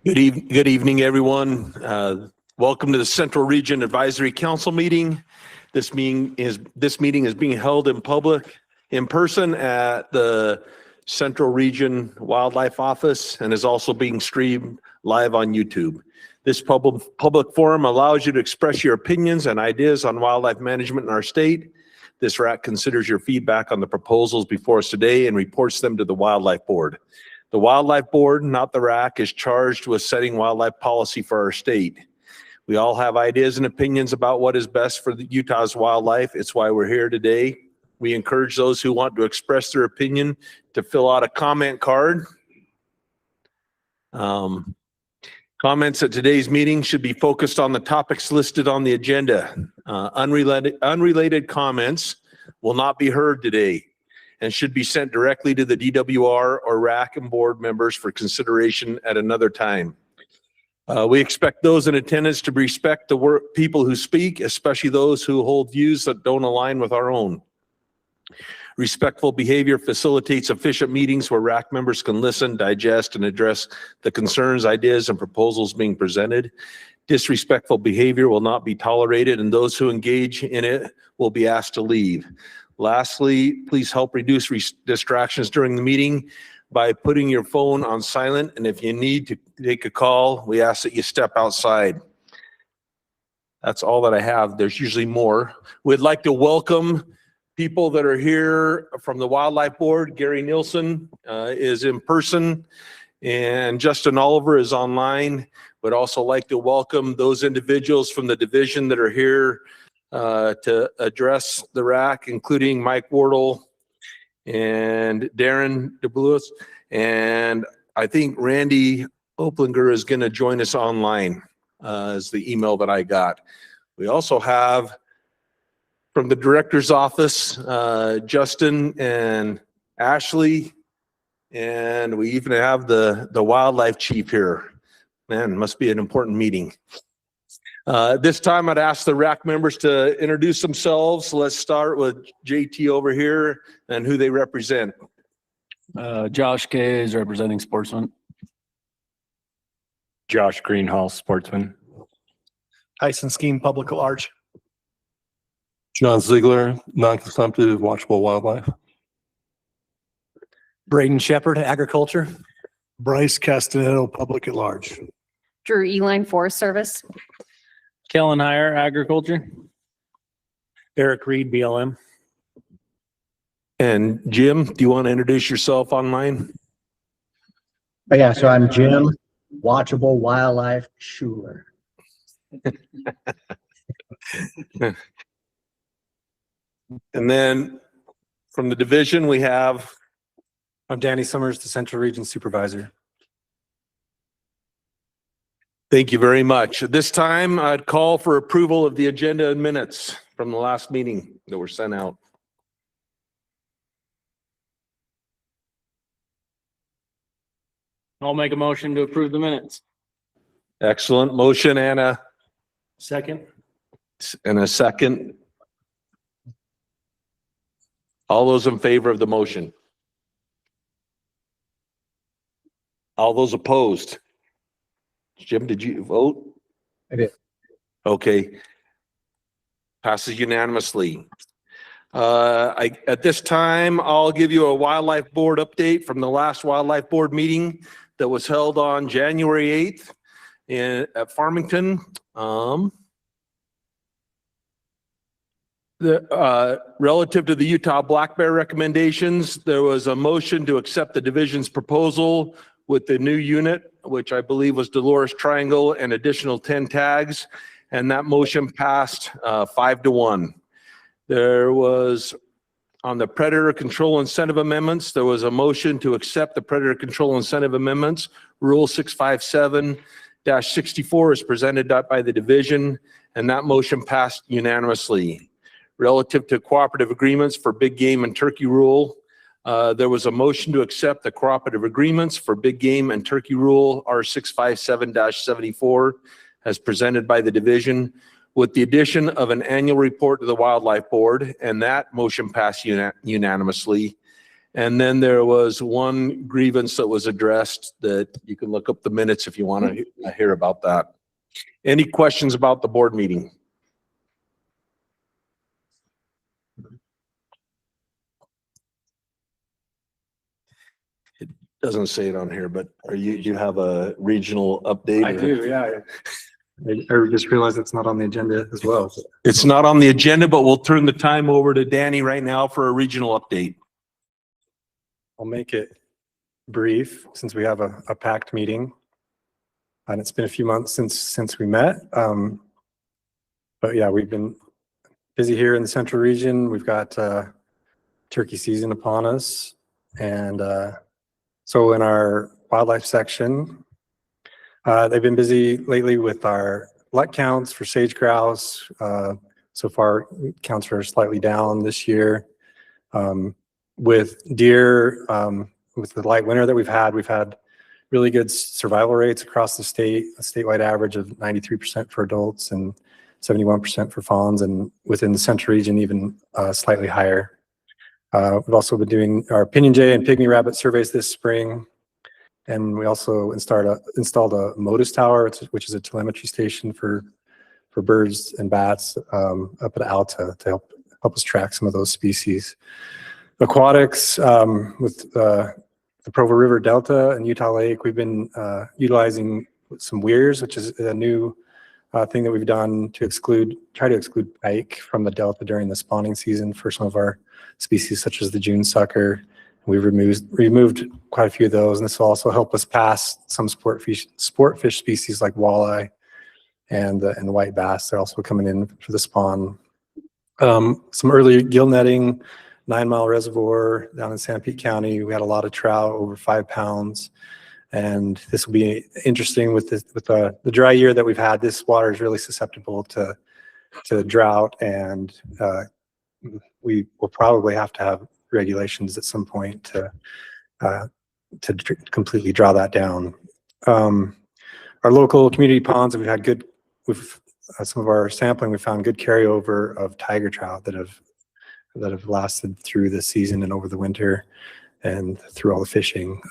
Good evening, everyone. Welcome to the Central Region Advisory Council meeting. This meeting is being held in person at the Central Region Wildlife Office and is also being streamed live on YouTube. This public forum allows you to express your opinions and ideas on wildlife management in our state. This RAC considers your feedback on the proposals before us today and reports them to the Wildlife Board. The Wildlife Board, not the RAC, is charged with setting wildlife policy for our state. We all have ideas and opinions about what is best for Utah's wildlife. It's why we're here today. We encourage those who want to express their opinion to fill out a comment card. Comments at today's meeting should be focused on the topics listed on the agenda. Unrelated comments will not be heard today and should be sent directly to the DWR or RAC and board members for consideration at another time. We expect those in attendance to respect the people who speak, especially those who hold views that don't align with our own. Respectful behavior facilitates efficient meetings where RAC members can listen, digest, and address the concerns, ideas, and proposals being presented. Disrespectful behavior will not be tolerated, and those who engage in it will be asked to leave. Lastly, please help reduce distractions during the meeting by putting your phone on silent, and if you need to take a call, we ask that you step outside. That's all that I have. There's usually more. We'd like to welcome people that are here from the Wildlife Board. Gary Nielsen is in person, and Justin Oliver is online. Would also like to welcome those individuals from the division that are here to address the RAC, including Mike Wardle and Darren DeBluis. And I think Randy Oplinger is going to join us online, is the email that I got. We also have from the director's office, Justin and Ashley, and we even have the wildlife chief here. Man, must be an important meeting. This time I'd ask the RAC members to introduce themselves. Let's start with JT over here and who they represent. Josh Kay is representing Sportsman. Josh Greenhall, Sportsman. Tyson Skeen, Public at Large. John Ziegler, non-consumptive, watchable wildlife. Braden Shepard, Agriculture. Bryce Castaneda, Public at Large. Drew Eline, Forest Service. Kellen Heyer, Agriculture. Eric Reed, BLM. And Jim, do you want to introduce yourself online? Oh, yeah, so I'm Jim, Watchable Wildlife Schuler. And then from the division, we have. I'm Danny Summers, the Central Region Supervisor. Thank you very much. At this time, I'd call for approval of the agenda and minutes from the last meeting that were sent out. I'll make a motion to approve the minutes. Excellent motion, Anna. Second. And a second. All those in favor of the motion? All those opposed? Jim, did you vote? I did. Okay. Passes unanimously. At this time, I'll give you a Wildlife Board update from the last Wildlife Board meeting that was held on January 8th at Farmington. Relative to the Utah black bear recommendations, there was a motion to accept the division's proposal with the new unit, which I believe was Dolores Triangle, and additional 10 tags, and that motion passed 5-1. There was, on the predator control incentive amendments, there was a motion to accept the predator control incentive amendments. Rule 657-64 is presented by the division, and that motion passed unanimously. Relative to cooperative agreements for big game and turkey rule, there was a motion to accept the cooperative agreements for big game and turkey rule R657-74 as presented by the division, with the addition of an annual report to the Wildlife Board, and that motion passed unanimously. And then there was one grievance that was addressed that you can look up the minutes if you want to hear about that. Any questions about the board meeting? It doesn't say it on here, but do you have a regional update? I or- do, yeah. I just realized it's not on the agenda as well. It's not on the agenda, but we'll turn the time over to Danny right now for a regional update. I'll make it brief since we have a packed meeting. And it's been a few months since we met. But yeah, we've been busy here in the central region. We've got turkey season upon us. And so in our wildlife section, they've been busy lately with our let counts for sage grouse. So far, counts are slightly down this year. With deer, with the light winter that we've had really good survival rates across the state, a statewide average of 93% for adults and 71% for fawns, and within the central region, even slightly higher. We've also been doing our pinyon jay and pygmy rabbit surveys this spring. And we also installed a MODIS tower, which is a telemetry station for birds and bats up at Alta to help us track some of those species. Aquatics, with the Provo River Delta and Utah Lake, we've been utilizing some weirs, which is a new thing that we've done to try to exclude pike from the Delta during the spawning season for some of our species, such as the June sucker. We've removed quite a few of those, and this will also help us pass some sport fish species like walleye and the white bass. They're also coming in for the spawn. Some early gill netting, 9 Mile Reservoir down in San Pete County. We had a lot of trout over 5 pounds, and this will be interesting with the dry year that we've had. This water is really susceptible to drought, and we will probably have to have regulations at some point to completely draw that down. Our local community ponds, we've had good, some of our sampling, we found good carryover of tiger trout that have lasted through the season and over the winter and through all the fishing.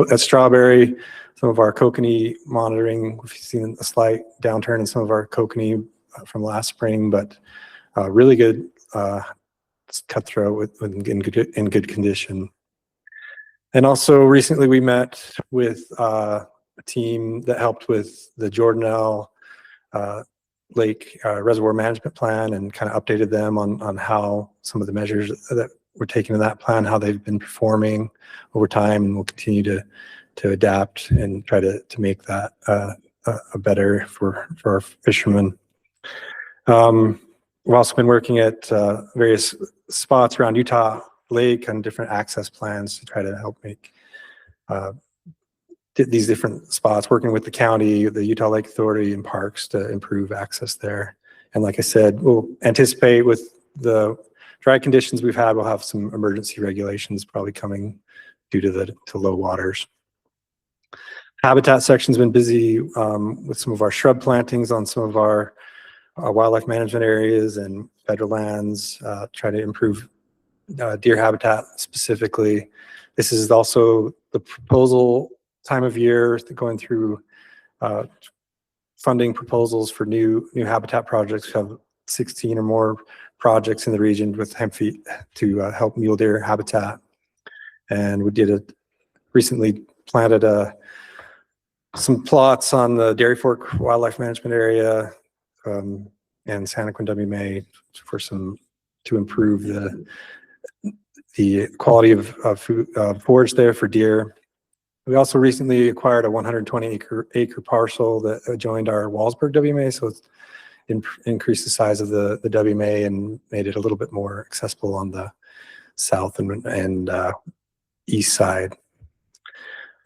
At Strawberry, some of our kokanee monitoring, we've seen a slight downturn in some of our kokanee from last spring, but really good cutthroat in good condition. And also recently we met with a team that helped with the Jordanelle Lake Reservoir Management Plan and kind of updated them on how some of the measures that were taken in that plan, how they've been performing over time, and we'll continue to adapt and try to make that a better for our fishermen. We've also been working at various spots around Utah Lake on different access plans to try to help make these different spots, working with the county, the Utah Lake Authority, and parks to improve access there. And like I said, we'll anticipate with the dry conditions we've had, we'll have some emergency regulations probably coming due to low waters. Habitat section's been busy with some of our shrub plantings on some of our wildlife management areas and federal lands, try to improve deer habitat specifically. This is also the proposal time of year, going through funding proposals for new habitat projects. We have 16 or more projects in the region with hempfeet to help mule deer habitat. And we recently planted some plots on the Dairy Fork Wildlife Management Area and Santa Quin WMA to improve the quality of food, forage there for deer. We also recently acquired a 120 acre parcel that adjoined our Wallsburg WMA, so it's increased the size of the WMA and made it a little bit more accessible on the south and east side.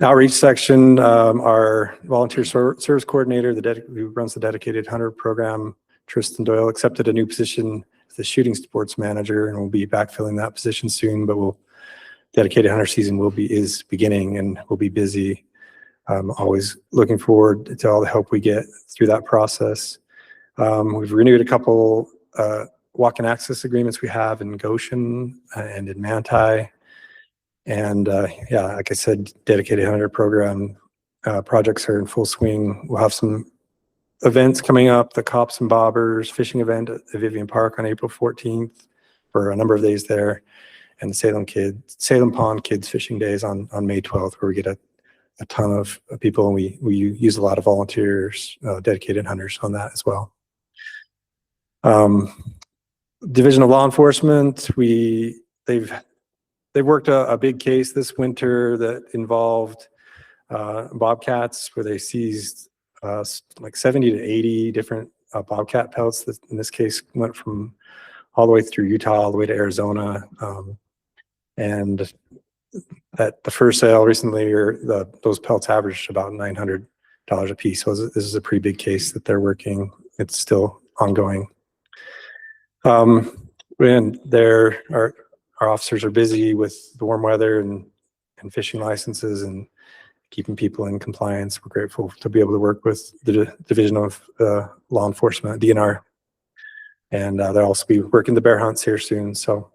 Outreach section, our volunteer service coordinator, who runs the dedicated hunter program, Tristan Doyle, accepted a new position as the shooting sports manager, and we'll be backfilling that position soon, but dedicated hunter season is beginning and we'll be busy. Always looking forward to all the help we get through that process. We've renewed a couple walk-in access agreements we have in Goshen and in Manti. And yeah, like I said, dedicated hunter program projects are in full swing. We'll have some events coming up, the Cops and Bobbers fishing event at the Vivian Park on April 14th for a number of days there, and the Salem Pond Kids Fishing Days on May 12th, where we get a ton of people, and we use a lot of volunteers, dedicated hunters on that as well. Division of Law Enforcement, they've worked a big case this winter that involved bobcats, where they seized like 70 to 80 different bobcat pelts. That in this case went from all the way through Utah, all the way to Arizona. And at the first sale recently, those pelts averaged about $900 a piece. So this is a pretty big case that they're working. It's still ongoing. And our officers are busy with the warm weather and fishing licenses and keeping people in compliance. We're grateful to be able to work with the Division of Law Enforcement, DNR. And they'll also be working the bear hunts here soon. So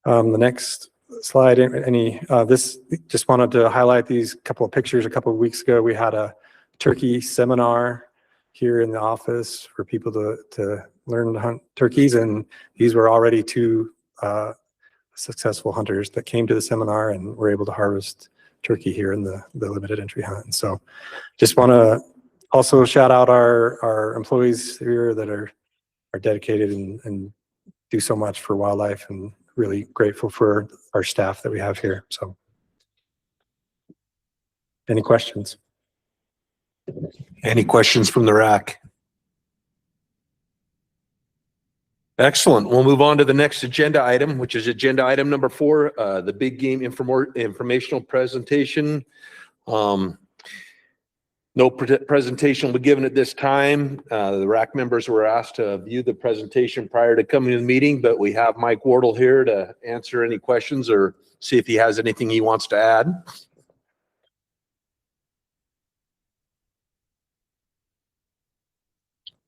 the next slide, this just wanted to highlight these couple of pictures. A couple of weeks ago, we had a turkey seminar here in the office for people to learn to hunt turkeys. And these were already two successful hunters that came to the seminar and were able to harvest turkey here in the limited entry hunt. And so just want to also shout out our employees here that are dedicated and do so much for wildlife, and really grateful for our staff that we have here. So any questions? Any questions from the RAC? Excellent. We'll move on to the next agenda item, which is agenda item number 4, the big game informational presentation. No presentation will be given at this time. The RAC members were asked to view the presentation prior to coming to the meeting, but we have Mike Wardle here to answer any questions or see if he has anything he wants to add.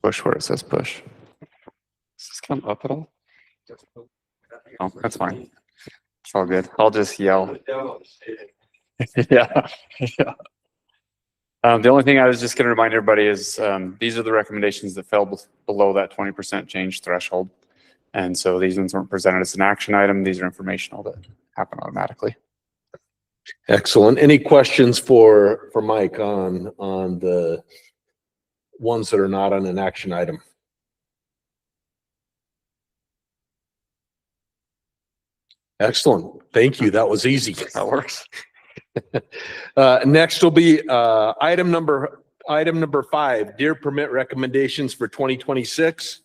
Push where it says push. Does this come up at all? Oh, that's fine. It's all good. I'll just yell. Yeah. Yeah. The only thing I was just going to remind everybody is these are the recommendations that fell below that 20% change threshold. And so these ones weren't presented as an action item. These are informational that happen automatically. Excellent. Any questions for Mike on the ones that are not on an action item? Excellent. Thank you. That was easy. That works. Next will be item number 5, deer permit recommendations for 2026.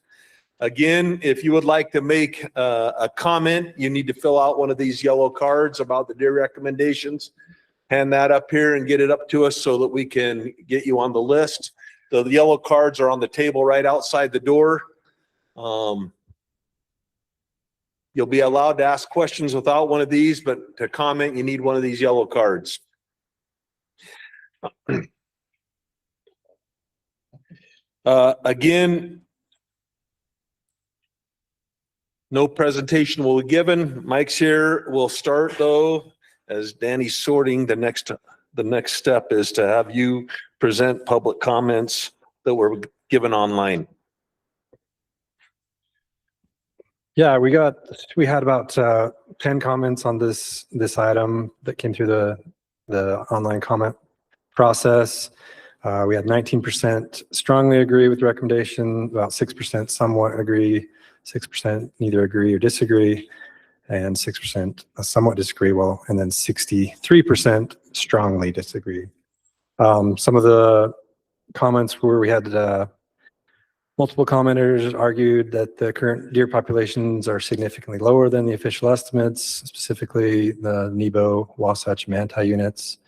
Again, if you would like to make a comment, you need to fill out one of these yellow cards about the deer recommendations. Hand that up here and get it up to us so that we can get you on the list. The yellow cards are on the table right outside the door. You'll be allowed to ask questions without one of these, but to comment, you need one of these yellow cards. Again, no presentation will be given. Mike's here. We'll start though, as Danny's sorting. The next step is to have you present public comments that were given online. Yeah, we had about 10 comments on this item that came through the online comment process. We had 19% strongly agree with the recommendation, about 6% somewhat agree, 6% neither agree or disagree, and 6% somewhat disagree. Well, and then 63% strongly disagree. Some of the comments were, we had multiple commenters argued that the current deer populations are significantly lower than the official estimates, specifically the Nebo, Wasatch, Manti units.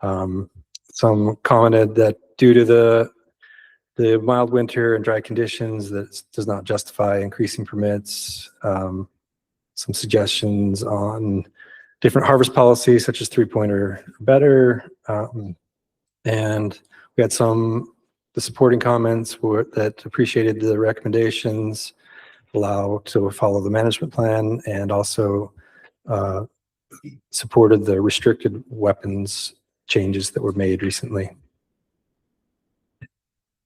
Some commented that due to the mild winter and dry conditions, that does not justify increasing permits. Some suggestions on different harvest policies, such as 3-pointer or better. And we had the supporting comments that appreciated the recommendations, allow to follow the management plan, and also supported the restricted weapons changes that were made recently.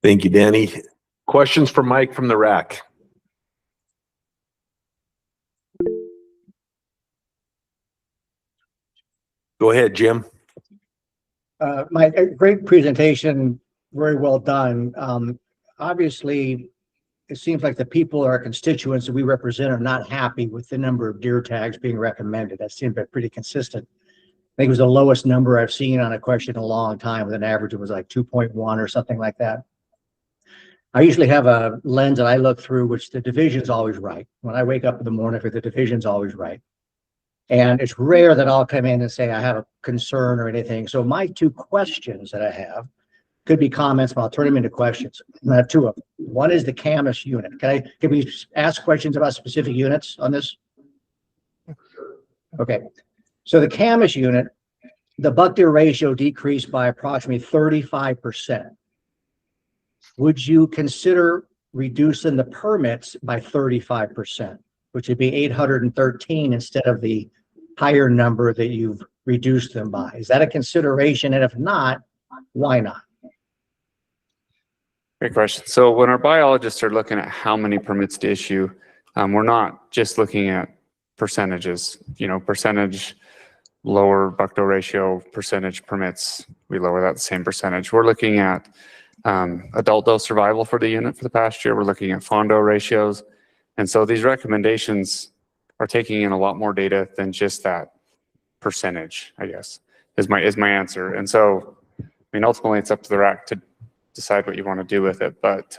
Thank you, Danny. Questions for Mike from the RAC? Go ahead, Jim. Mike, a great presentation, very well done. Obviously, it seems like the people, our constituents that we represent, are not happy with the number of deer tags being recommended. That seemed to be pretty consistent. I think it was the lowest number I've seen on a question in a long time. With an average, it was like 2.1 or something like that. I usually have a lens that I look through, which the division's always right. When I wake up in the morning, the division's always right. And it's rare that I'll come in and say I have a concern or anything. So my two questions that I have could be comments, but I'll turn them into questions. I have two of them. One is the CAMUS unit. Can we ask questions about specific units on this? Okay. So the CAMUS unit, the buck-deer ratio decreased by approximately 35%. Would you consider reducing the permits by 35%, which would be 813 instead of the higher number that you've reduced them by? Is that a consideration? And if not, why not? Great question. So when our biologists are looking at how many permits to issue, we're not just looking at percentages, percentage lower buck-doe ratio, percentage permits, we lower that the same percentage. We're looking at adult doe survival for the unit for the past year. We're looking at fawn doe ratios. And so these recommendations are taking in a lot more data than just that percentage, I guess, is my answer. And so, ultimately it's up to the RAC to decide what you want to do with it, but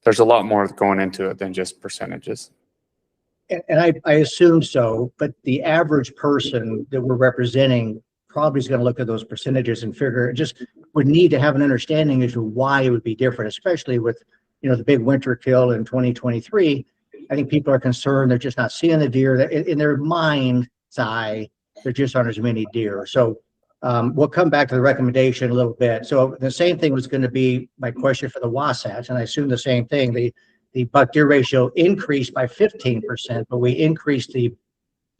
there's a lot more going into it than just percentages. And I assume so, but the average person that we're representing probably is going to look at those percentages and figure, just would need to have an understanding as to why it would be different, especially with, the big winter kill in 2023. I think people are concerned they're just not seeing the deer. In their mind's eye, there just aren't as many deer. So we'll come back to the recommendation a little bit. So the same thing was going to be my question for the Wasatch, and I assume the same thing. The buck-deer ratio increased by 15%, but we increased the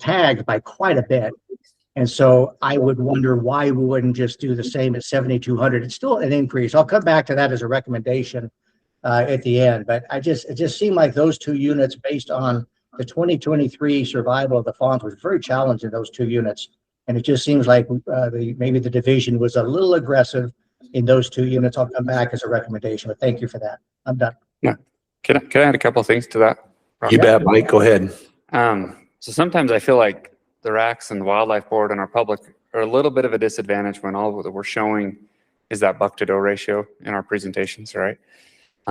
tags by quite a bit. And so I would wonder why we wouldn't just do the same at 7,200. It's still an increase. I'll come back to that as a recommendation at the end, but it just seemed like those two units, based on the 2023 survival of the fawns, was very challenging, those two units. And it just seems like maybe the division was a little aggressive in those two units. I'll come back as a recommendation, but thank you for that. I'm done. Yeah. Can I add a couple of things to that? You bet, Mike. Go ahead. So sometimes I feel like the RACs and the Wildlife Board and our public are a little bit of a disadvantage when all that we're showing is that buck-to-doe ratio in our presentations, right?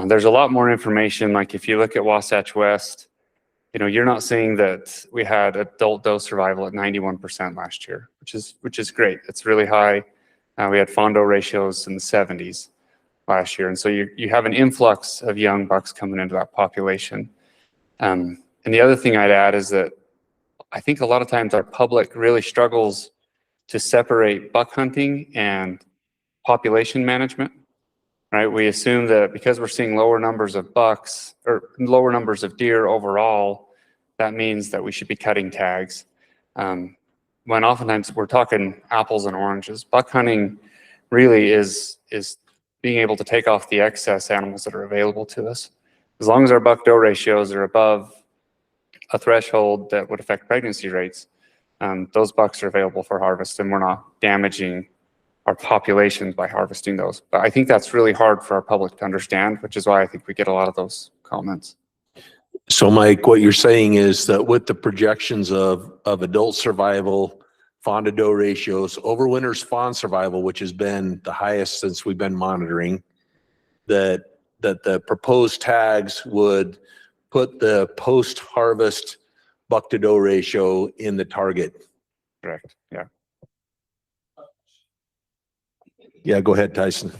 There's a lot more information. Like if you look at Wasatch West, you're not seeing that we had adult doe survival at 91% last year, which is great. It's really high. We had fawn doe ratios in the 70s last year. And so you have an influx of young bucks coming into that population. And the other thing I'd add is that I think a lot of times our public really struggles to separate buck hunting and population management, right? We assume that because we're seeing lower numbers of bucks or lower numbers of deer overall, that means that we should be cutting tags. When oftentimes we're talking apples and oranges. Buck hunting really is being able to take off the excess animals that are available to us. As long as our buck-doe ratios are above a threshold that would affect pregnancy rates, those bucks are available for harvest, and we're not damaging our populations by harvesting those. But I think that's really hard for our public to understand, which is why I think we get a lot of those comments. So Mike, what you're saying is that with the projections of adult survival, fawn to doe ratios, overwinter's fawn survival, which has been the highest since we've been monitoring, that the proposed tags would put the post-harvest buck to doe ratio in the target. Correct. Yeah. Yeah, go ahead, Tyson.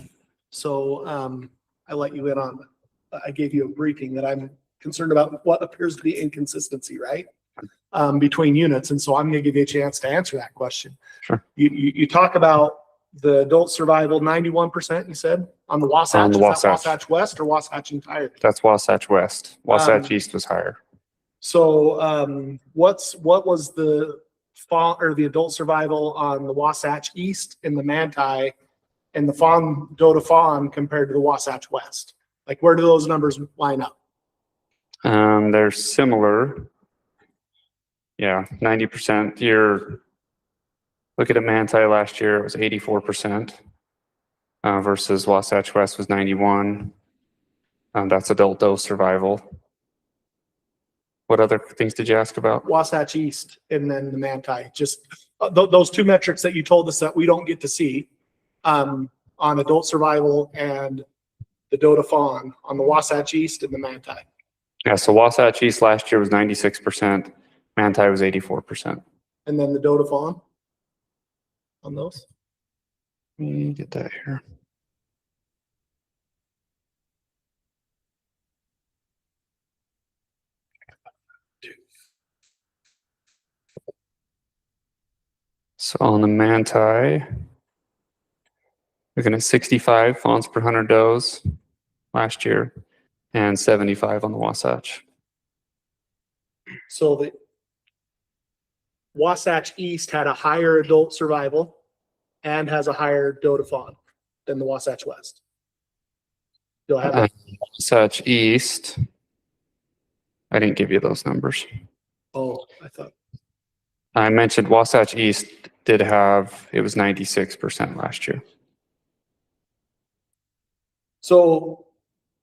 So I let you in on, I gave you a briefing that I'm concerned about what appears to be inconsistency, right? Between units. And so I'm going to give you a chance to answer that question. Sure. You talk about the adult survival, 91%, you said, on the Wasatch? On the Wasatch. Wasatch West or Wasatch entirely? That's Wasatch West. Wasatch East was higher. So what was the fawn or the adult survival on the Wasatch East and the Manti and the fawn, doe to fawn compared to the Wasatch West? Like, where do those numbers line up? They're similar. Yeah, 90%. Look at a Manti last year, it was 84%, versus Wasatch West was 91. That's adult doe survival. What other things did you ask about? Wasatch East and then the Manti, just those two metrics that you told us that we don't get to see, on adult survival and the doe to fawn on the Wasatch East and the Manti. Yeah, so Wasatch East last year was 96%, Manti was 84%. And then the doe to fawn on those. Let me get that here. So on the Manti, looking at 65 fawns per 100 does last year and 75 on the Wasatch. So the Wasatch East had a higher adult survival and has a higher doe to fawn than the Wasatch West. Do I have that? Wasatch East, I didn't give you those numbers. Oh, I thought. I mentioned Wasatch East did have, it was 96% last year. So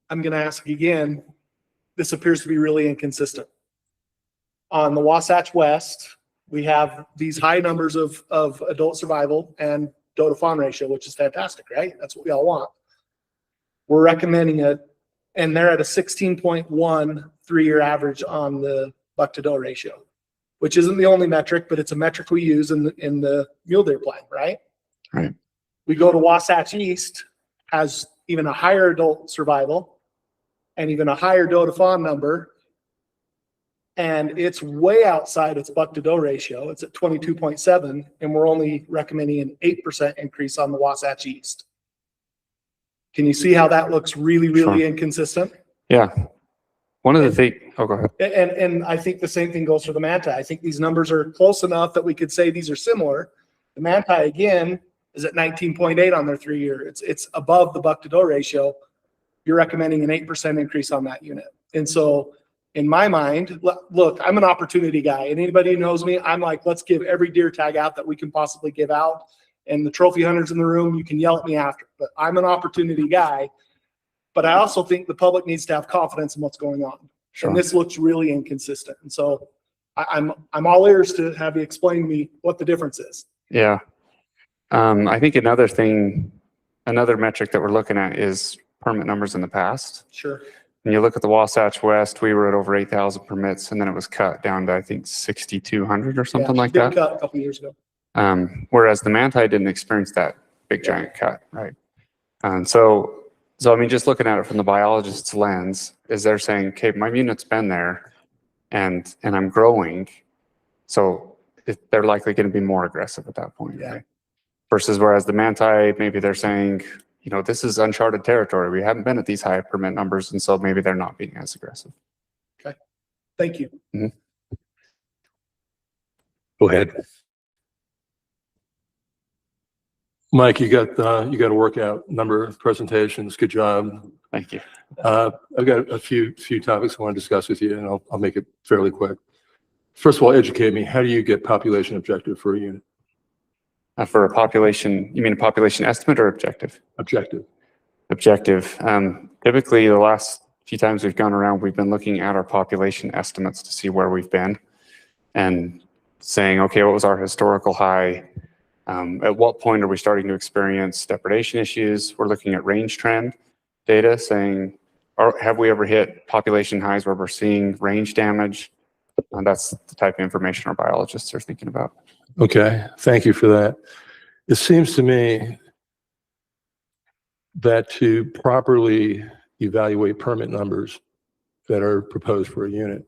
I'm going to ask again, this appears to be really inconsistent. On the Wasatch West, we have these high numbers of adult survival and doe to fawn ratio, which is fantastic, right? That's what we all want. We're recommending it, and they're at a 16.1 3-year average on the buck to doe ratio, which isn't the only metric, but it's a metric we use in the mule deer plan, right? Right. We go to Wasatch East, has even a higher adult survival and even a higher doe to fawn number. And it's way outside its buck to doe ratio. It's at 22.7, and we're only recommending an 8% increase on the Wasatch East. Can you see how that looks really, really Sure. inconsistent? Yeah. One of the things, oh, go ahead. And I think the same thing goes for the Manti. I think these numbers are close enough that we could say these are similar. The Manti, again, is at 19.8 on their 3-year. It's above the buck to doe ratio. You're recommending an 8% increase on that unit. And so in my mind, look, I'm an opportunity guy, and anybody who knows me, I'm like, let's give every deer tag out that we can possibly give out. And the trophy hunters in the room, you can yell at me after, but I'm an opportunity guy. But I also think the public needs to have confidence in what's going on. Sure. And this looks really inconsistent. And so I'm all ears to have you explain to me what the difference is. Yeah. I think another metric that we're looking at is permit numbers in the past. Sure. When you look at the Wasatch West, we were at over 8,000 permits, and then it was cut down to, I think, 6,200 or something like Did that. cut a couple years ago. Whereas the Manti didn't experience that big giant cut, right? And so I mean, just looking at it from the biologist's lens, is they're saying, okay, my unit's been there and I'm growing. So they're likely going to be more aggressive at that point, Yeah. right? Versus whereas the Manti, maybe they're saying, you know, this is uncharted territory. We haven't been at these high permit numbers. And so maybe they're not being as aggressive. Thank you. Go ahead. Mike, you got a workout number of presentations. Good job. Thank you. I've got a few topics I want to discuss with you, and I'll make it fairly quick. First of all, educate me. How do you get population objective for a unit? For a population, you mean a population estimate or objective? Objective. Objective. Typically, the last few times we've gone around, we've been looking at our population estimates to see where we've been and saying, okay, what was our historical high? At what point are we starting to experience depredation issues? We're looking at range trend data saying, have we ever hit population highs where we're seeing range damage? And that's the type of information our biologists are thinking about. Okay, thank you for that. It seems to me that to properly evaluate permit numbers that are proposed for a unit,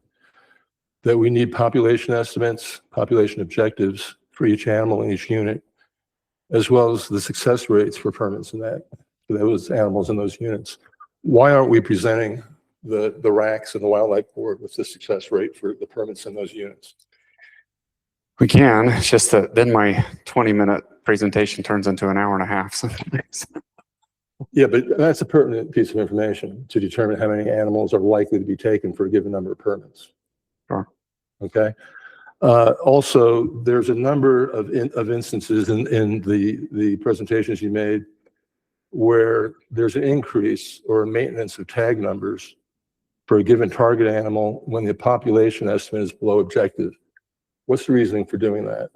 that we need population estimates, population objectives for each animal in each unit, as well as the success rates for permits in that, for those animals in those units. Why aren't we presenting the RACs and the Wildlife Board with the success rate for the permits in those units? We can, it's just that then my 20-minute presentation turns into an hour and a half sometimes. Yeah, but that's a pertinent piece of information to determine how many animals are likely to be taken for a given number of permits. Sure. Okay. Also, there's a number of instances in the presentations you made where there's an increase or a maintenance of tag numbers for a given target animal when the population estimate is below objective. What's the reasoning for doing that?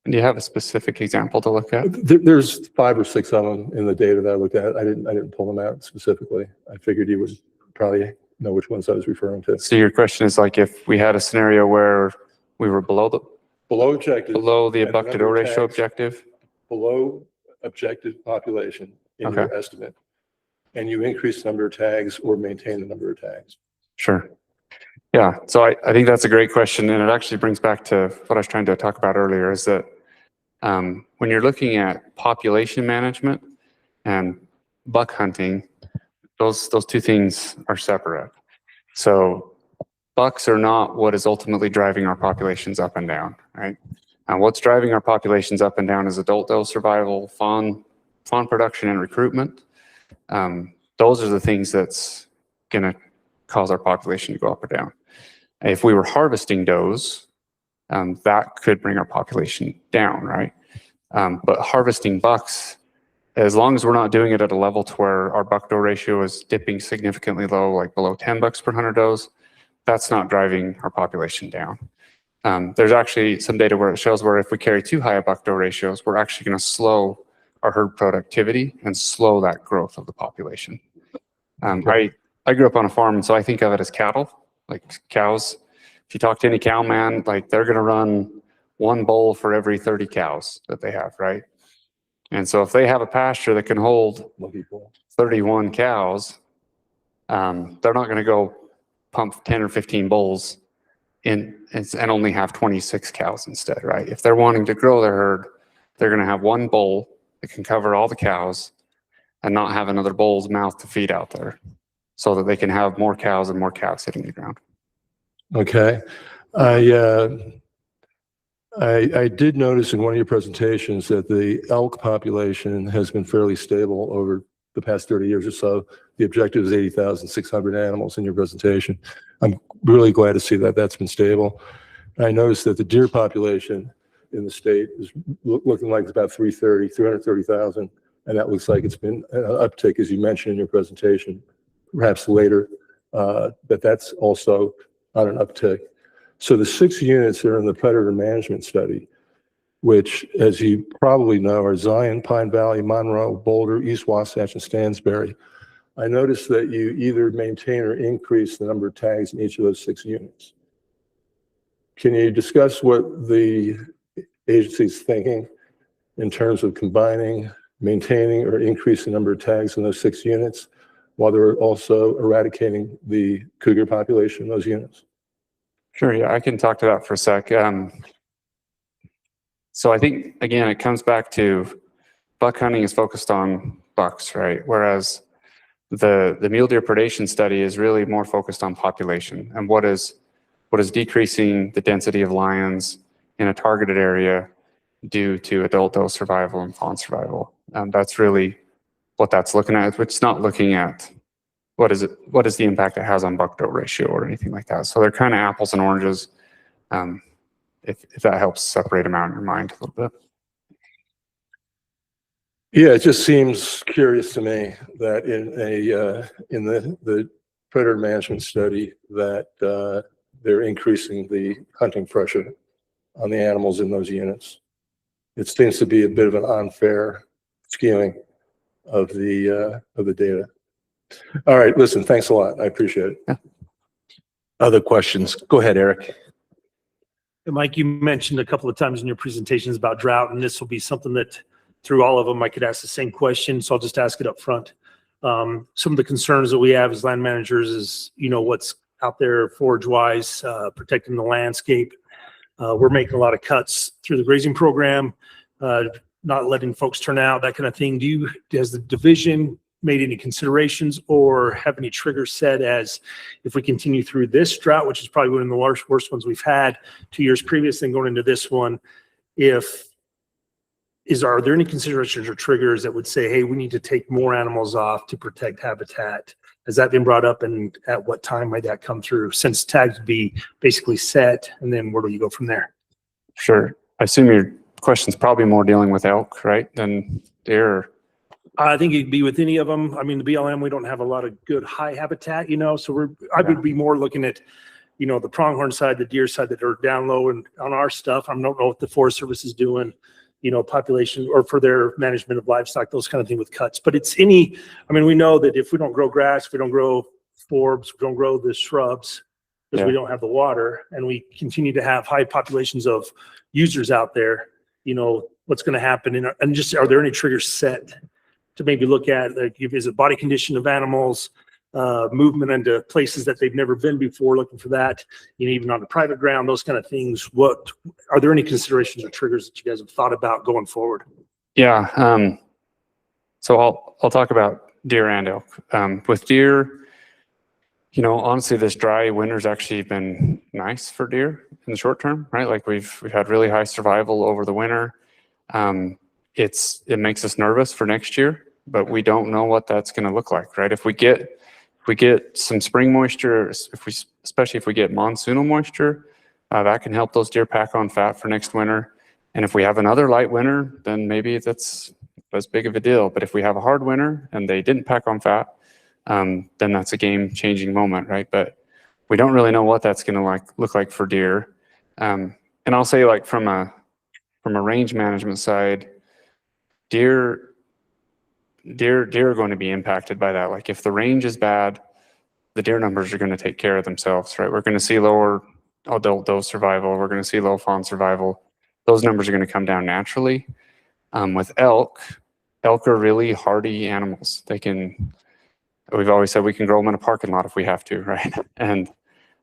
Do you have a specific example to look at? There's 5 or 6 of them in the data that I looked at. I didn't pull them out specifically. I figured you would probably know which ones I was referring to. So your question is like if we had a scenario where we were below the Objective. abducted number of ratio tags. objective? Below objective population in Okay. your estimate, and you increase the number of tags or maintain the number of tags. Sure. Yeah, so I think that's a great question, and it actually brings back to what I was trying to talk about earlier, is that when you're looking at population management and buck hunting, those two things are separate. So bucks are not what is ultimately driving our populations up and down, right? And what's driving our populations up and down is adult doe survival, fawn production, and recruitment. Those are the things that's going to cause our population to go up or down. If we were harvesting does, that could bring our population down, right? But harvesting bucks, as long as we're not doing it at a level to where our buck doe ratio is dipping significantly low, like below 10 bucks per 100 does, that's not driving our population down. There's actually some data where it shows where if we carry too high a buck doe ratios, we're actually going to slow our herd productivity and slow that growth of the population. I grew up on a farm, and so I think of it as cattle, like cows. If you talk to any cow man, like they're going to run 1 bull for every 30 cows that they have, right? And so if they have a pasture that can hold 31 cows, they're not going to go pump 10 or 15 bulls in and only have 26 cows instead, right? If they're wanting to grow their herd, they're going to have 1 bull that can cover all the cows and not have another bull's mouth to feed out there, so that they can have more cows and more calves hitting the ground. Okay. I did notice in one of your presentations that the elk population has been fairly stable over the past 30 years or so. The objective is 80,600 animals in your presentation. I'm really glad to see that that's been stable. I noticed that the deer population in the state is looking like it's about 330,000, and that looks like it's been an uptick, as you mentioned in your presentation, perhaps later, but that's also on an uptick. So the 6 units that are in the predator management study, which, as you probably know, are Zion, Pine Valley, Monroe, Boulder, East Wasatch, and Stansbury. I noticed that you either maintain or increase the number of tags in each of those 6 units. Can you discuss what the agency's thinking in terms of combining, maintaining, or increasing the number of tags in those 6 units, while they're also eradicating the cougar population in those units? Sure, yeah, I can talk to that for a sec. So I think, again, it comes back to buck hunting is focused on bucks, right? Whereas the mule deer predation study is really more focused on population and what is decreasing the density of lions in a targeted area due to adult doe survival and fawn survival. That's really what that's looking at. It's not looking at what is the impact it has on buck doe ratio or anything like that. So they're kind of apples and oranges, if that helps separate them out in your mind a little bit. Yeah, it just seems curious to me that in the predator management study that they're increasing the hunting pressure on the animals in those units. It seems to be a bit of an unfair skewing of the data. All right, listen, thanks a lot. I appreciate it. Yeah. Other questions? Go ahead, Eric. Mike, you mentioned a couple of times in your presentations about drought, and this will be something that through all of them, I could ask the same question. So I'll just ask it up front. Some of the concerns that we have as land managers is, what's out there forage wise, protecting the landscape. We're making a lot of cuts through the grazing program, not letting folks turn out, that kind of thing. Does the division made any considerations or have any triggers set as if we continue through this drought, which is probably one of the worst ones we've had 2 years previous, then going into this one, are there any considerations or triggers that would say, hey, we need to take more animals off to protect habitat? Has that been brought up, and at what time might that come through, since tags would be basically set, and then where do you go from there? Sure. I assume your question's probably more dealing with elk, right, than deer? I think it'd be with any of them. I mean, the BLM, we don't have a lot of good high habitat, so I would be more looking at, the pronghorn side, the deer side that are down low and on our stuff. I don't know what the Forest Service is doing, population or for their management of livestock, those kind of things with cuts. But we know that if we don't grow grass, if we don't grow forbs, we don't grow the shrubs, because we don't have the water, and we continue to have high populations of users out there, what's going to happen? And just, are there any triggers set to maybe look at, like, is it body condition of animals, movement into places that they've never been before, looking for that, even on the private ground, those kind of things. What are there any considerations or triggers that you guys have thought about going forward? Yeah. So I'll talk about deer and elk. With deer, honestly, this dry winter's actually been nice for deer in the short term, right? Like we've had really high survival over the winter. It makes us nervous for next year, but we don't know what that's going to look like, right? If we get some spring moisture, especially if we get monsoonal moisture, that can help those deer pack on fat for next winter. And if we have another light winter, then maybe that's as big of a deal. But if we have a hard winter and they didn't pack on fat, then that's a game-changing moment, right? But we don't really know what that's going to look like for deer. And I'll say, like, from a range management side, deer are going to be impacted by that. Like, if the range is bad, the deer numbers are going to take care of themselves, right? We're going to see lower adult doe survival. We're going to see low fawn survival. Those numbers are going to come down naturally. With elk are really hardy animals. We've always said we can grow them in a parking lot if we have to, right? And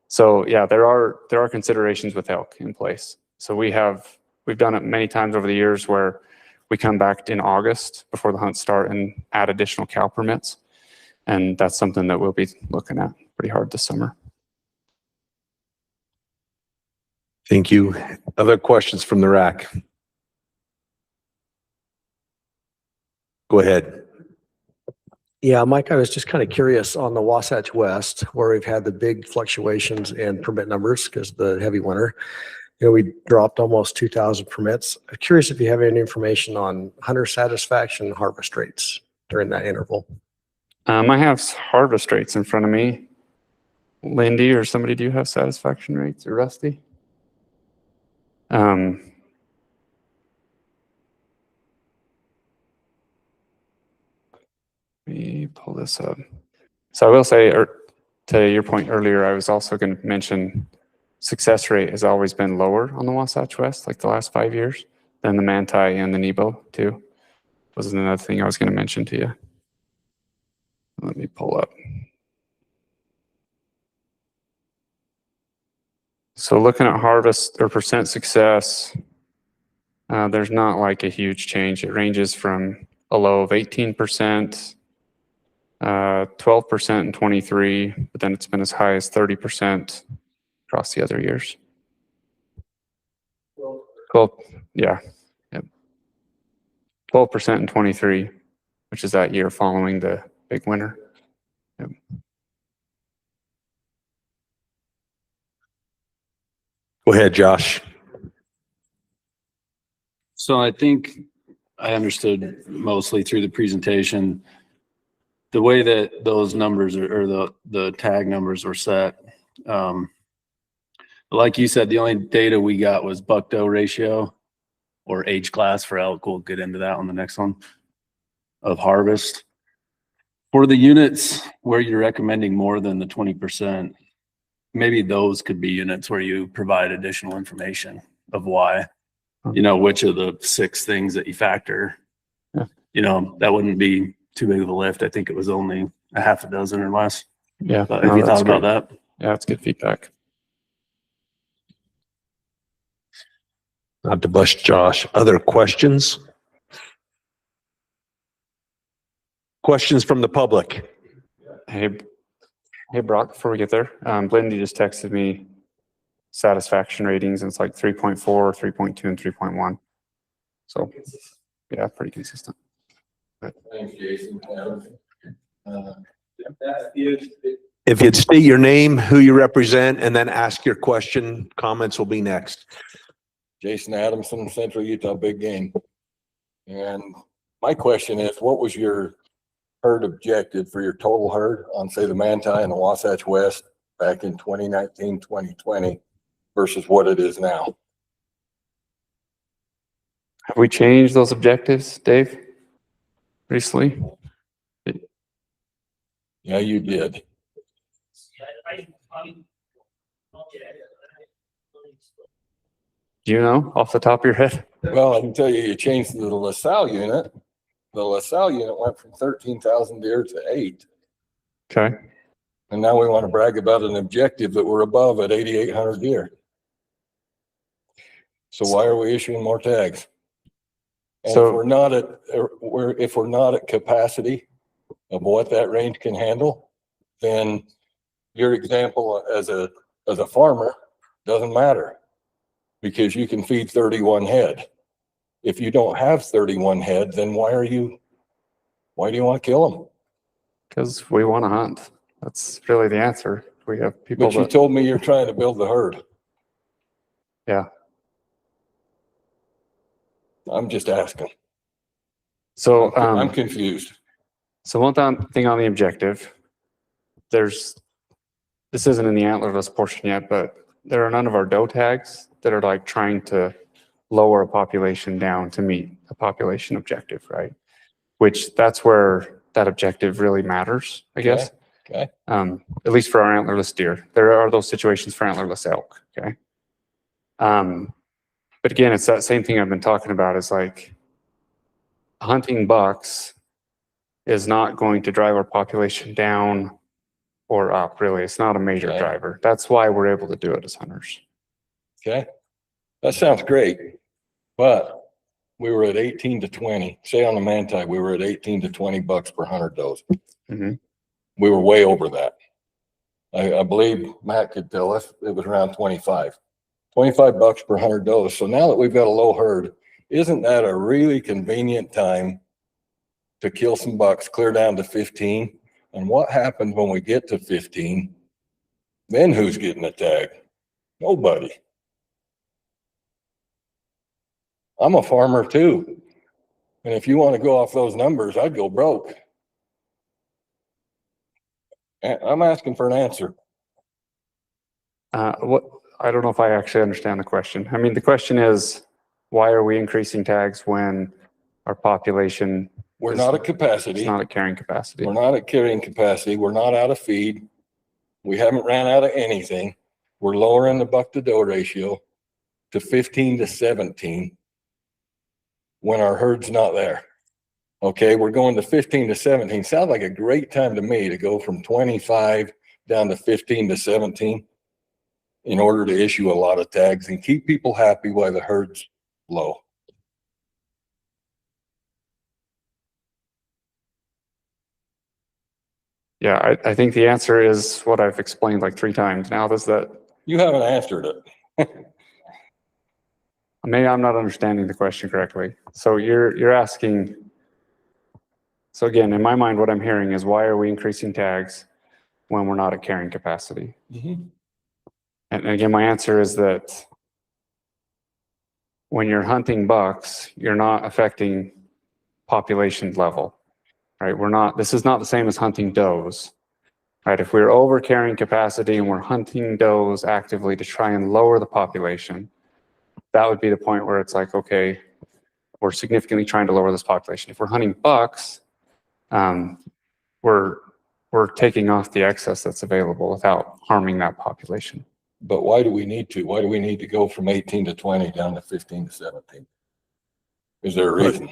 so, yeah, there are considerations with elk in place. So we've done it many times over the years where we come back in August before the hunts start and add additional cow permits. And that's something that we'll be looking at pretty hard this summer. Thank you. Other questions from the RAC? Go ahead. Yeah, Mike, I was just kind of curious on the Wasatch West, where we've had the big fluctuations in permit numbers because of the heavy winter. We dropped almost 2,000 permits. I'm curious if you have any information on hunter satisfaction and harvest rates during that interval. I have harvest rates in front of me. Lindy or somebody, do you have satisfaction rates, or Rusty? Let me pull this up. So I will say, to your point earlier, I was also going to mention success rate has always been lower on the Wasatch West, like the last 5 years, than the Manti and the Nebo too. Was another thing I was going to mention to you. Let me pull up. So looking at harvest or percent success, there's not like a huge change. It ranges from a low of 18%, 12% in 23, but then it's been as high as 30% across the other years. Well, yeah. Yep. 12% in 23, which is that year following the big winter. Yep. Go ahead, Josh. So I think I understood mostly through the presentation, the way that those numbers or the tag numbers were set. Like you said, the only data we got was buck-doe ratio or age class for elk. We'll get into that on the next one, of harvest. For the units where you're recommending more than the 20%, maybe those could be units where you provide additional information of why, which of the 6 things that you factor. Yeah. That wouldn't be too big of a lift. I think it was only a half a dozen or less. Yeah. But have you thought about that? Yeah, that's good feedback. Not to bust Josh. Other questions? Questions from the public? Hey, Brock, before we get there, Lindy just texted me satisfaction ratings, and it's like 3.4, 3.2, and 3.1. So, yeah, pretty consistent. Thanks, Jason. If you'd state your name, who you represent, and then ask your question, comments will be next. Jason Adamson, Central Utah Big Game. And my question is, what was your herd objective for your total herd on, say, the Manti and the Wasatch West back in 2019, 2020 versus what it is now? Have we changed those objectives, Dave, recently? Yeah, you did. Do you know off the top of your head? Well, I can tell you, you changed the LaSalle unit. The LaSalle unit went from 13,000 deer to 8. Okay. And now we want to brag about an objective that we're above at 8,800 deer. So why are we issuing more tags? And So- if we're not at capacity of what that range can handle, then your example as a farmer doesn't matter, because you can feed 31 head. If you don't have 31 head, then why do you want to kill them? Because we want to hunt. That's really the answer. We have people But you that, told me you're trying to build the herd. yeah. I'm just asking. So, I'm confused. so one thing on the objective, this isn't in the antlerless portion yet, but there are none of our doe tags that are like trying to lower a population down to meet a population objective, right? Which that's where that objective really matters, I guess. Okay. At least for our antlerless deer. There are those situations for antlerless elk, okay? But again, it's that same thing I've been talking about, is like hunting bucks is not going to drive our population down or up, really. It's not a major Okay. driver. That's why we're able to do it as hunters. Okay. That sounds great. But we were at 18 to 20. Say on the Manti, we were at 18 to 20 bucks per 100 does. Mhm. We were way over that. I believe Matt could tell us it was around 25 bucks per 100 does. So now that we've got a low herd, isn't that a really convenient time to kill some bucks, clear down to 15? And what happens when we get to 15? Then who's getting a tag? Nobody. I'm a farmer too. And if you want to go off those numbers, I'd go broke. I'm asking for an answer. I don't know if I actually understand the question. I mean, the question is, why are we increasing tags when our population We're is not at capacity. not at carrying capacity? We're not at carrying capacity. We're not out of feed. We haven't ran out of anything. We're lowering the buck to doe ratio to 15 to 17 when our herd's not there. Okay, we're going to 15 to 17. Sounds like a great time to me to go from 25 down to 15 to 17 in order to issue a lot of tags and keep people happy while the herd's low. Yeah, I think the answer is what I've explained like 3 times now. Does that, You haven't answered it. maybe I'm not understanding the question correctly. So you're asking, so again, in my mind, what I'm hearing is, why are we increasing tags when we're not at carrying capacity? And again, my answer is that when you're hunting bucks, you're not affecting population level, right? This is not the same as hunting does, right? If we're over carrying capacity and we're hunting does actively to try and lower the population, that would be the point where it's like, okay, we're significantly trying to lower this population. If we're hunting bucks, we're taking off the excess that's available without harming that population. But why do we need to? Why do we need to go from 18 to 20 down to 15 to 17? Is there a reason?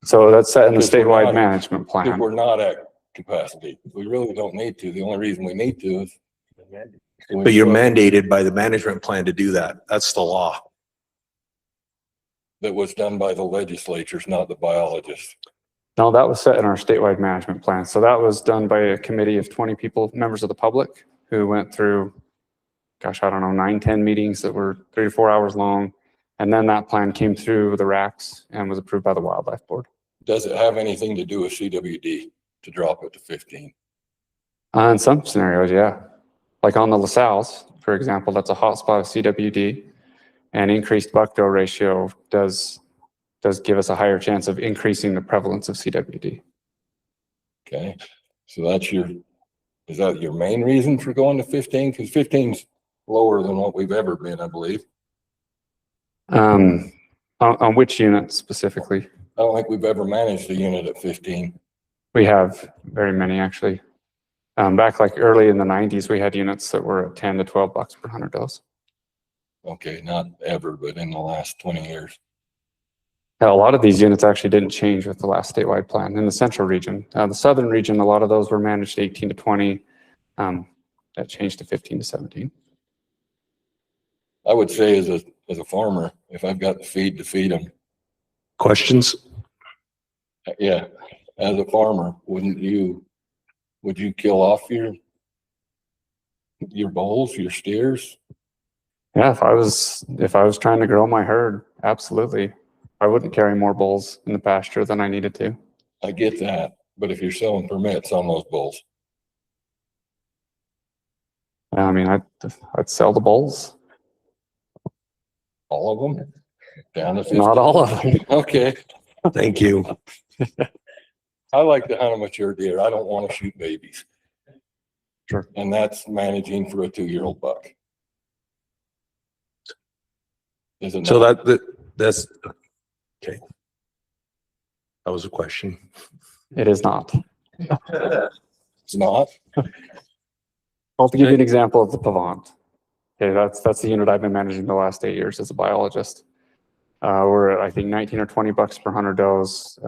So that's set in the Because we're statewide not- management If plan. we're not at capacity, we really don't need to. The only reason we need to is. But you're mandated by the management plan to do that. That's the law. That was done by the legislatures, not the biologists. No, that was set in our statewide management plan. So that was done by a committee of 20 people, members of the public, who went through, gosh, I don't know, 9-10 meetings that were 3 to 4 hours long. And then that plan came through the RACs and was approved by the Wildlife Board. Does it have anything to do with CWD to drop it to 15? In some scenarios, yeah. Like on the LaSalle's, for example, that's a hotspot of CWD, and increased buck-doe ratio does give us a higher chance of increasing the prevalence of CWD. Okay, so is that your main reason for going to 15? Because 15's lower than what we've ever been, I believe. On which unit specifically? I don't think we've ever managed a unit at 15. We have very many, actually. Back like early in the 90s, we had units that were at 10 to 12 bucks per 100 does. Okay, not ever, but in the last 20 years. A lot of these units actually didn't change with the last statewide plan in the central region. The southern region, a lot of those were managed 18 to 20. That changed to 15 to 17. I would say as a farmer, if I've got the feed to feed them, Questions? yeah, as a farmer, would you kill off your bulls, your steers? Yeah, if I was trying to grow my herd, absolutely. I wouldn't carry more bulls in the pasture than I needed to. I get that, but if you're selling permits on those bulls, I mean, I'd sell the bulls. all of them? Down to 15? Not all of them. Okay, Thank you. I like to hunt a mature deer. I don't want to shoot babies. Sure. And that's managing for a 2-year-old buck. Is it So not? that's, okay. That was a question. It is not. It's not? I'll give you an example of the Pavant. Okay, that's the unit I've been managing the last 8 years as a biologist. We're at, I think, 19 or 20 bucks per 100 does.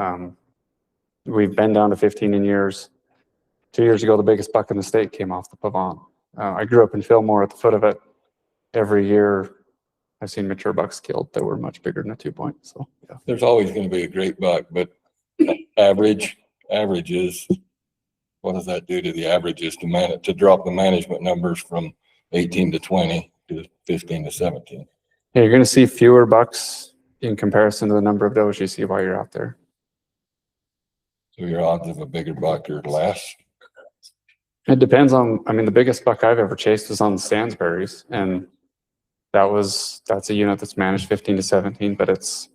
We've been down to 15 in years. 2 years ago, the biggest buck in the state came off the Pavant. I grew up in Fillmore at the foot of it. Every year, I've seen mature bucks killed that were much bigger than a 2-point. So, yeah. There's always going to be a great buck, but averages, what does that do to the averages to drop the management numbers from 18 to 20 to 15 to 17? Yeah, you're going to see fewer bucks in comparison to the number of does you see while you're out there. So your odds of a bigger buck are less? It depends on, I mean, the biggest buck I've ever chased was on the Stansberries, and that's a unit that's managed 15 to 17, but it's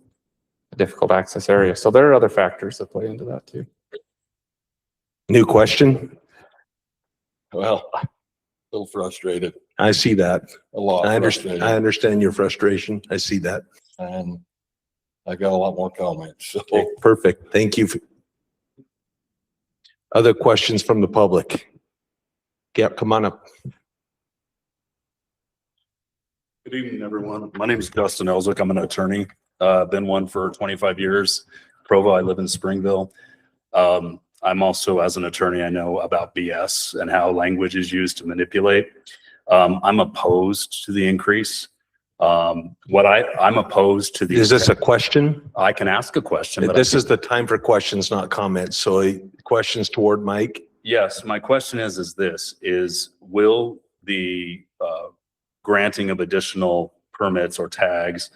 a difficult access area. So there are other factors that play into that too. New question? Well, a little frustrated, I see that. a lot I frustrated. understand your frustration. I see that. And I got a lot more comments, so. Okay, perfect. Thank you. Other questions from the public? Yeah, come on up. Good evening, everyone. My name is Dustin Elswick. I'm an attorney. Been one for 25 years. Provo, I live in Springville. I'm also, as an attorney, I know about BS and how language is used to manipulate. I'm opposed to the increase. I'm opposed to the. Is this a question? I can ask a question. But This is the time for questions, not comments. So questions toward Mike? Yes, my question is this, will the granting of additional permits or tags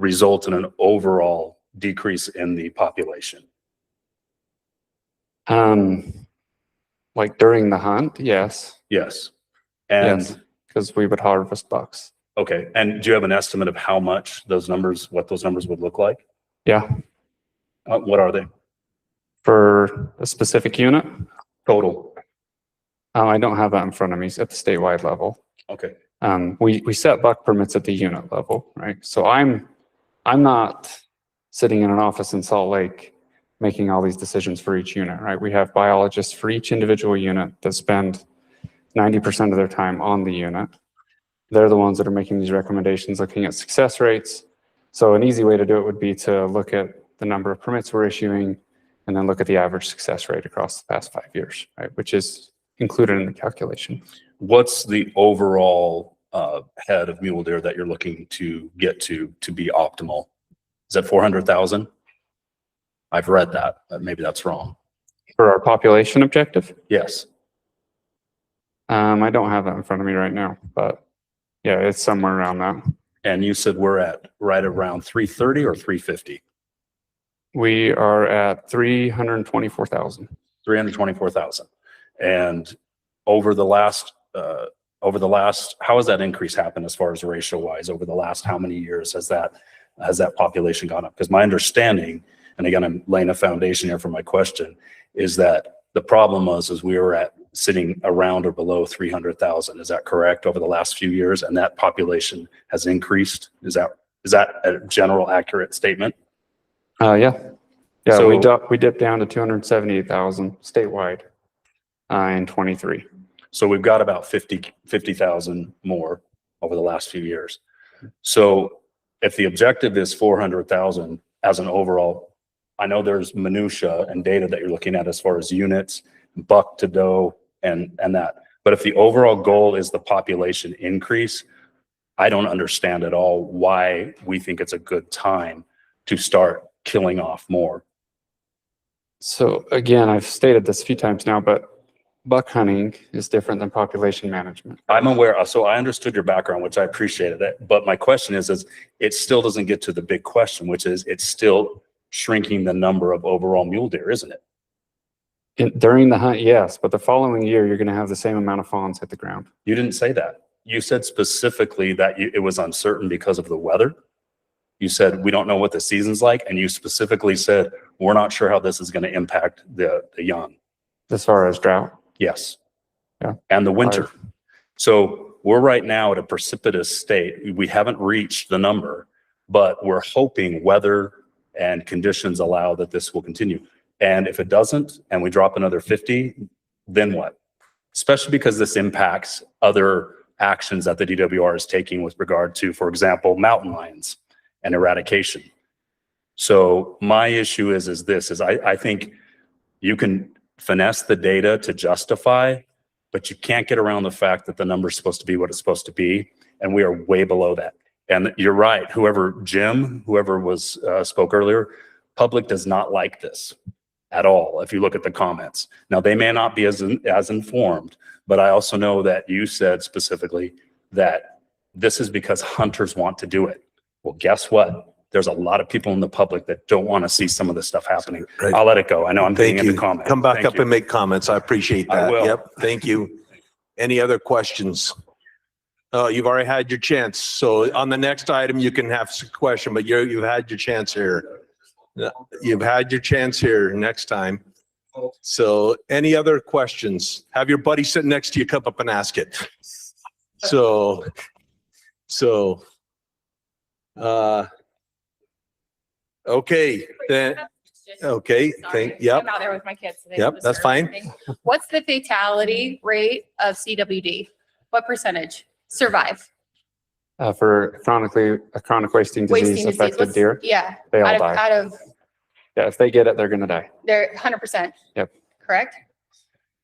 result in an overall decrease in the population? Like during the hunt, yes. Yes. And Yes, because we would harvest bucks. okay, and do you have an estimate of how much what those numbers would look like? Yeah, What are they? for a specific unit. Total. I don't have that in front of me. It's at the statewide level. Okay. We set buck permits at the unit level, right? So I'm not sitting in an office in Salt Lake making all these decisions for each unit, right? We have biologists for each individual unit that spend 90% of their time on the unit. They're the ones that are making these recommendations, looking at success rates. So an easy way to do it would be to look at the number of permits we're issuing and then look at the average success rate across the past 5 years, right? Which is included in the calculation. What's the overall head of mule deer that you're looking to get to be optimal? Is that 400,000? I've read that, but maybe that's wrong. For our population objective, Yes. I don't have that in front of me right now, but yeah, it's somewhere around that. And you said we're at right around 330 or 350? We are at 324,000. 324,000. And over the last, how has that increase happened as far as ratio wise? Over the last how many years has that population gone up? Because my understanding, and again, I'm laying a foundation here for my question, is that the problem is we were sitting around or below 300,000. Is that correct over the last few years? And that population has increased. Is that a general accurate statement? Yeah. Yeah, So- we dipped down to 278,000 statewide in 23. So we've got about 50,000 more over the last few years. So if the objective is 400,000 as an overall, I know there's minutia and data that you're looking at as far as units, buck to doe and that. But if the overall goal is the population increase, I don't understand at all why we think it's a good time to start killing off more. So again, I've stated this a few times now, but buck hunting is different than population management. I'm aware, so I understood your background, which I appreciated it. But my question is it still doesn't get to the big question, which is it's still shrinking the number of overall mule deer, isn't it? During the hunt, yes, but the following year, you're going to have the same amount of fawns hit the ground. You didn't say that. You said specifically that it was uncertain because of the weather. You said, we don't know what the season's like. And you specifically said, we're not sure how this is going to impact the young. As far as drought? Yes. Yeah. And the winter. So we're right now at a precipitous state. We haven't reached the number, but we're hoping weather and conditions allow that this will continue. And if it doesn't, and we drop another 50, then what? Especially because this impacts other actions that the DWR is taking with regard to, for example, mountain lions and eradication. So my issue is I think you can finesse the data to justify, but you can't get around the fact that the number is supposed to be what it's supposed to be. And we are way below that. And you're right. Whoever was spoke earlier, public does not like this at all. If you look at the comments, now they may not be as informed, but I also know that you said specifically that this is because hunters want to do it. Well, guess what? There's a lot of people in the public that don't want to see some of this stuff happening. Right. I'll let it go. I know I'm getting Thank into you. comments. Come back Thank up you. and make comments. I appreciate I that. will. Yep. Thank you. Any other questions? Oh, you've already had your chance. So on the next item, you can have a question, but you've had your chance here. You've had your chance here next time. So any other questions? Have your buddy sitting next to you come up and ask it. Okay, then, okay, yep. I'm out there with my kids. so they Yep, don't that's disturb fine. anything. What's the fatality rate of CWD? What percentage survive? For chronic wasting disease Wasting disease? affected What's- deer, Yeah. they all Out of, die. out of, Yeah, if they get it, they're going to die. they're 100%. Yep. Correct?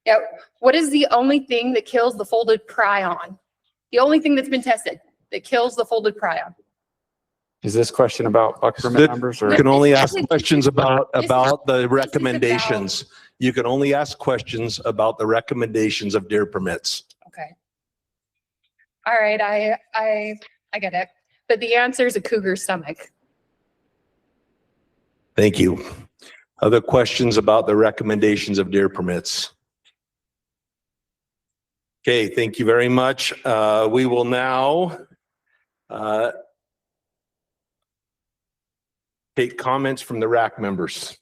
Yeah. What is the only thing that kills the folded prion? The only thing that's been tested that kills the folded prion? Is this question about buck permit That- numbers You or? can only ask questions about This is the recommendations. You can only ask questions about the recommendations of deer permits. Okay. All right, I get it. But the answer is a cougar stomach. Thank you. Other questions about the recommendations of deer permits? Okay, thank you very much. We will now take comments from the RAC members.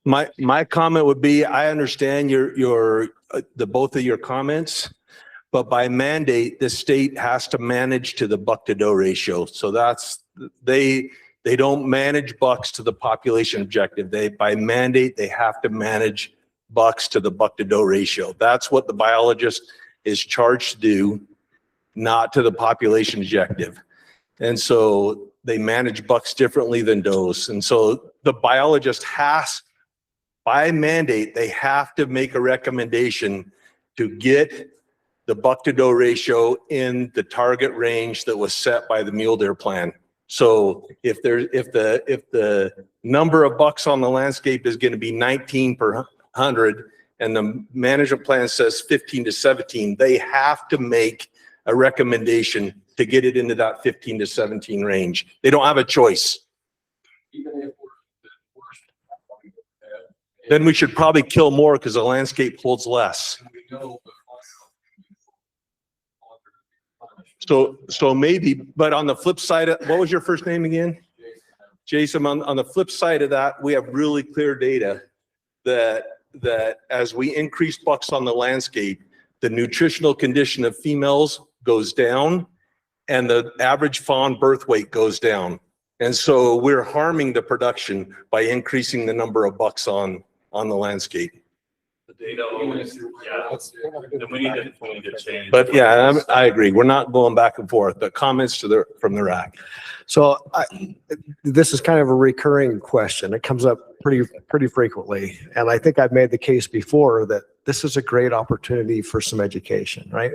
My comment would be, I understand the both of your comments, but by mandate, the state has to manage to the buck to doe ratio. So they don't manage bucks to the population objective. By mandate, they have to manage bucks to the buck to doe ratio. That's what the biologist is charged to do, not to the population objective. And so they manage bucks differently than does. And so the biologist has, by mandate, they have to make a recommendation to get the buck to doe ratio in the target range that was set by the mule deer plan. So if the number of bucks on the landscape is going to be 19 per 100 and the management plan says 15 to 17, they have to make a recommendation to get it into that 15 to 17 range. They don't have a choice. Then we should probably kill more because the landscape holds less. So maybe, but on the flip side, what was your first name again? Jason, on the flip side of that, we have really clear data that as we increase bucks on the landscape, the nutritional condition of females goes down and the average fawn birth weight goes down. And so we're harming the production by increasing the number of bucks on the landscape. The data always, yeah, then we need to change. But yeah, I agree. We're not going back and forth, but comments from the RAC. So this is kind of a recurring question. It comes up pretty frequently. And I think I've made the case before that this is a great opportunity for some education, right?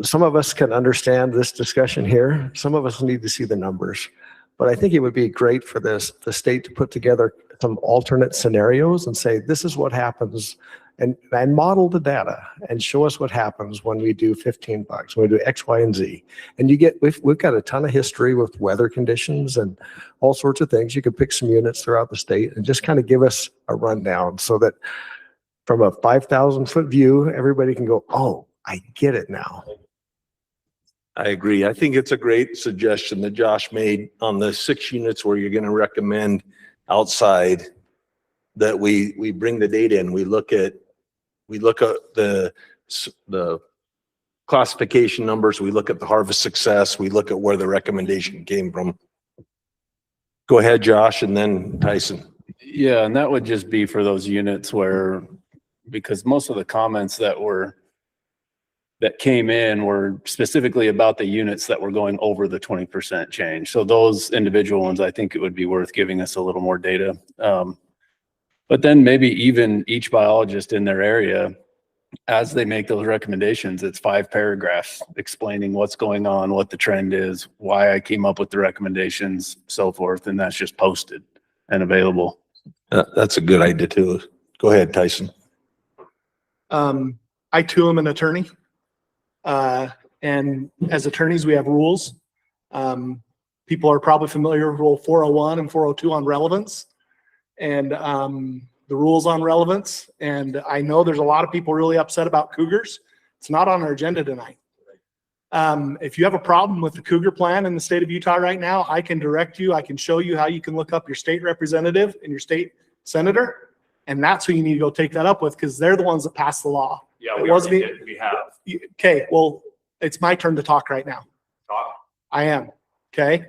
Some of us can understand this discussion here. Some of us need to see the numbers. But I think it would be great for the state to put together some alternate scenarios and say, this is what happens, and model the data and show us what happens when we do 15 bucks, when we do X, Y, and Z. And we've got a ton of history with weather conditions and all sorts of things. You could pick some units throughout the state and just kind of give us a rundown so that from a 5,000-foot view, everybody can go, oh, I get it now. I agree. I think it's a great suggestion that Josh made on the 6 units where you're going to recommend outside that we bring the data in. We look at the classification numbers. We look at the harvest success. We look at where the recommendation came from. Go ahead, Josh, and then Tyson. Yeah, and that would just be for those units where, because most of the comments that came in were specifically about the units that were going over the 20% change. So those individual ones, I think it would be worth giving us a little more data. But then maybe even each biologist in their area, as they make those recommendations, it's 5 paragraphs explaining what's going on, what the trend is, why I came up with the recommendations, so forth. And that's just posted and available. That's a good idea too. Go ahead, Tyson. I too am an attorney. And as attorneys, we have rules. People are probably familiar with Rule 401 and 402 on relevance and the rules on relevance. And I know there's a lot of people really upset about cougars. It's not on our agenda tonight. If you have a problem with the cougar plan in the state of Utah right now, I can direct you. I can show you how you can look up your state representative and your state senator. And that's who you need to go take that up with because they're the ones that passed the law. Yeah, we have. Okay, well, it's my turn to talk right now. I am, okay?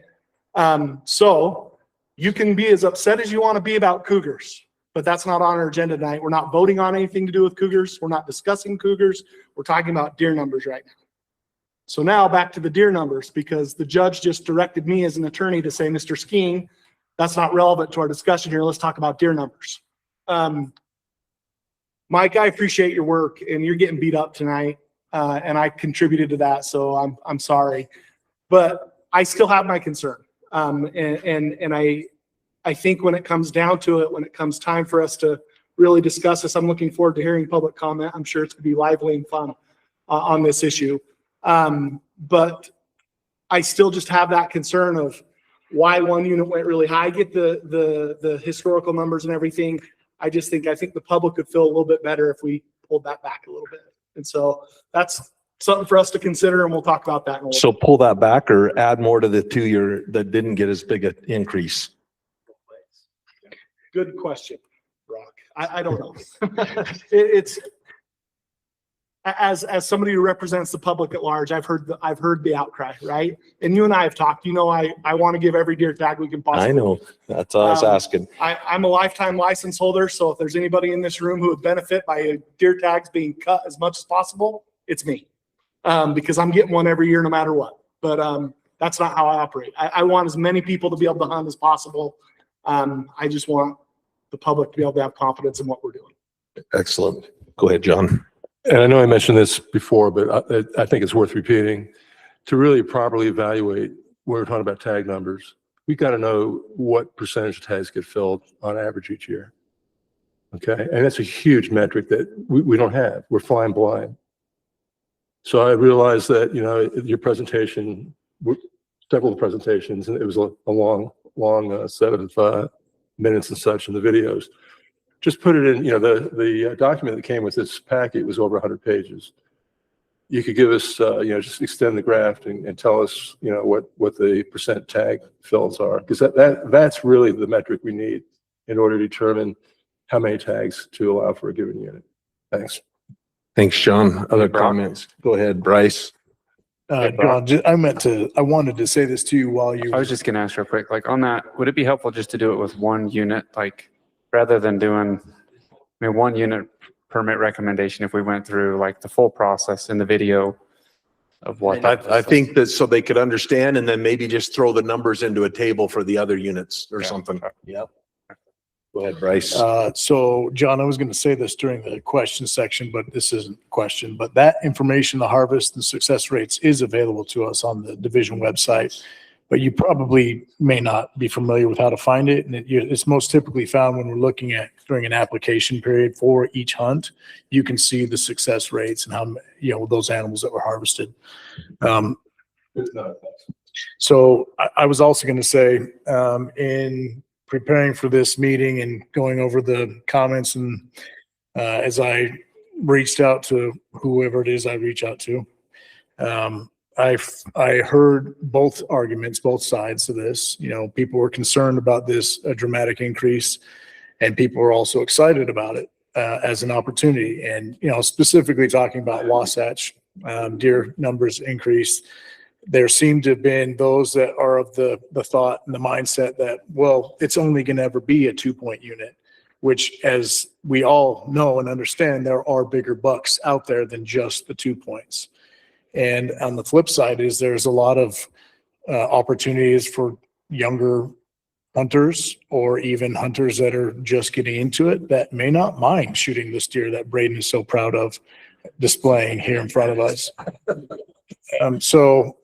So you can be as upset as you want to be about cougars, but that's not on our agenda tonight. We're not voting on anything to do with cougars. We're not discussing cougars. We're talking about deer numbers right now. So now back to the deer numbers, because the judge just directed me as an attorney to say, Mr. Skeen, that's not relevant to our discussion here. Let's talk about deer numbers. Mike, I appreciate your work and you're getting beat up tonight. And I contributed to that. So I'm sorry, but I still have my concern. And I think when it comes down to it, when it comes time for us to really discuss this, I'm looking forward to hearing public comment. I'm sure it's gonna be lively and fun on this issue. But I still just have that concern of why one unit went really high. I get the historical numbers and everything. I think the public would feel a little bit better if we pulled that back a little bit. And so that's something for us to consider, and we'll talk about that in a little bit. So pull that back or add more to the 2 year that didn't get as big an increase. Good question, Brock. I don't know. It's as somebody who represents the public at large, I've heard the outcry, right? And you and I have talked. You know, I want to give every deer tag we can possibly. I know. That's all I was asking. I'm a lifetime license holder, so if there's anybody in this room who would benefit by deer tags being cut as much as possible, it's me, because I'm getting one every year no matter what. But that's not how I operate. I want as many people to be able to hunt as possible. I just want the public to be able to have confidence in what we're doing. Excellent. Go ahead, John. And I know I mentioned this before, but I think it's worth repeating. To really properly evaluate, when we're talking about tag numbers, we got to know what percentage of tags get filled on average each year. Okay, and that's a huge metric that we don't have. We're flying blind. So I realized that, you know, your presentation, several presentations, and it was a long set of minutes and such in the videos. Just put it in, you know, the document that came with this packet was over 100 pages. You could give us, you know, just extend the graph and tell us, you know, what the percent tag fills are, because that's really the metric we need in order to determine how many tags to allow for a given unit. Thanks. Thanks, John. Other comments? Go ahead, Bryce. John, I wanted to say this to you while you. I was just gonna ask real quick, like on that, would it be helpful just to do it with one unit, like rather than doing, I mean, 1 unit permit recommendation if we went through like the full process in the video of what? I think that so they could understand, and then maybe just throw the numbers into a table for the other units or something. Yep. Go ahead, Bryce. So John, I was going to say this during the question section, but this isn't a question, but that information, the harvest and success rates is available to us on the division website, but you probably may not be familiar with how to find it. And it's most typically found when we're looking at during an application period for each hunt. You can see the success rates and how, you know, those animals that were harvested. So I was also going to say, in preparing for this meeting and going over the comments, and as I reached out to whoever it is I reach out to, I heard both arguments, both sides of this. You know, people were concerned about this dramatic increase, and people were also excited about it as an opportunity. And, you know, specifically talking about Wasatch, deer numbers increased. There seem to have been those that are of the thought and the mindset that, well, it's only going to ever be a 2-point unit, which, as we all know and understand, there are bigger bucks out there than just the 2 points. And on the flip side is there's a lot of opportunities for younger hunters or even hunters that are just getting into it that may not mind shooting this deer that Braden is so proud of displaying here in front of us. So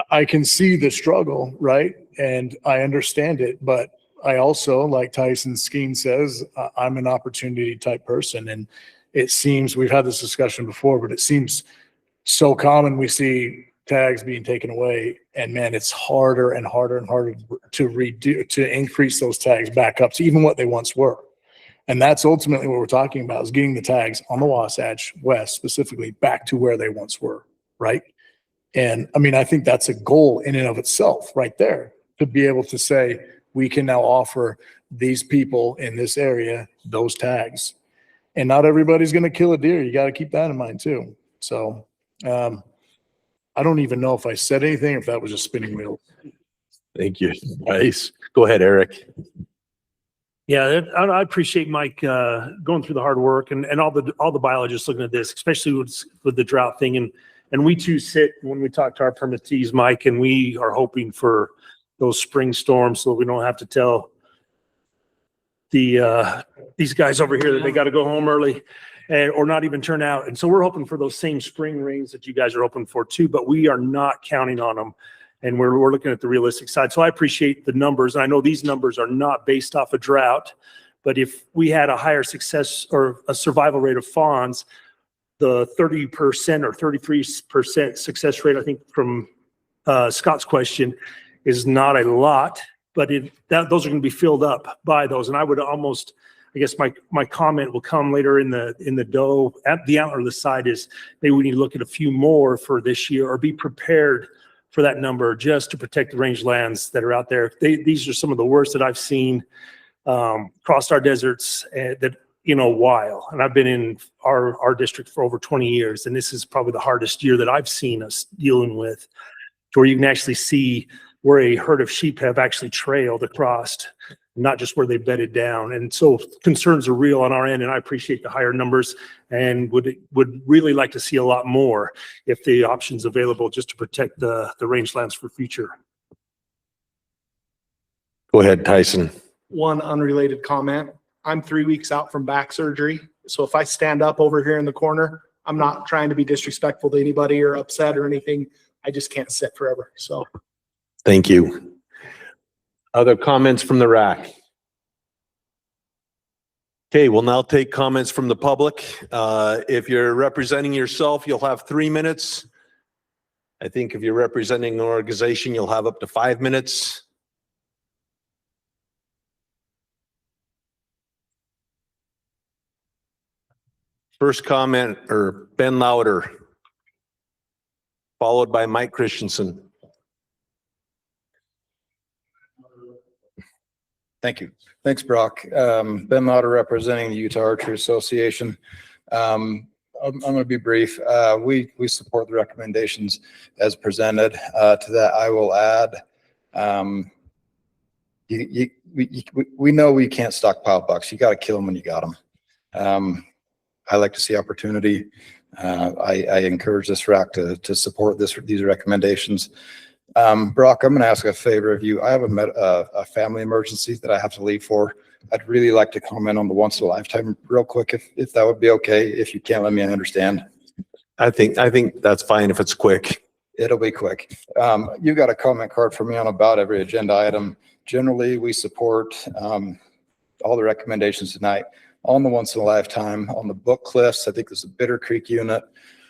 I can see the struggle, right? And I understand it, but I also, like Tyson Skeen says, I'm an opportunity type person. And it seems, we've had this discussion before, but it seems so common we see tags being taken away, and man, it's harder and harder and harder to increase those tags back up to even what they once were. And that's ultimately what we're talking about, is getting the tags on the Wasatch West specifically back to where they once were, right? And I mean, I think that's a goal in and of itself right there, to be able to say, we can now offer these people in this area those tags. And not everybody's going to kill a deer. You got to keep that in mind too. So I don't even know if I said anything, if that was just spinning wheel. Thank you. Nice. Go ahead, Eric. Yeah, I appreciate Mike going through the hard work and all the biologists looking at this, especially with the drought thing. And we too sit when we talk to our permittees, Mike, and we are hoping for those spring storms so we don't have to tell these guys over here that they got to go home early or not even turn out. And so we're hoping for those same spring rains that you guys are hoping for too, but we are not counting on them. And we're looking at the realistic side. So I appreciate the numbers. And I know these numbers are not based off a drought, but if we had a higher success or a survival rate of fawns, the 30% or 33% success rate, I think from Scott's question, is not a lot, but those are going to be filled up by those. And I would almost, I guess my comment will come later in the doe at the antlerless side is maybe we need to look at a few more for this year or be prepared for that number just to protect the range lands that are out there. These are some of the worst that I've seen across our deserts that in a while. And I've been in our district for over 20 years. And this is probably the hardest year that I've seen us dealing with, where you can actually see where a herd of sheep have actually trailed across, not just where they bedded down. And so concerns are real on our end, and I appreciate the higher numbers and would really like to see a lot more if the option's available just to protect the rangelands for future. Go ahead, Tyson. One unrelated comment. I'm 3 weeks out from back surgery. So if I stand up over here in the corner, I'm not trying to be disrespectful to anybody or upset or anything. I just can't sit forever. So. Thank you. Other comments from the RAC? Okay, we'll now take comments from the public. If you're representing yourself, you'll have 3 minutes. I think if you're representing an organization, you'll have up to 5 minutes. First comment, or Ben Louder, followed by Mike Christensen. Thank you. Thanks, Brock. Ben Lauder, representing the Utah Archery Association. I'm going to be brief. We support the recommendations as presented. To that, I will add, we know we can't stockpile bucks. You got to kill them when you got them. I like to see opportunity. I encourage this RAC to support these recommendations. Brock, I'm going to ask a favor of you. I have a family emergency that I have to leave for. I'd really like to comment on the once in a lifetime real quick, if that would be okay. If you can't let me, I understand. I think that's fine if it's quick. It'll be quick. You got a comment card for me on about every agenda item. Generally, we support all the recommendations tonight. On the once in a lifetime, on the book cliffs, I think there's a Bitter Creek unit.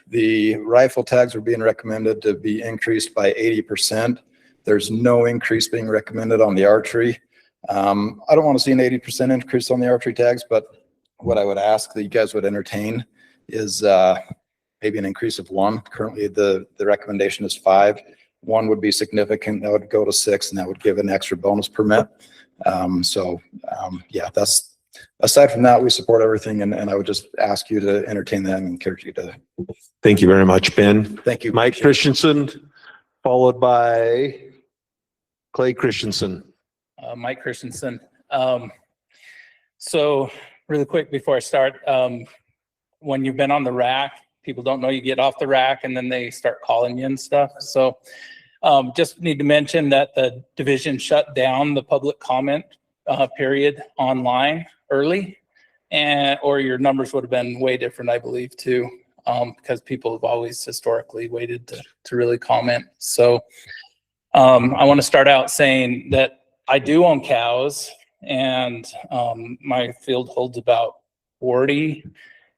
The rifle tags are being recommended to be increased by 80%. There's no increase being recommended on the archery. I don't want to see an 80% increase on the archery tags, but what I would ask that you guys would entertain is maybe an increase of 1. Currently, the recommendation is 5. 1 would be significant. That would go to 6, and that would give an extra bonus permit. Yeah, that's. Aside from that, we support everything, and I would just ask you to entertain that and encourage you to. Thank you very much, Ben. Thank you. Mike Christensen, followed by Clay Christensen. Mike Christensen. So really quick before I start, when you've been on the RAC, people don't know you get off the RAC and then they start calling you and stuff. So just need to mention that the division shut down the public comment period online early, or your numbers would have been way different, I believe, too, because people have always historically waited to really comment. So I want to start out saying that I do own cows, and my field holds about 40,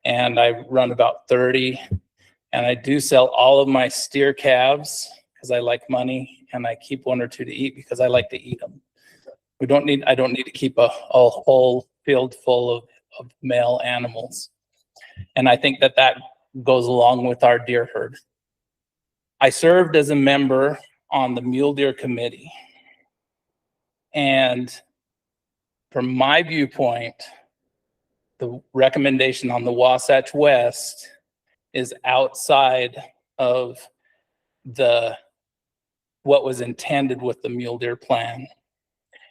and I run about 30, and I do sell all of my steer calves because I like money, and I keep 1 or 2 to eat because I like to eat them. I don't need to keep a whole field full of male animals. And I think that goes along with our deer herd. I served as a member on the mule deer committee. And from my viewpoint, the recommendation on the Wasatch West is outside of what was intended with the mule deer plan.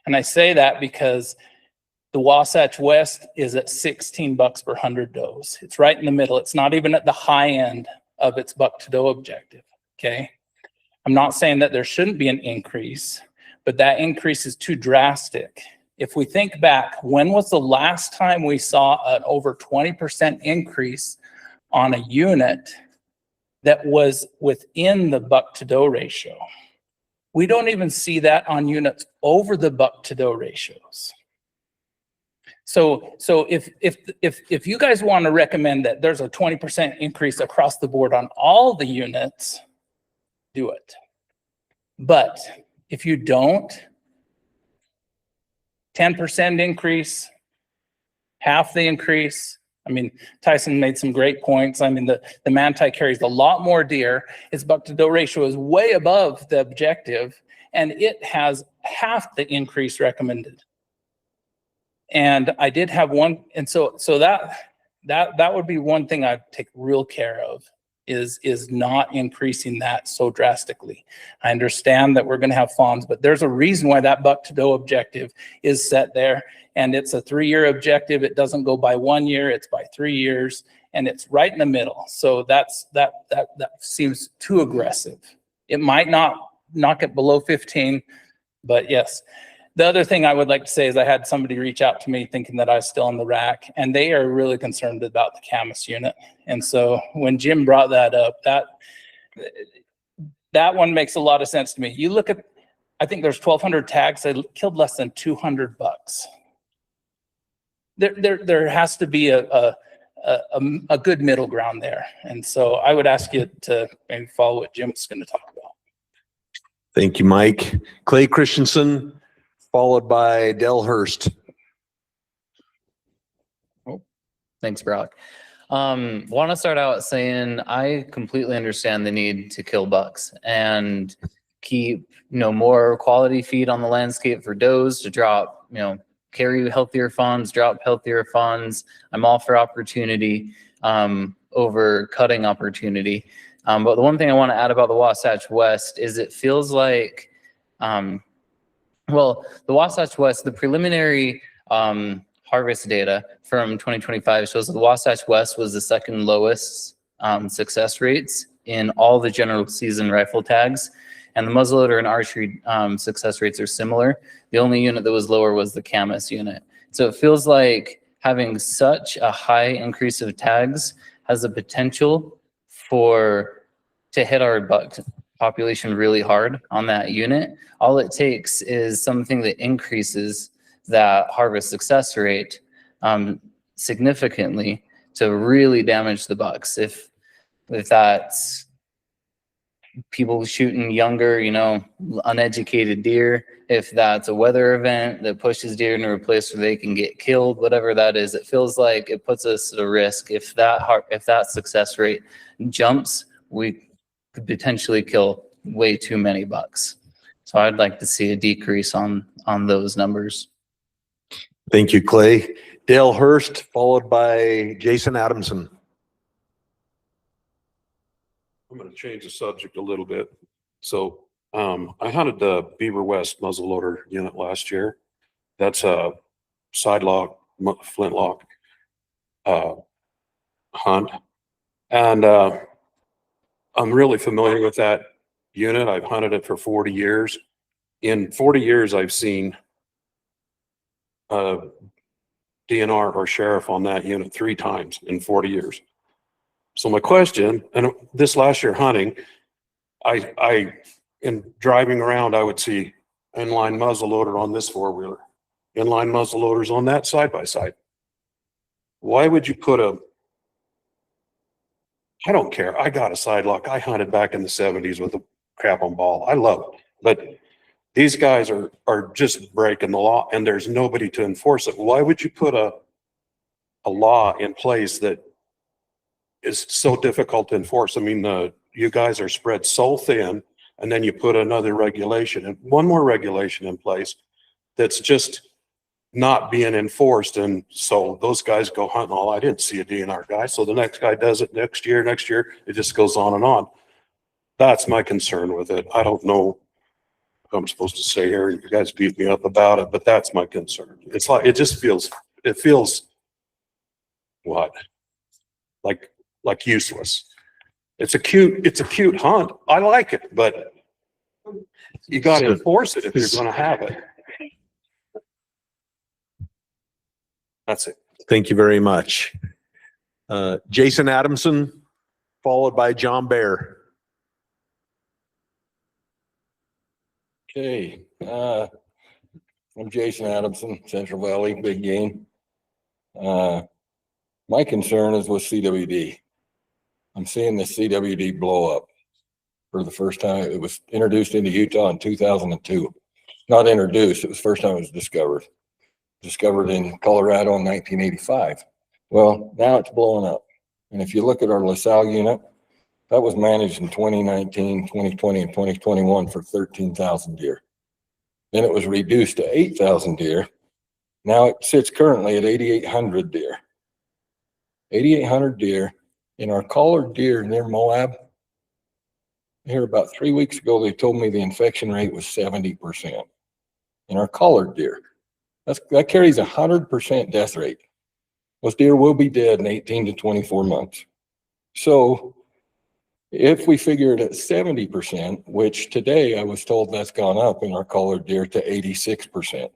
And I say that because the Wasatch West is at $16 per 100 does. It's right in the middle. It's not even at the high end of its buck to doe objective, okay? I'm not saying that there shouldn't be an increase, but that increase is too drastic. If we think back, when was the last time we saw an over 20% increase on a unit that was within the buck to doe ratio? We don't even see that on units over the buck to doe ratios. So if you guys want to recommend that there's a 20% increase across the board on all the units, do it. But if you don't, 10% increase, half the increase. I mean, Tyson made some great points. I mean, the Manti carries a lot more deer. Its buck to doe ratio is way above the objective, and it has half the increase recommended. And I did have one, and so that would be one thing I'd take real care of, is not increasing that so drastically. I understand that we're going to have fawns, but there's a reason why that buck to doe objective is set there, and it's a 3-year objective. It doesn't go by 1 year, it's by 3 years, and it's right in the middle. So that seems too aggressive. It might not knock it below 15, but yes. The other thing I would like to say is I had somebody reach out to me thinking that I was still on the rack, and they are really concerned about the camas unit. And so when Jim brought that up, that one makes a lot of sense to me. You look at, I think there's 1,200 tags. They killed less than 200 bucks. There has to be a good middle ground there. And so I would ask you to maybe follow what Jim's going to talk about. Thank you, Mike. Clay Christensen, followed by Del Hurst. Thanks, Brock. Want to start out saying I completely understand the need to kill bucks and keep, more quality feed on the landscape for does to drop, carry healthier funds, drop healthier funds. I'm all for opportunity over cutting opportunity. But the one thing I want to add about the Wasatch West is it feels like, the Wasatch West, the preliminary harvest data from 2025 shows that the Wasatch West was the second lowest success rates in all the general season rifle tags. And the muzzleloader and archery success rates are similar. The only unit that was lower was the camas unit. So it feels like having such a high increase of tags has the potential to hit our buck population really hard on that unit. All it takes is something that increases that harvest success rate significantly to really damage the bucks. If that's people shooting younger, uneducated deer, if that's a weather event that pushes deer into a place where they can get killed, whatever that is, it feels like it puts us at a risk. If that success rate jumps, we could potentially kill way too many bucks. So I'd like to see a decrease on those numbers. Thank you, Clay. Dale Hurst, followed by Jason Adamson. I'm going to change the subject a little bit. So I hunted the Beaver West muzzleloader unit last year. That's a side lock, flintlock hunt. And I'm really familiar with that unit. I've hunted it for 40 years. In 40 years, I've seen DNR or sheriff on that unit 3 times in 40 years. So my question, and this last year hunting, in driving around, I would see inline muzzleloader on this 4-wheeler, inline muzzleloaders on that side-by-side. Why would you put I don't care. I got a side lock. I hunted back in the 70s with a crap on ball. I love it. But these guys are just breaking the law and there's nobody to enforce it. Why would you put a law in place that is so difficult to enforce? I mean, you guys are spread so thin, and then you put another regulation and one more regulation in place that's just not being enforced. And so those guys go hunting. I didn't see a DNR guy. So the next guy does it next year, it just goes on and on. That's my concern with it. I don't know what I'm supposed to say here. You guys beat me up about it, but that's my concern. It's like, it feels what? Like useless. It's a cute hunt. I like it, but you got to enforce it if you're going to have it. That's it. Thank you very much. Jason Adamson, followed by John Bear. Okay, I'm Jason Adamson, Central Valley, big game. My concern is with CWD. I'm seeing the CWD blow up for the first time. It was introduced into Utah in 2002. Not introduced, it was the first time it was discovered. Discovered in Colorado in 1985. Well, now it's blowing up. And if you look at our LaSalle unit, that was managed in 2019, 2020, and 2021 for 13,000 deer. Then it was reduced to 8,000 deer. Now it sits currently at 8,800 deer. 8,800 deer. In our collared deer near Moab, here about 3 weeks ago, they told me the infection rate was 70%. In our collared deer, that carries 100% death rate. Those deer will be dead in 18 to 24 months. So If we figure it at 70%, which today I was told that's gone up in our collared deer to 86%.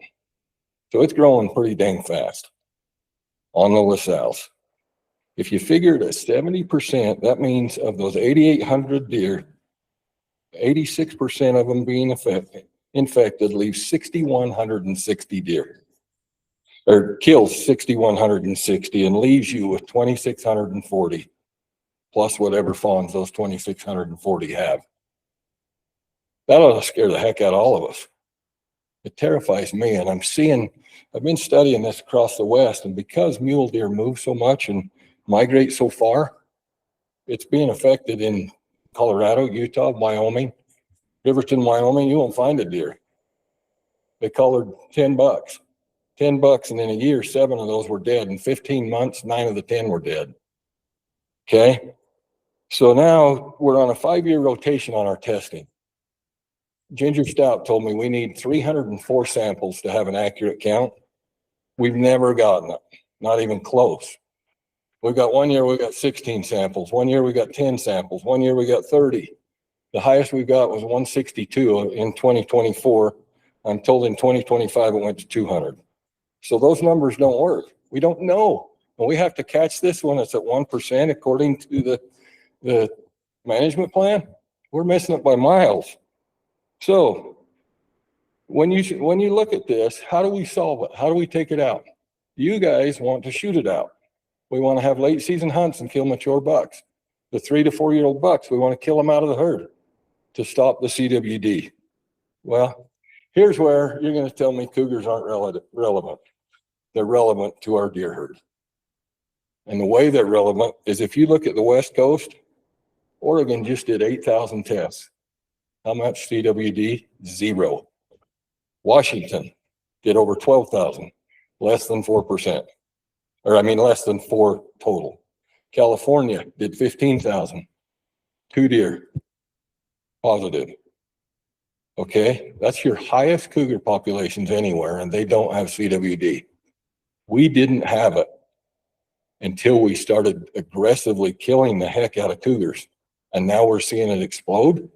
So it's growing pretty dang fast on the LaSalle's. If you figure it at 70%, that means of those 8,800 deer, 86% of them being infected leaves 6,160 deer. Or kills 6,160 and leaves you with 2,640 plus whatever fawns those 2,640 have. That ought to scare the heck out of all of us. It terrifies me, and I've been studying this across the West, and because mule deer move so much and migrate so far, it's being affected in Colorado, Utah, Wyoming. Riverton, Wyoming, you won't find a deer. They collared $10. $10, and in a year, 7 of those were dead. In 15 months, 9 of the 10 were dead. Okay? So now we're on a 5-year rotation on our testing. Ginger Stout told me we need 304 samples to have an accurate count. We've never gotten it, not even close. We've got 1 year, we got 16 samples. 1 year, we got 10 samples. 1 year, we got 30. The highest we got was 162 in 2024. I'm told in 2025, it went to 200. So those numbers don't work. We don't know. And we have to catch this one. It's at 1% according to the management plan. We're missing it by miles. So when you look at this, how do we solve it? How do we take it out? You guys want to shoot it out. We want to have late season hunts and kill mature bucks. The 3 to 4 year old bucks, we want to kill them out of the herd to stop the CWD. Well, here's where you're going to tell me cougars aren't relevant. They're relevant to our deer herd. And the way they're relevant is if you look at the West Coast, Oregon just did 8,000 tests. How much CWD? 0. Washington did over 12,000, less than 4%. Or I mean, less than 4 total. California did 15,000, 2 deer positive. Okay, that's your highest cougar populations anywhere, and they don't have CWD. We didn't have it until we started aggressively killing the heck out of cougars, and now we're seeing it explode.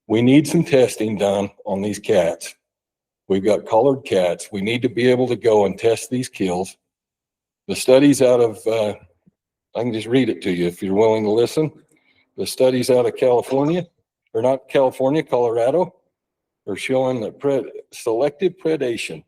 We need some testing done on these cats. We've got collared cats. We need to be able to go and test these kills. The studies out of, I can just read it to you if you're willing to listen. The studies out of California, or not California, Colorado, are showing that selective predation.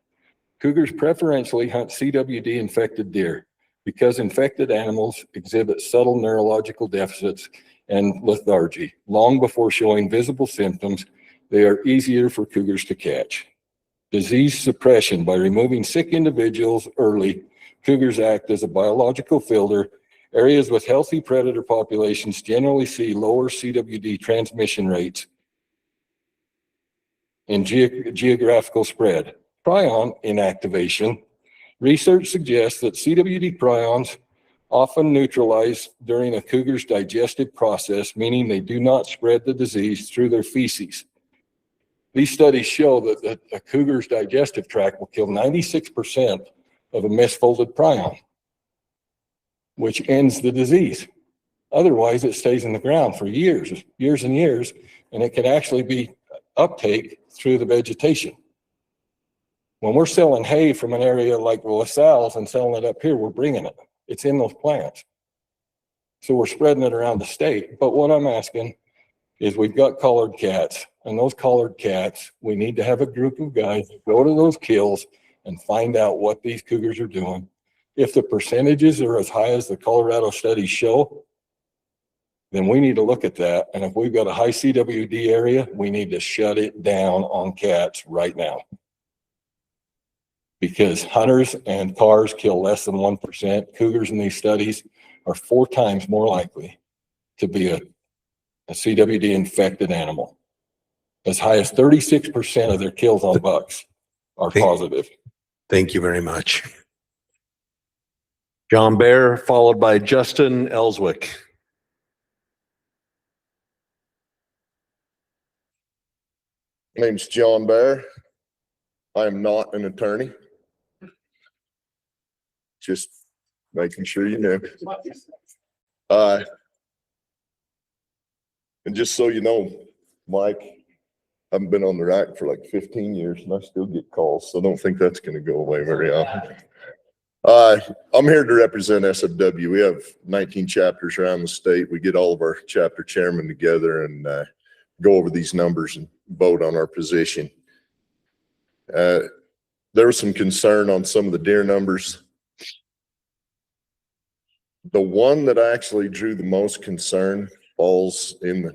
Cougars preferentially hunt CWD infected deer because infected animals exhibit subtle neurological deficits and lethargy. Long before showing visible symptoms, they are easier for cougars to catch. Disease suppression by removing sick individuals early. Cougars act as a biological filter. Areas with healthy predator populations generally see lower CWD transmission rates in geographical spread. Prion inactivation. Research suggests that CWD prions often neutralize during a cougar's digestive process, meaning they do not spread the disease through their feces. These studies show that a cougar's digestive tract will kill 96% of a misfolded prion, which ends the disease. Otherwise, it stays in the ground for years and years, and it can actually be uptake through the vegetation. When we're selling hay from an area like LaSalle's and selling it up here, we're bringing it. It's in those plants. So we're spreading it around the state. But what I'm asking is we've got collared cats, and those collared cats, we need to have a group of guys that go to those kills and find out what these cougars are doing. If the percentages are as high as the Colorado studies show, then we need to look at that. And if we've got a high CWD area, we need to shut it down on cats right now. Because hunters and cars kill less than 1%. Cougars in these studies are 4 times more likely to be a CWD infected animal. As high as 36% of their kills on bucks are positive. Thank you very much. John Bear, followed by Justin Ellswick. My name's John Bear. I am not an attorney. Just making sure you know. And just so you know, Mike, I've been on the rack for like 15 years and I still get calls, so don't think that's gonna go away very often. I'm here to represent SFW. We have 19 chapters around the state. We get all of our chapter chairmen together and go over these numbers and vote on our position. There was some concern on some of the deer numbers. The one that actually drew the most concern falls in the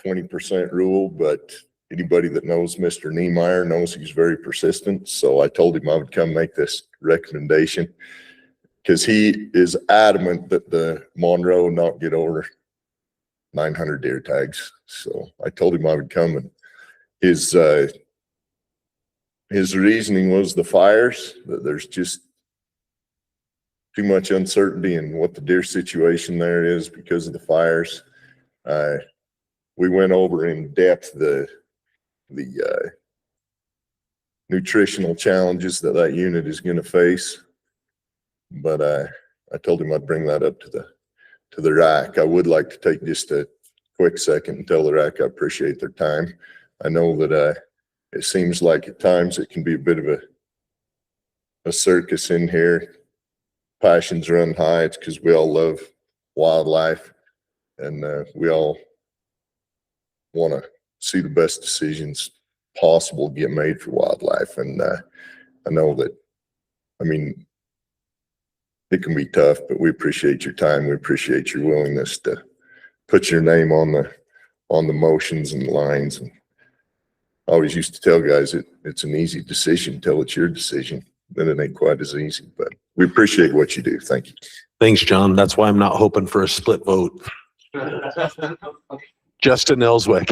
20% rule, but anybody that knows Mr. Niemeyer knows he's very persistent. So I told him I would come make this recommendation because he is adamant that the Monroe not get over 900 deer tags. So I told him I would come, and his reasoning was the fires, that there's just too much uncertainty in what the deer situation there is because of the fires. We went over in depth the nutritional challenges that unit is going to face, but I told him I'd bring that up to the RAC. I would like to take just a quick second and tell the RAC I appreciate their time. I know that it seems like at times it can be a bit of a circus in here. Passions run high. It's because we all love wildlife, and we all want to see the best decisions possible get made for wildlife. And I know that, I mean, it can be tough, but we appreciate your time. We appreciate your willingness to put your name on the motions and lines. And I always used to tell guys it's an easy decision until it's your decision. Then it ain't quite as easy, but we appreciate what you do. Thank you. Thanks, John. That's why I'm not hoping for a split vote. Justin Ellswick.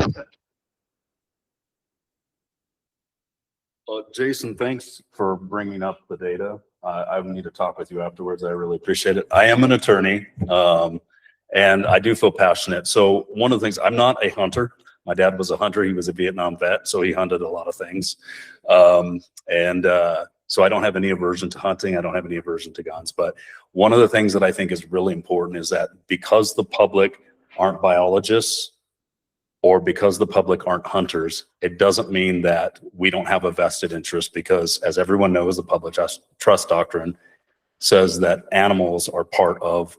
Jason, thanks for bringing up the data. I need to talk with you afterwards. I really appreciate it. I am an attorney, and I do feel passionate. So one of the things, I'm not a hunter. My dad was a hunter. He was a Vietnam vet, so he hunted a lot of things. So I don't have any aversion to hunting. I don't have any aversion to guns. But one of the things that I think is really important is that because the public aren't biologists, or because the public aren't hunters, it doesn't mean that we don't have a vested interest, because as everyone knows, the public trust doctrine says that animals are part of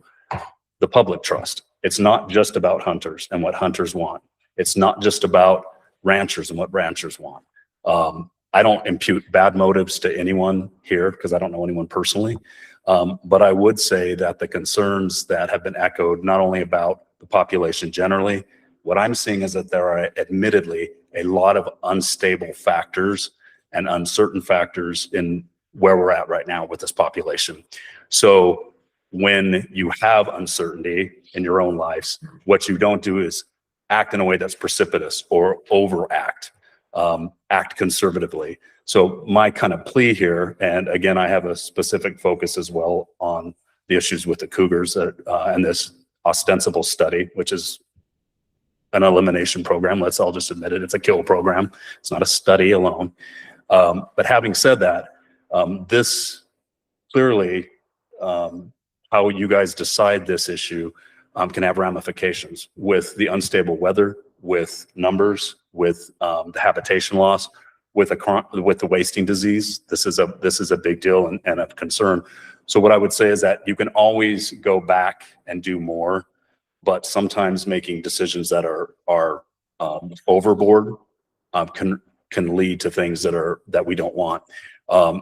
the public trust. It's not just about hunters and what hunters want. It's not just about ranchers and what ranchers want. I don't impute bad motives to anyone here because I don't know anyone personally. But I would say that the concerns that have been echoed, not only about the population generally, what I'm seeing is that there are admittedly a lot of unstable factors and uncertain factors in where we're at right now with this population. So when you have uncertainty in your own lives, what you don't do is act in a way that's precipitous or overact, act conservatively. So my kind of plea here, and again, I have a specific focus as well on the issues with the cougars and this ostensible study, which is an elimination program. Let's all just admit it. It's a kill program. It's not a study alone. But having said that, this clearly, how you guys decide this issue can have ramifications with the unstable weather, with numbers, with the habitation loss, with the wasting disease. This is a big deal and a concern. So what I would say is that you can always go back and do more, but sometimes making decisions that are overboard can lead to things that we don't want.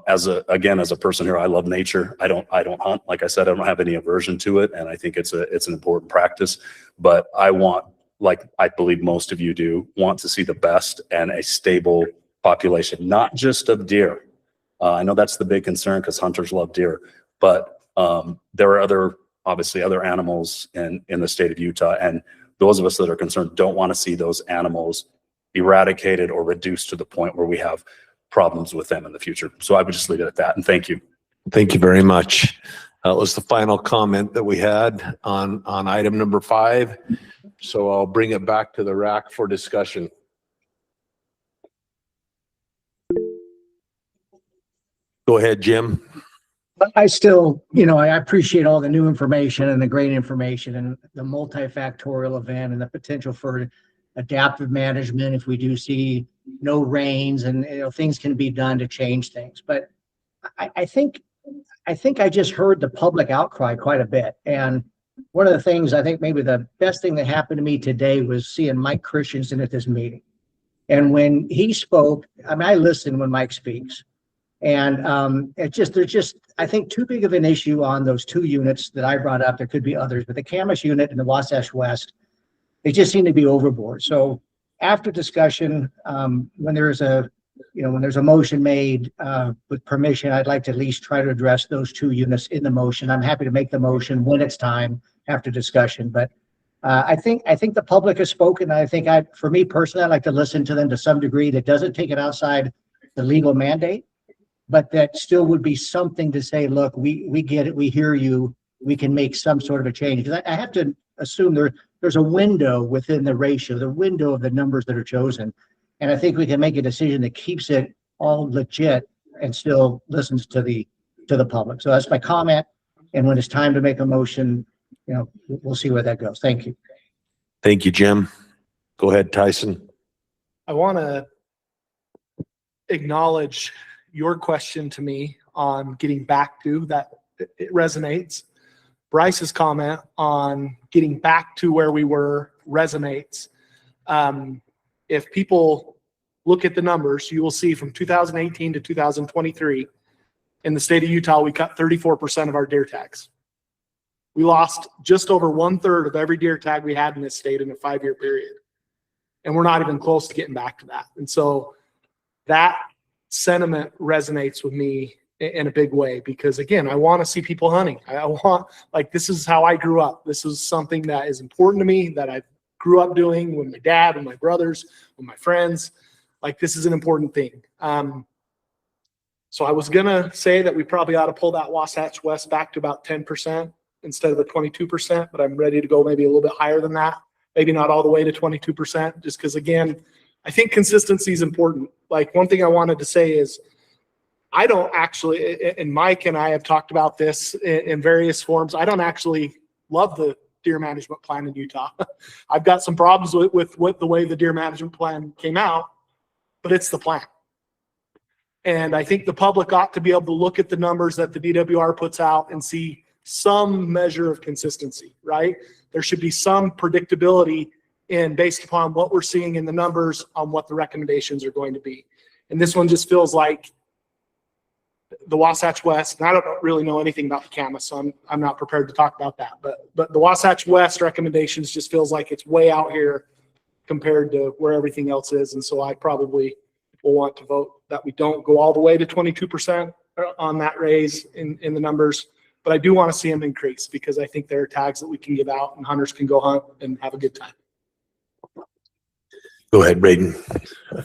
As a person here, I love nature. I don't hunt. Like I said, I don't have any aversion to it, and I think it's an important practice. But I want, like I believe most of you do, want to see the best and a stable population, not just of deer. I know that's the big concern because hunters love deer, but there are obviously other animals in the state of Utah, and those of us that are concerned don't want to see those animals eradicated or reduced to the point where we have problems with them in the future. So I would just leave it at that, and thank you. Thank you very much. That was the final comment that we had on item number 5. So I'll bring it back to the RAC for discussion. Go ahead, Jim. I still, I appreciate all the new information and the great information and the multifactorial event and the potential for adaptive management if we do see no rains and, things can be done to change things. But I think I just heard the public outcry quite a bit. And one of the things, I think maybe the best thing that happened to me today was seeing Mike Christensen at this meeting. And when he spoke, I mean, I listen when Mike speaks. And there's just, I think, too big of an issue on those two units that I brought up. There could be others, but the Camas unit and the Wasatch West, they just seem to be overboard. So after discussion, when there's a motion made with permission, I'd like to at least try to address those two units in the motion. I'm happy to make the motion when it's time after discussion, but I think the public has spoken. I think for me personally, I'd like to listen to them to some degree that doesn't take it outside the legal mandate, but that still would be something to say, look, we get it, we hear you, we can make some sort of a change. Because I have to assume there's a window within the ratio, the window of the numbers that are chosen. And I think we can make a decision that keeps it all legit and still listens to the public. So that's my comment. And when it's time to make a motion, we'll see where that goes. Thank you. Thank you, Jim. Go ahead, Tyson. I want to acknowledge your question to me on getting back to that. It resonates. Bryce's comment on getting back to where we were resonates. If people look at the numbers, you will see from 2018 to 2023, in the state of Utah, we cut 34% of our deer tags. We lost just over 1/3 of every deer tag we had in this state in a 5-year period. And we're not even close to getting back to that. And so that sentiment resonates with me in a big way, because again, I want to see people hunting. This is how I grew up. This is something that is important to me, that I grew up doing with my dad, with my brothers, with my friends. This is an important thing. So I was going to say that we probably ought to pull that Wasatch West back to about 10% instead of the 22%, but I'm ready to go maybe a little bit higher than that. Maybe not all the way to 22%, just because, again, I think consistency is important. One thing I wanted to say is, I don't actually, and Mike and I have talked about this in various forms, I don't actually love the deer management plan in Utah. I've got some problems with the way the deer management plan came out, but it's the plan. And I think the public ought to be able to look at the numbers that the DWR puts out and see some measure of consistency, right? There should be some predictability based upon what we're seeing in the numbers on what the recommendations are going to be. And this one just feels like the Wasatch West, and I don't really know anything about the Camas, so I'm not prepared to talk about that. But the Wasatch West recommendations just feels like it's way out here compared to where everything else is. And so I probably will want to vote that we don't go all the way to 22% on that raise in the numbers. But I do want to see them increase, because I think there are tags that we can give out and hunters can go hunt and have a good time. Go ahead, Braden.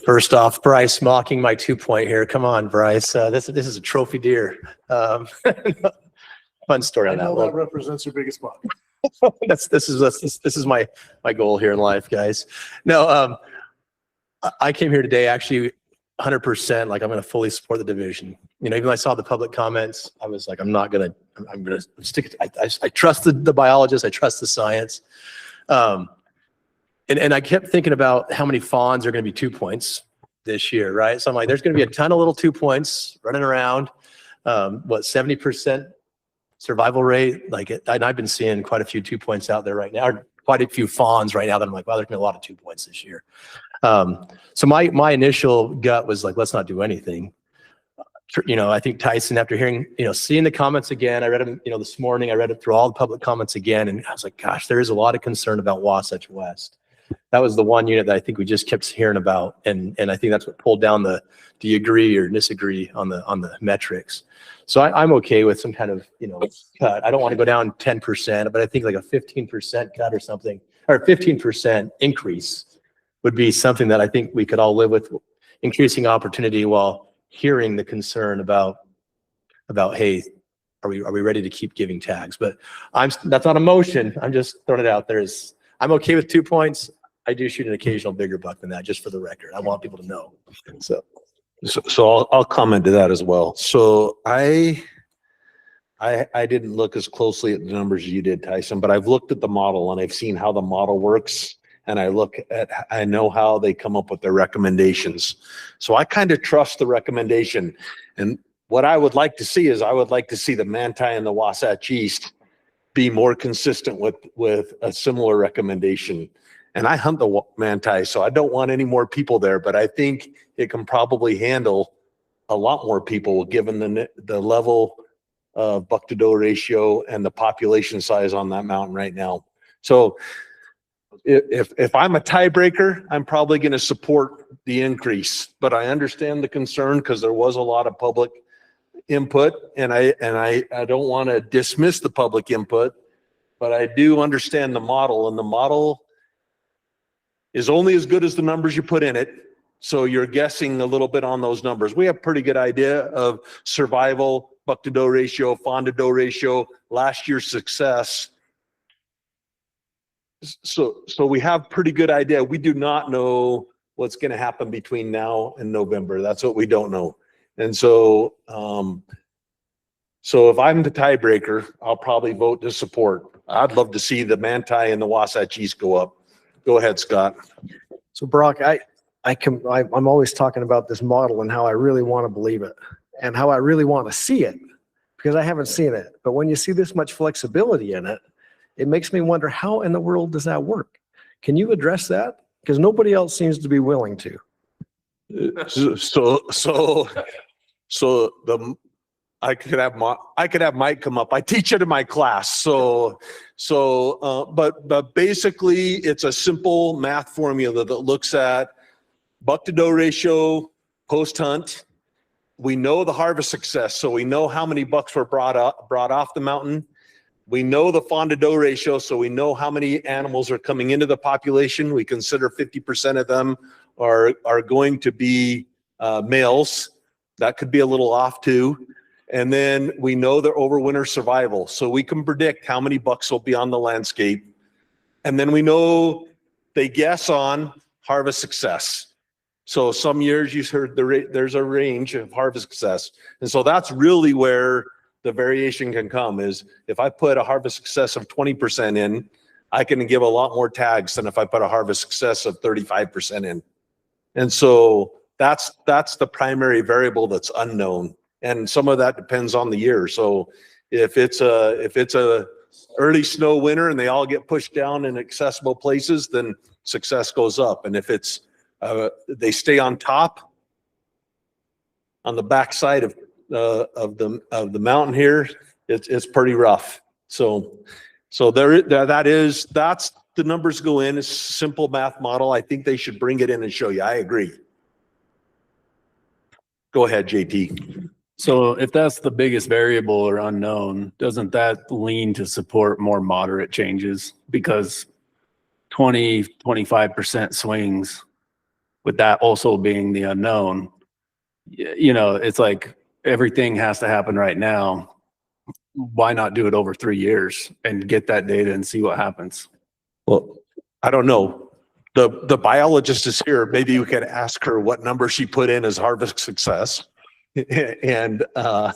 First off, Bryce mocking my 2-point here. Come on, Bryce. This is a trophy deer. Fun story on I know that one. that represents your biggest buck. This is my goal here in life, guys. No, I came here today actually 100%. I'm going to fully support the division. Even though I saw the public comments, I was like, I'm going to stick. I trust the biologists. I trust the science. And I kept thinking about how many fawns are going to be 2 points this year, right? So I'm like, there's going to be a ton of little 2 points running around. 70% survival rate? And I've been seeing quite a few 2 points out there right now, or quite a few fawns right now that I'm like, wow, there's going to be a lot of 2 points this year. So my initial gut was like, let's not do anything. I think Tyson, after hearing, seeing the comments again, I read them, this morning, I read it through all the public comments again, and I was like, gosh, there is a lot of concern about Wasatch West. That was the one unit that I think we just kept hearing about. And I think that's what pulled down the, do you agree or disagree on the metrics. So I'm okay with some kind of, cut. I don't want to go down 10%, but I think like a 15% cut or something, or 15% increase would be something that I think we could all live with, increasing opportunity while hearing the concern about, hey, are we ready to keep giving tags? But that's not a motion. I'm just throwing it out there. I'm okay with 2 points. I do shoot an occasional bigger buck than that, just for the record. I want people to know. So I'll comment to that as well. So I didn't look as closely at the numbers as you did, Tyson, but I've looked at the model and I've seen how the model works. and I know how they come up with their recommendations. So I kind of trust the recommendation. And what I would like to see is I would like to see the Manti and the Wasatch East be more consistent with a similar recommendation. And I hunt the Manti, so I don't want any more people there, but I think it can probably handle a lot more people given the level of buck to doe ratio and the population size on that mountain right now. So if I'm a tiebreaker, I'm probably going to support the increase, but I understand the concern because there was a lot of public input, and I don't want to dismiss the public input, but I do understand the model, and the model is only as good as the numbers you put in it. So you're guessing a little bit on those numbers. We have a pretty good idea of survival, buck to doe ratio, fawn to doe ratio, last year's success. So we have pretty good idea. We do not know what's going to happen between now and November. That's what we don't know. And so, so if I'm the tiebreaker, I'll probably vote to support. I'd love to see the Manti and the Wasatch East go up. Go ahead, Scott. So Brock, I'm always talking about this model and how I really want to believe it and how I really want to see it because I haven't seen it. But when you see this much flexibility in it, it makes me wonder how in the world does that work? Can you address that? Because nobody else seems to be willing to. I could have Mike come up. I teach it in my class. But basically it's a simple math formula that looks at buck to doe ratio post hunt. We know the harvest success. So we know how many bucks were brought off the mountain. We know the fawn to doe ratio. So we know how many animals are coming into the population. We consider 50% of them are going to be males. That could be a little off too. And then we know their overwinter survival. So we can predict how many bucks will be on the landscape. And then we know they guess on harvest success. So some years you heard there's a range of harvest success. And so that's really where the variation can come is if I put a harvest success of 20% in, I can give a lot more tags than if I put a harvest success of 35% in. And so that's the primary variable that's unknown. And some of that depends on the year. So if it's a early snow winter and they all get pushed down in accessible places, then success goes up. And if it's they stay on top on the backside of the mountain here, it's pretty rough. So that's the numbers go in. It's a simple math model. I think they should bring it in and show you. I agree. Go ahead, JT. So if that's the biggest variable or unknown, doesn't that lean to support more moderate changes? Because 25% swings with that also being the unknown, it's like everything has to happen right now. Why not do it over 3 years and get that data and see what happens? Well, I don't know. The biologist is here. Maybe you could ask her what number she put in as harvest success. And I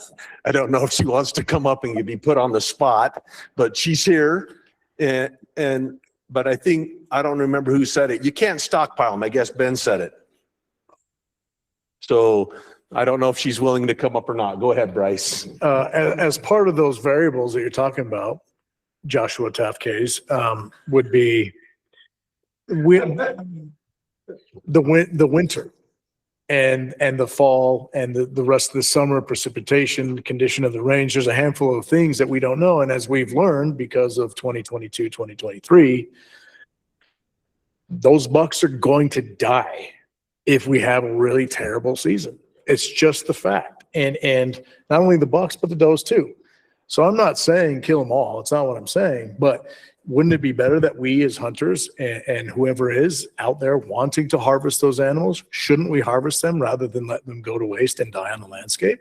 don't know if she wants to come up and be put on the spot, but she's here. But I don't remember who said it. You can't stockpile them. I guess Ben said it. So I don't know if she's willing to come up or not. Go ahead, Bryce. As part of those variables that you're talking about, Joshua Tafkes, would be the winter and the fall and the rest of the summer, precipitation, condition of the range. There's a handful of things that we don't know. And as we've learned because of 2022, 2023, those bucks are going to die if we have a really terrible season. It's just the fact. And not only the bucks, but the does too. So I'm not saying kill them all. It's not what I'm saying, but wouldn't it be better that we as hunters and whoever is out there wanting to harvest those animals, shouldn't we harvest them rather than let them go to waste and die on the landscape?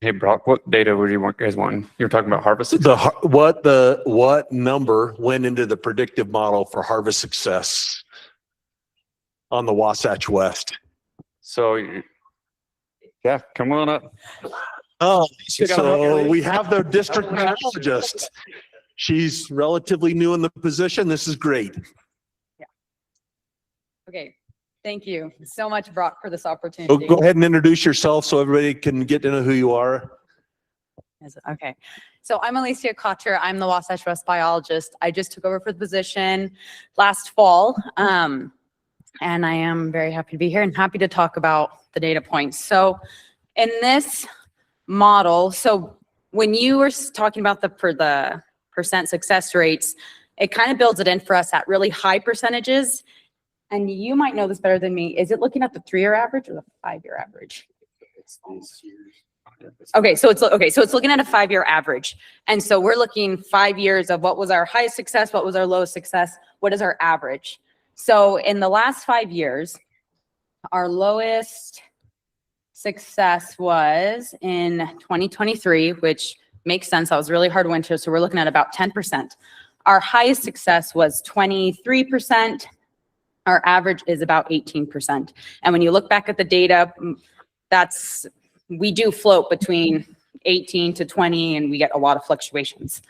Hey, Brock, what data would you guys want? You're talking about harvest? What number went into the predictive model for harvest success on the Wasatch West? So, yeah, come on up. Oh, so we have the district meteorologist. She's relatively new in the position. This is great. Okay, thank you so much, Brock, for this So opportunity. go ahead and introduce yourself so everybody can get to know who you are. Okay, so I'm Alicia Kotter. I'm the Wasatch West biologist. I just took over for the position last fall. And I am very happy to be here and happy to talk about the data points. So in this model, so when you were talking about the percent success rates, it kind of builds it in for us at really high percentages. And you might know this better than me. Is it looking at the 3-year average or the 5-year average? Okay, so it's looking at a 5-year average. And so we're looking 5 years of what was our highest success, what was our lowest success, what is our average. So in the last 5 years, our lowest success was in 2023, which makes sense. That was a really hard winter. So we're looking at about 10%. Our highest success was 23%. Our average is about 18%. And when you look back at the data, we do float between 18 to 20 and we get a lot of fluctuations.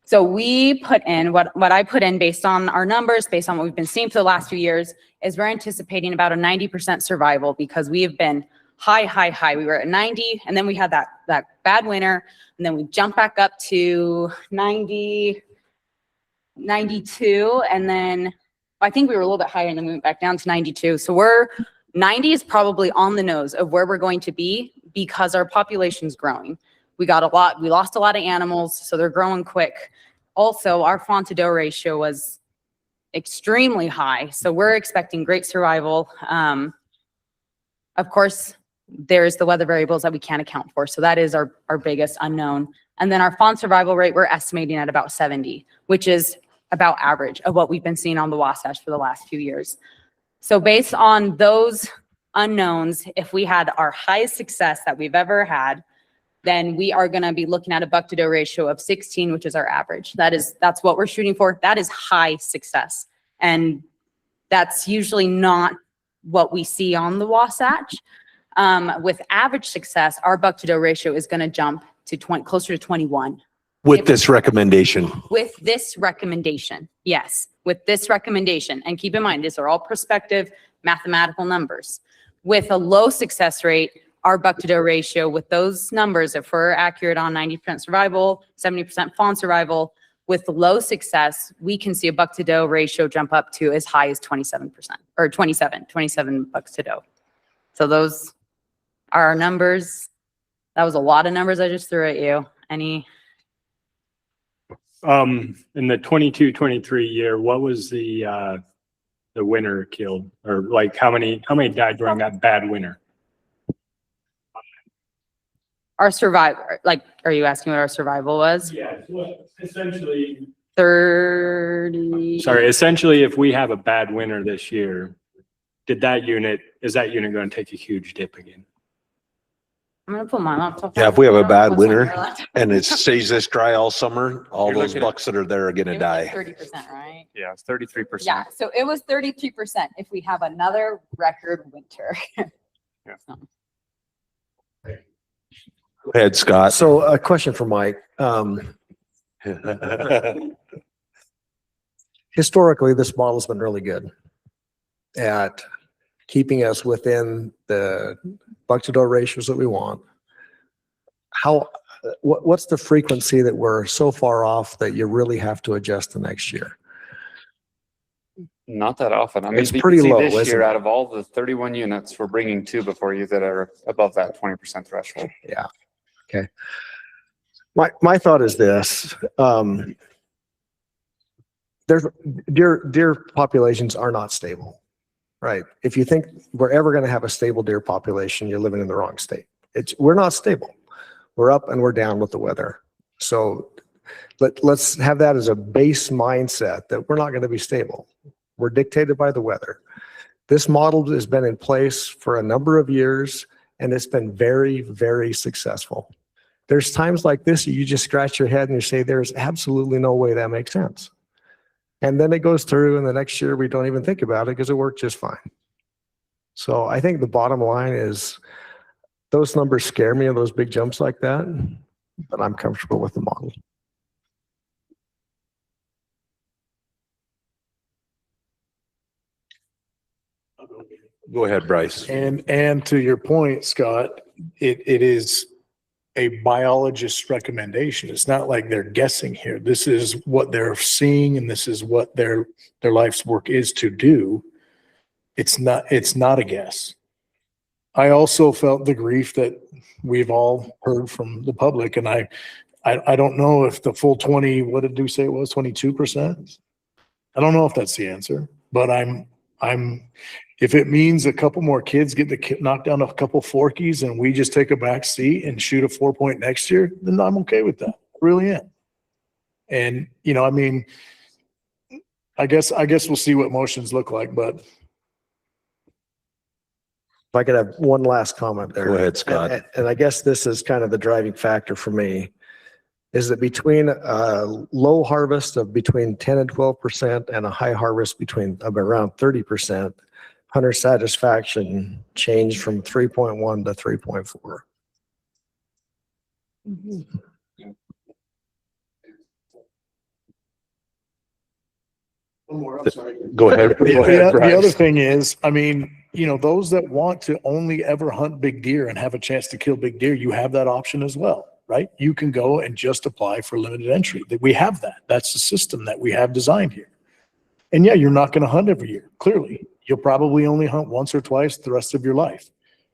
So we put in what I put in based on our numbers, based on what we've been seeing for the last few years, is we're anticipating about a 90% survival because we have been high. We were at 90 and then we had that bad winter and then we jumped back up to 90, 92, and then I think we were a little bit higher and then we went back down to 92. So 90 is probably on the nose of where we're going to be because our population's growing. We lost a lot of animals, so they're growing quick. Also, our fawn to doe ratio was extremely high, so we're expecting great survival. Of course, there's the weather variables that we can't account for, so that is our biggest unknown. And then our fawn survival rate, we're estimating at about 70, which is about average of what we've been seeing on the Wasatch for the last few years. So based on those unknowns, if we had our highest success that we've ever had, then we are going to be looking at a buck to doe ratio of 16, which is our average. That's what we're shooting for. That is high success. And that's usually not what we see on the Wasatch. With average success, our buck to doe ratio is going to jump to closer to 21. With this recommendation. With this recommendation, yes, with this recommendation. And keep in mind, these are all prospective mathematical numbers. With a low success rate, our buck to doe ratio with those numbers, if we're accurate on 90% survival, 70% fawn survival, with low success, we can see a buck to doe ratio jump up to as high as 27% or 27 bucks to doe. So those are our numbers. That was a lot of numbers I just threw at you. Any? In the 22-23 year, what was the winter killed, or like how many died during that bad winter? Our survival, like, are you asking what our survival was? Yeah, well, essentially. 30. Sorry, essentially, if we have a bad winter this year, is that unit going to take a huge dip again? I'm gonna pull my laptop. Yeah, if we have a bad What's on your winter laptop? and it stays this dry all summer, all You're those looking at- bucks that are there are gonna die. 30%, right? Yeah, it's 33%. Yeah, so it was 33% if we have another record winter. Yeah. So. Go ahead, Scott. So a question for Mike. Historically, this model's been really good at keeping us within the buck to doe ratios that we want. What's the frequency that we're so far off that you really have to adjust the next year? Not that often. I mean, It's you can pretty see low, this isn't year, it? out of all the 31 units, we're bringing 2 before you that are above that 20% threshold. Yeah. Okay. My thought is this. There's deer populations are not stable, right? If you think we're ever going to have a stable deer population, you're living in the wrong state. We're not stable. We're up and we're down with the weather. So let's have that as a base mindset that we're not going to be stable. We're dictated by the weather. This model has been in place for a number of years and it's been very, very successful. There's times like this, you just scratch your head and you say, there's absolutely no way that makes sense. And then it goes through and the next year we don't even think about it because it worked just fine. So I think the bottom line is those numbers scare me, those big jumps like that, but I'm comfortable with the model. Go ahead, Bryce. And to your point, Scott, it is a biologist's recommendation. It's not like they're guessing here. This is what they're seeing and this is what their life's work is to do. It's not a guess. I also felt the grief that we've all heard from the public, and I don't know if the full 20, what did you say it was, 22%? I don't know if that's the answer, but if it means a couple more kids get to knock down a couple forkies and we just take a back seat and shoot a 4-point next year, then I'm okay with that. I really am. And, you know, I mean, I guess we'll see what motions look like, but. If I could have one last comment there. Go ahead, Scott. And I guess this is kind of the driving factor for me, is that between a low harvest of between 10 and 12% and a high harvest of around 30%, hunter satisfaction changed from 3.1 to 3.4. One more, I'm sorry. Go ahead. The other thing is, I mean, you know, those that want to only ever hunt big deer and have a chance to kill big deer, you have that option as well, right? You can go and just apply for limited entry. We have that. That's the system that we have designed here. And yeah, you're not going to hunt every year. Clearly, you'll probably only hunt once or twice the rest of your life.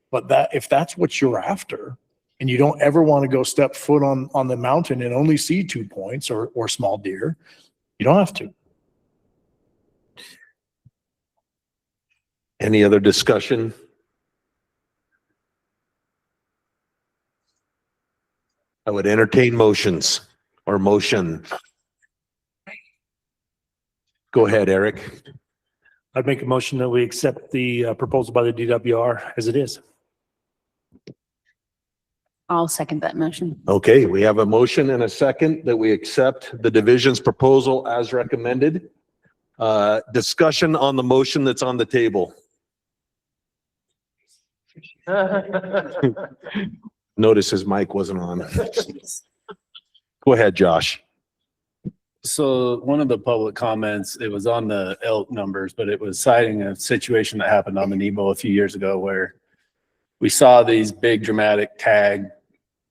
But if that's what you're after, and you don't ever want to go step foot on the mountain and only see 2 points or small deer, you don't have to. Any other discussion? I would entertain motions or motion. Go ahead, Eric. I'd make a motion that we accept the proposal by the DWR as it is. I'll second that motion. Okay, we have a motion and a second that we accept the division's proposal as recommended. Discussion on the motion that's on the table. Notice his mic wasn't on. Go ahead, Josh. So one of the public comments, it was on the elk numbers, but it was citing a situation that happened on the Nebo a few years ago where we saw these big dramatic tag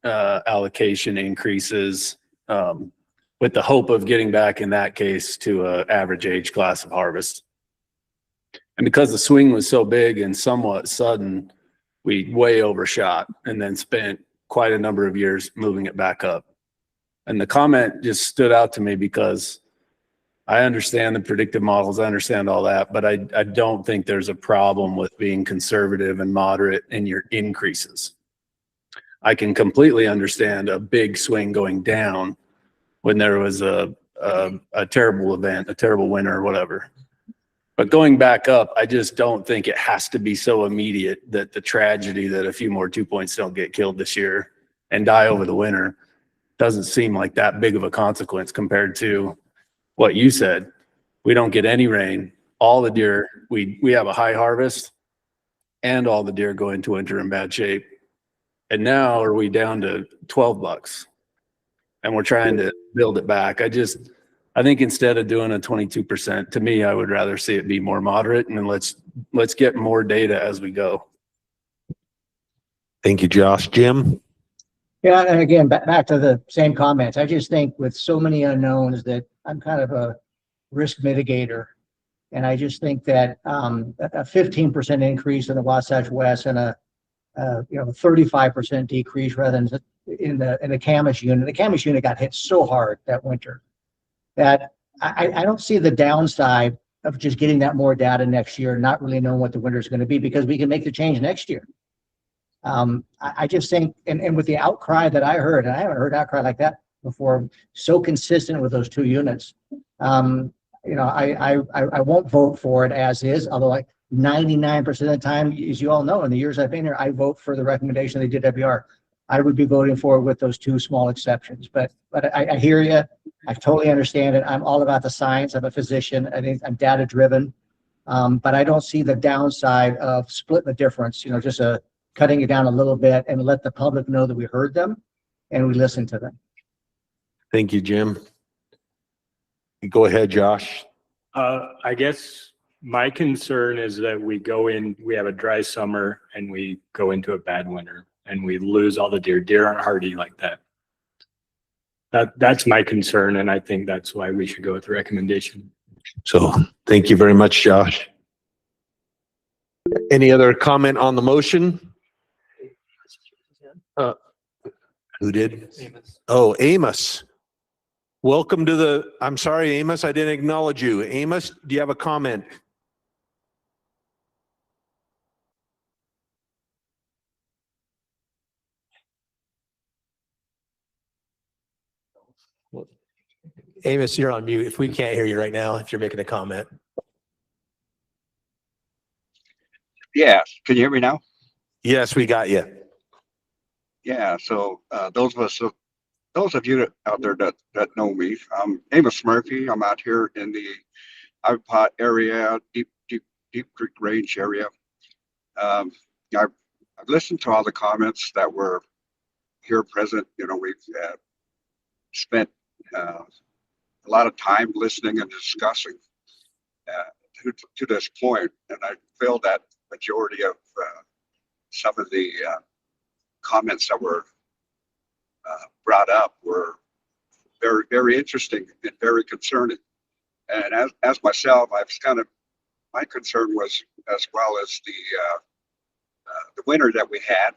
allocation increases with the hope of getting back in that case to an average age class of harvest. And because the swing was so big and somewhat sudden, we way overshot and then spent quite a number of years moving it back up. And the comment just stood out to me because I understand the predictive models, I understand all that, but I don't think there's a problem with being conservative and moderate in your increases. I can completely understand a big swing going down when there was a terrible event, a terrible winter or whatever. But going back up, I just don't think it has to be so immediate that the tragedy that a few more 2 points don't get killed this year and die over the winter doesn't seem like that big of a consequence compared to what you said. We don't get any rain. All the deer, we have a high harvest and all the deer go into winter in bad shape. And now are we down to $12 and we're trying to build it back. I think instead of doing a 22%, to me, I would rather see it be more moderate and let's get more data as we go. Thank you, Josh. Jim? Yeah, and again, back to the same comments. I just think with so many unknowns that I'm kind of a risk mitigator. And I just think that a 15% increase in the Wasatch West and a 35% decrease rather than in the Camas unit. The Camas unit got hit so hard that winter that I don't see the downside of just getting that more data next year, not really knowing what the winter is going to be, because we can make the change next year. I just think, and with the outcry that I heard, and I haven't heard outcry like that before, so consistent with those two units, I won't vote for it as is, although like 99% of the time, as you all know, in the years I've been here, I vote for the recommendation of the DWR. I would be voting for it with those two small exceptions, but I hear you. I totally understand it. I'm all about the science. I'm a physician. I think I'm data driven, but I don't see the downside of splitting the difference, just cutting it down a little bit and let the public know that we heard them and we listened to them. Thank you, Jim. Go ahead, Josh. I guess My concern is that we have a dry summer and we go into a bad winter and we lose all the deer. Deer aren't hardy like that. That's my concern, and I think that's why we should go with the recommendation. So thank you very much, Josh. Any other comment on the motion? Who did? Amos. Oh, Amos. Welcome to the, I'm sorry, Amos, I didn't acknowledge you. Amos, do you have a comment? Amos, you're on mute. If we can't hear you right now, if you're making a comment. Yeah, can you hear me now? Yes, we got you. Yeah, so those of you out there that know me, I'm Amos Murphy. I'm out here in the Ivapot area, Deep Creek Range area. I've listened to all the comments that were here present. You know, we've spent a lot of time listening and discussing to this point, and I feel that majority of some of the comments that were brought up were very, very interesting and very concerning. And as myself, I was kind of, my concern was as well as the winter that we had,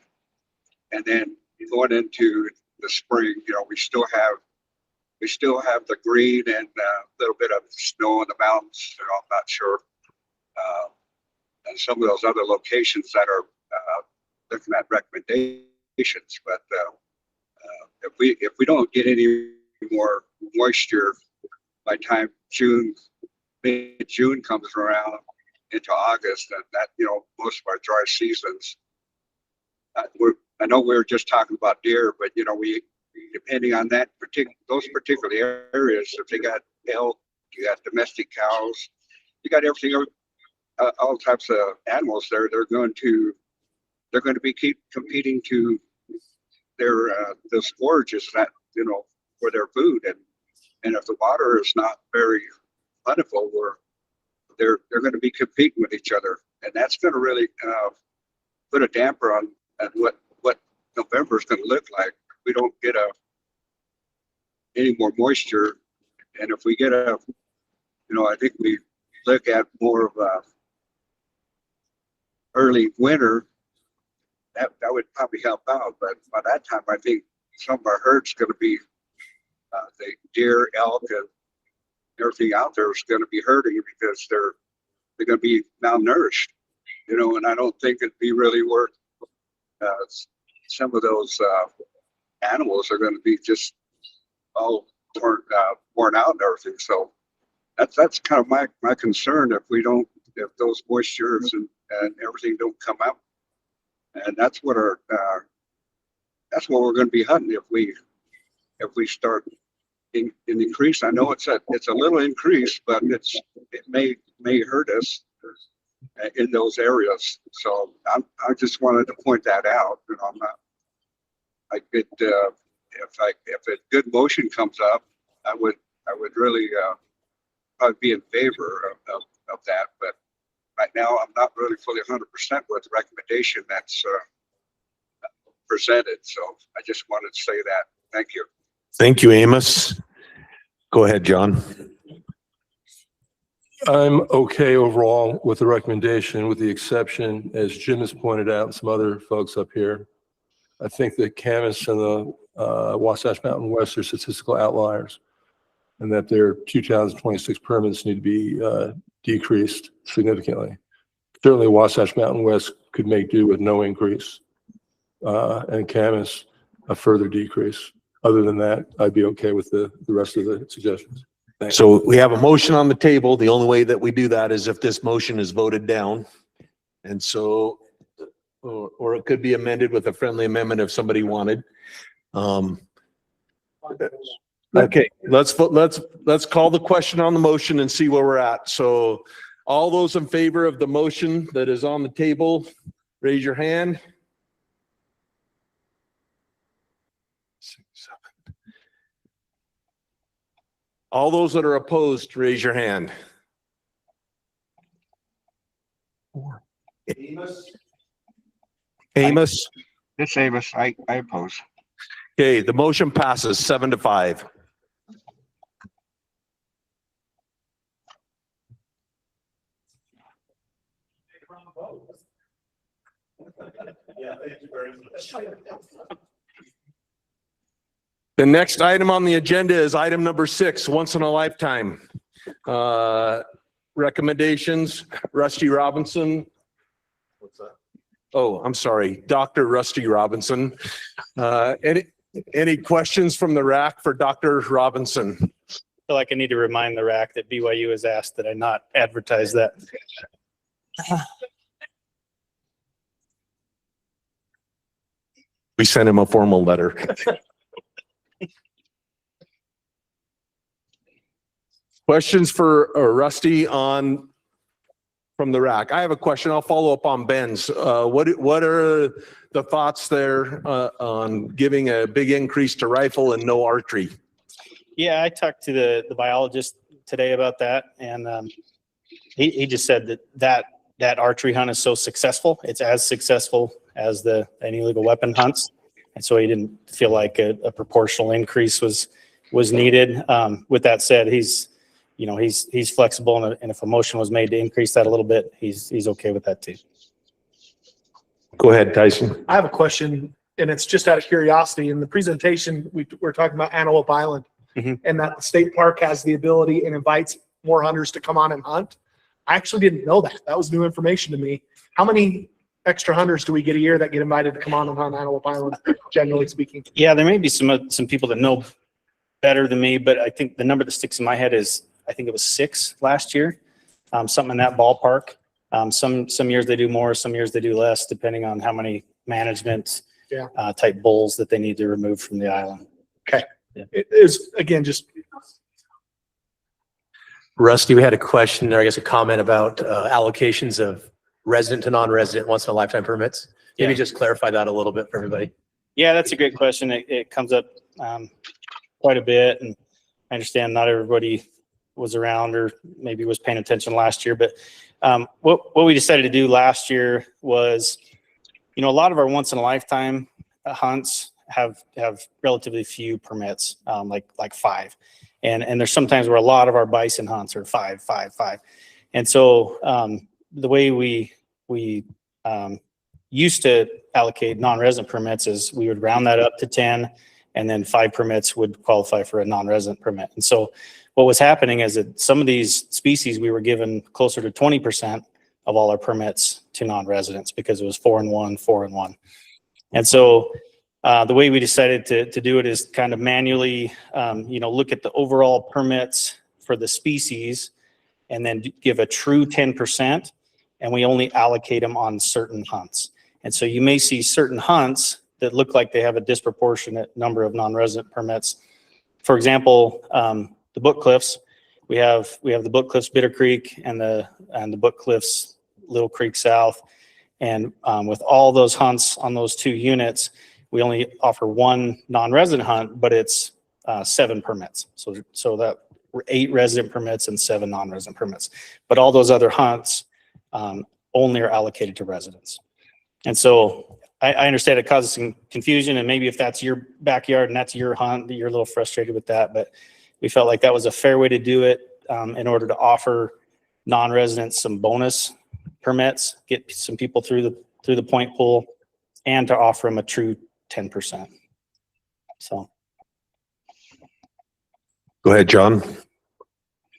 and then going into the spring. You know, we still have the green and a little bit of snow in the mountains. You know, I'm not sure, and some of those other locations that are looking at recommendations. But if we don't get any more moisture by time mid-June comes around into August, and that, you know, most of our dry seasons, I know we were just talking about deer, but you know, we, depending on those particular areas, if they got elk, you got domestic cows, you got everything, all types of animals there. They're going to keep competing to their those forages that, you know, for their food, and if the water is not very plentiful, they're going to be competing with each other, and that's going to really put a damper on what November is going to look like. If we don't get any more moisture, and if we get you know, I think we look at more of a early winter, that would probably help out. But by that time, I think some of our herd's going to be the deer, elk, and everything out there is going to be hurting because they're going to be malnourished, you know. And I don't think it'd be really worth some of those animals are going to be just all worn out and everything. So that's kind of my concern if those moistures and everything don't come out. And that's what that's what we're going to be hunting if we start in increase. I know it's a little increase, but it may hurt us in those areas. So I just wanted to point that out. You know, I'm not. If a good motion comes up, I would really probably be in favor of that. But right now, I'm not really fully 100% with the recommendation that's presented. So I just wanted to say that. Thank you. Thank you, Amos. Go ahead, John. I'm okay overall with the recommendation, with the exception, as Jim has pointed out, and some other folks up here. I think that Camas and the Wasatch Mountain West are statistical outliers, and that their 2026 permits need to be decreased significantly. Certainly, Wasatch Mountain West could make do with no increase, and Camas a further decrease. Other than that, I'd be okay with the rest of the suggestions. Thanks. So we have a motion on the table. The only way that we do that is if this motion is voted down. And so, or it could be amended with a friendly amendment if somebody wanted. Okay, let's call the question on the motion and see where we're at. So all those in favor of the motion that is on the table, raise your hand. 6, 7. All those that are opposed, raise your hand. Amos? This Amos, I oppose. Okay, the motion passes 7-5. The next item on the agenda is item number 6, once in a lifetime. Recommendations, Rusty Robinson. What's that? Oh, I'm sorry, Dr. Rusty Robinson. Any questions from the RAC for Dr. Robinson? I feel like I need to remind the RAC that BYU has asked that I not advertise that. We sent him a formal letter. Questions for Rusty from the RAC? I have a question. I'll follow up on Ben's. What are the thoughts there on giving a big increase to rifle and no archery? Yeah, I talked to the biologist today about that, and he just said that archery hunt is so successful. It's as successful as any illegal weapon hunts, and so he didn't feel like a proportional increase was needed. With that said, he's flexible, and if a motion was made to increase that a little bit, he's okay with that too. Go ahead, Tyson. I have a question, and it's just out of curiosity. In the presentation, we're talking about Antelope Island, and that the state park has the ability and invites more hunters to come on and hunt. I actually didn't know that. That was new information to me. How many extra hunters do we get a year that get invited to come on and hunt Antelope Island, generally speaking? Yeah, there may be some people that know better than me, but I think the number that sticks in my head is, I think it was 6 last year, something in that ballpark. Some years they do more, some years they do less, depending on how many management type bulls that they need to remove from the island. Okay. Yeah. It is, again, just. Rusty, we had a question, or I guess a comment about allocations of resident to non-resident once in a lifetime permits. Maybe just clarify that a little bit for everybody. Yeah, that's a great question. It comes up quite a bit, and I understand not everybody was around or maybe was paying attention last year, but what we decided to do last year was, a lot of our once in a lifetime hunts have relatively few permits, like 5. And there's sometimes where a lot of our bison hunts are 5. And so the way we used to allocate non-resident permits is we would round that up to 10, and then 5 permits would qualify for a non-resident permit. And so what was happening is that some of these species, we were given closer to 20% of all our permits to non-residents because it was 4 and 1, 4 and 1. And so the way we decided to do it is kind of manually, look at the overall permits for the species and then give a true 10%, and we only allocate them on certain hunts. And so you may see certain hunts that look like they have a disproportionate number of non-resident permits. For example, the Book Cliffs, we have the Book Cliffs Bitter Creek and the Book Cliffs Little Creek South, and with all those hunts on those 2 units, we only offer 1 non-resident hunt, but it's 7 permits. So that were 8 resident permits and 7 non-resident permits. But all those other hunts only are allocated to residents. And so I understand it causes some confusion, and maybe if that's your backyard and that's your hunt, you're a little frustrated with that, but we felt like that was a fair way to do it in order to offer non-residents some bonus permits, get some people through the point pool, and to offer them a true 10%. So. Go ahead, John.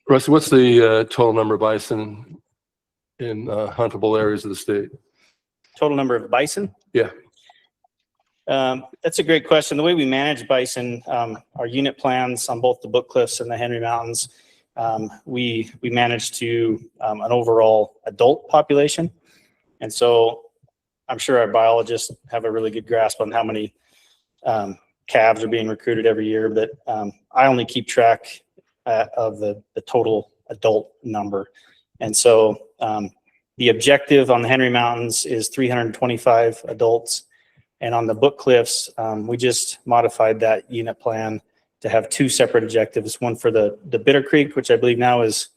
Rusty, what's the total number of bison in huntable areas of the state? Total number of bison? Yeah. That's a great question. The way we manage bison, our unit plans on both the Book Cliffs and the Henry Mountains, we manage to an overall adult population. And so I'm sure our biologists have a really good grasp on how many calves are being recruited every year, but I only keep track of the total adult number. And so the objective on the Henry Mountains is 325 adults. And on the Book Cliffs, we just modified that unit plan to have 2 separate objectives, one for the Bitter Creek, which I believe now is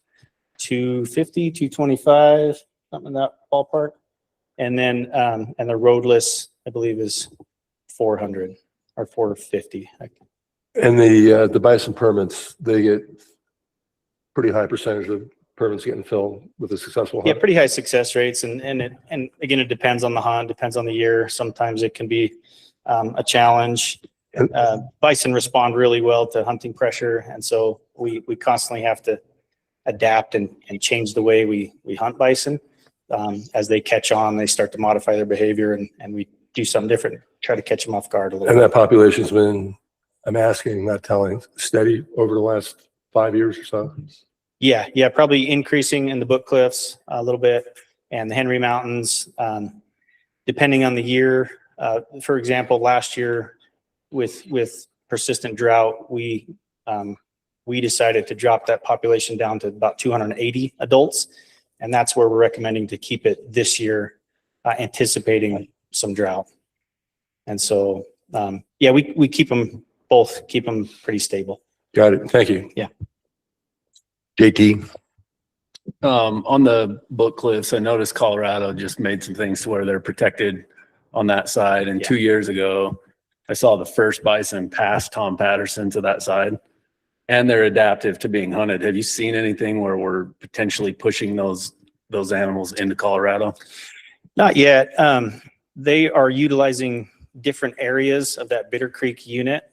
250, 225, something in that ballpark. And then, and the roadless, I believe, is 400 or 450. And the bison permits, they get pretty high percentage of permits getting filled with a successful Yeah, hunt. pretty high success rates. And again, it depends on the hunt, depends on the year. Sometimes it can be a challenge. Bison respond really well to hunting pressure. And so we constantly have to adapt and change the way we hunt bison. As they catch on, they start to modify their behavior, and we do something different, try to catch them off guard a little And bit. that population's been, I'm asking, not telling, steady over the last 5 years or so. Yeah, probably increasing in the Book Cliffs a little bit, and the Henry Mountains, depending on the year. For example, last year with persistent drought, we decided to drop that population down to about 280 adults, and that's where we're recommending to keep it this year, anticipating some drought. And so, yeah, we keep them pretty stable. Got it. Thank you. Yeah. JT. On the Book Cliffs, I noticed Colorado just made some things to where they're protected on that side. And 2 years ago, I saw the first bison pass Tom Patterson to that side, and they're adaptive to being hunted. Have you seen anything where we're potentially pushing those animals into Colorado? Not yet. They are utilizing different areas of that Bitter Creek unit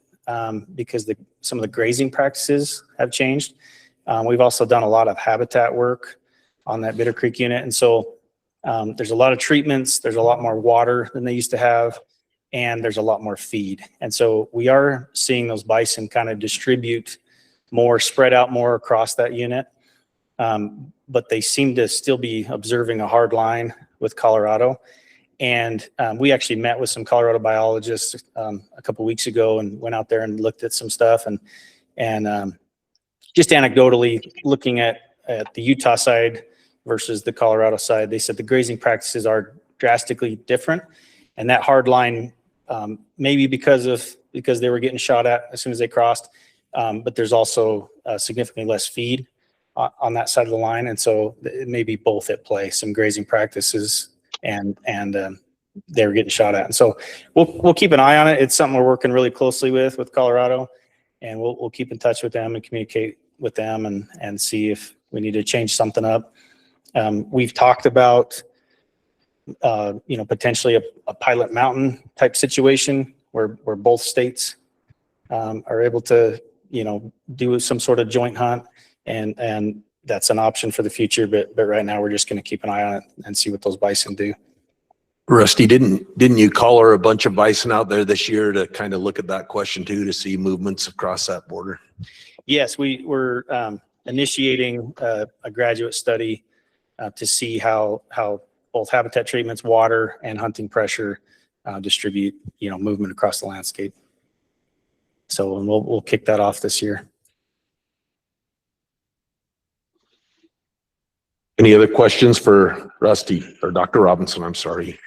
because some of the grazing practices have changed. We've also done a lot of habitat work on that Bitter Creek unit. And so there's a lot of treatments, there's a lot more water than they used to have, and there's a lot more feed. And so we are seeing those bison kind of distribute more, spread out more across that unit. But they seem to still be observing a hard line with Colorado. And we actually met with some Colorado biologists a couple weeks ago and went out there and looked at some stuff. And just anecdotally looking at the Utah side versus the Colorado side, they said the grazing practices are drastically different. And that hard line, maybe because they were getting shot at as soon as they crossed, but there's also significantly less feed on that side of the line. And so it may be both at play, some grazing practices and they were getting shot at. And so we'll keep an eye on it. It's something we're working really closely with Colorado, and we'll keep in touch with them and communicate with them and see if we need to change something up. We've talked about, potentially a Pilot Mountain type situation where both states are able to, do some sort of joint hunt, and that's an option for the future. But right now we're just going to keep an eye on it and see what those bison do. Rusty, didn't you collar a bunch of bison out there this year to kind of look at that question too, to see movements across that border? Yes, we were initiating a graduate study to see how both habitat treatments, water, and hunting pressure distribute, movement across the landscape. So we'll kick that off this year. Any other questions for Rusty or Dr. Robinson? I'm sorry.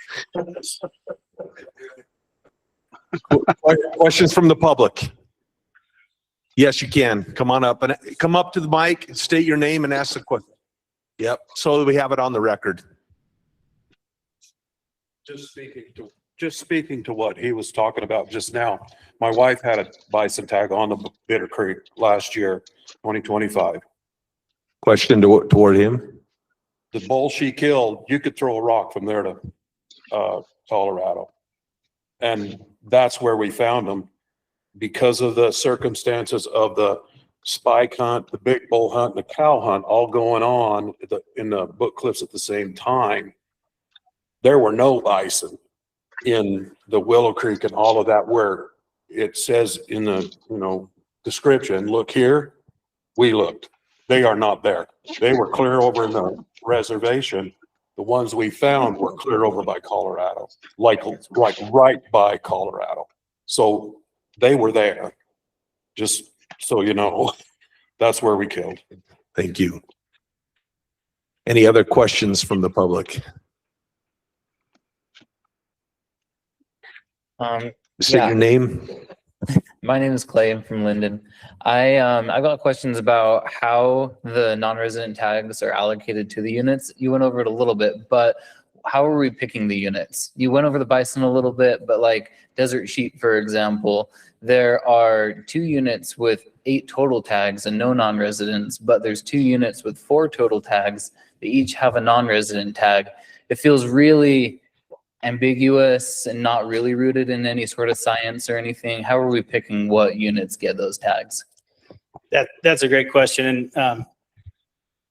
Questions from the public? Yes, you can. Come on up and come up to the mic, state your name and ask the question. Yep, so that we have it on the record. Just speaking to what he was talking about just now, my wife had a bison tag on the Bitter Creek last year, 2025. Question toward him. The bull she killed, you could throw a rock from there to Colorado. And that's where we found them because of the circumstances of the spike hunt, the big bull hunt, and the cow hunt all going on in the Book Cliffs at the same time. There were no bison in the Willow Creek and all of that where it says in the description, look here, we looked. They are not there. They were clear over in the reservation. The ones we found were clear over by Colorado, like right by Colorado. So they were there. Just so you know, that's where we killed. Thank you. Any other questions from the public? Say your name. My name is Clay. I'm from Linden. I've got questions about how the non-resident tags are allocated to the units. You went over it a little bit, but how are we picking the units? You went over the bison a little bit, but like desert sheep, for example, there are 2 units with 8 total tags and no non-residents, but there's 2 units with 4 total tags. They each have a non-resident tag. It feels really ambiguous and not really rooted in any sort of science or anything. How are we picking what units get those tags? That's a great question. And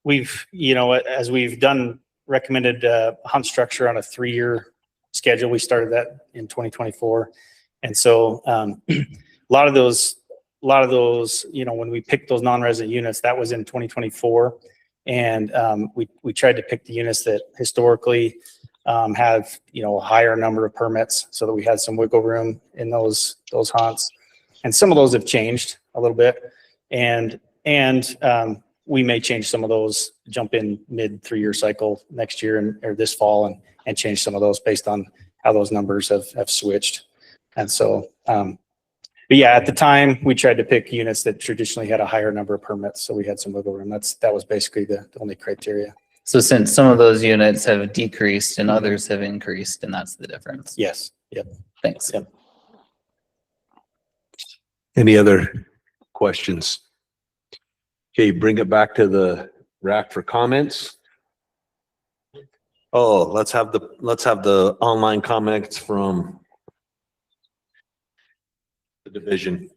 we've, as we've done recommended hunt structure on a 3-year schedule, we started that in 2024. And so a lot of those, when we picked those non-resident units, that was in 2024. And we tried to pick the units that historically have, a higher number of permits so that we had some wiggle room in those hunts. And some of those have changed a little bit. And we may change some of those, jump in mid 3-year cycle next year or this fall and change some of those based on how those numbers have switched. And so, but yeah, at the time we tried to pick units that traditionally had a higher number of permits. So we had some wiggle room. That was basically the only criteria. So since some of those units have decreased and others have increased, and that's the difference. Yes. Yep. Thanks. Yep. Any other questions? Okay, bring it back to the rack for comments. Oh, let's have the online comments from the division.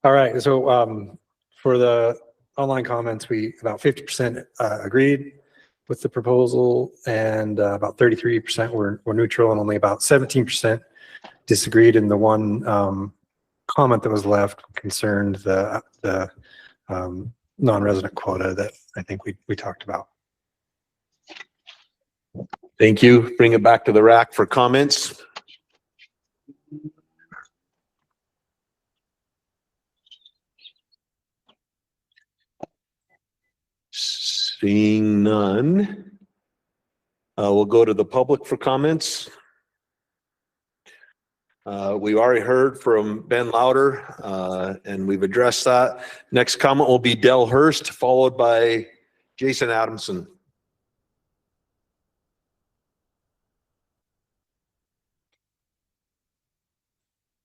All right, so for the online comments, about 50% agreed with the proposal, and about 33% were neutral, and only about 17% disagreed. And the one comment that was left concerned the non-resident quota that I think we talked about. Thank you. Bring it back to the rack for comments. Seeing none, we'll go to the public for comments. We already heard from Ben Louder, and we've addressed that. Next comment will be Del Hurst, followed by Jason Adamson.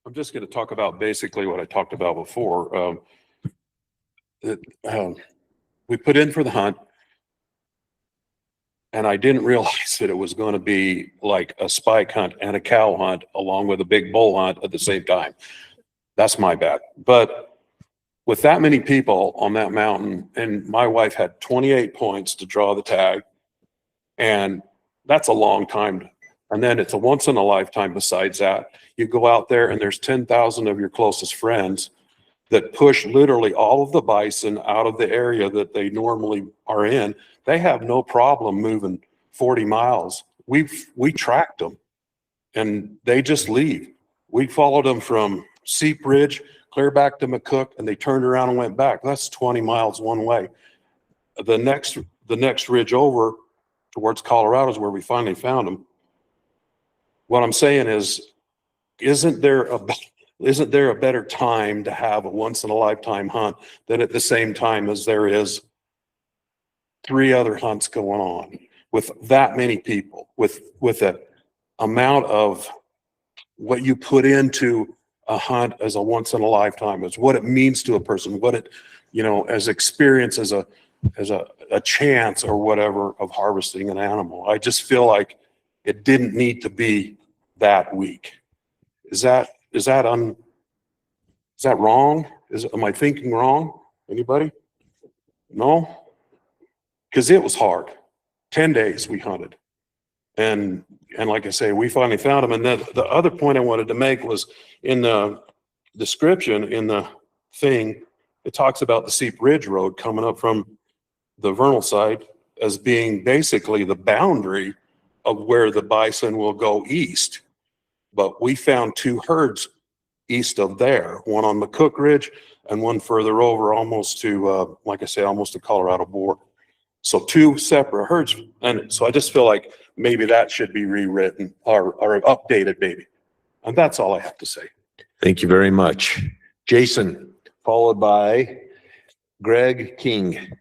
I'm just going to talk about basically what I talked about before. We put in for the hunt, and I didn't realize that it was going to be like a spike hunt and a cow hunt along with a big bull hunt at the same time. That's my bad. But with that many people on that mountain, and my wife had 28 points to draw the tag, and that's a long time. And then it's a once in a lifetime besides that. You go out there and there's 10,000 of your closest friends that push literally all of the bison out of the area that they normally are in. They have no problem moving 40 miles. We tracked them and they just leave. We followed them from Seep Ridge clear back to McCook, and they turned around and went back. That's 20 miles one way. The next ridge over towards Colorado is where we finally found them. What I'm saying is, isn't there a better time to have a once in a lifetime hunt than at the same time as there is 3 other hunts going on with that many people, with the amount of what you put into a hunt as a once in a lifetime, is what it means to a person, what it, as experience as a chance or whatever of harvesting an animal. I just feel like it didn't need to be that week. Is that wrong? Am I thinking wrong? Anybody? No? Because it was hard. 10 days we hunted. And like I say, we finally found them. And then the other point I wanted to make was in the description in the thing, it talks about the Seep Ridge Road coming up from the vernal side as being basically the boundary of where the bison will go east. But we found 2 herds east of there, one on McCook Ridge and one further over almost to, like I say, almost to Colorado border. So 2 separate herds. And so I just feel like maybe that should be rewritten or updated maybe. And that's all I have to say. Thank you very much. Jason, followed by Greg King.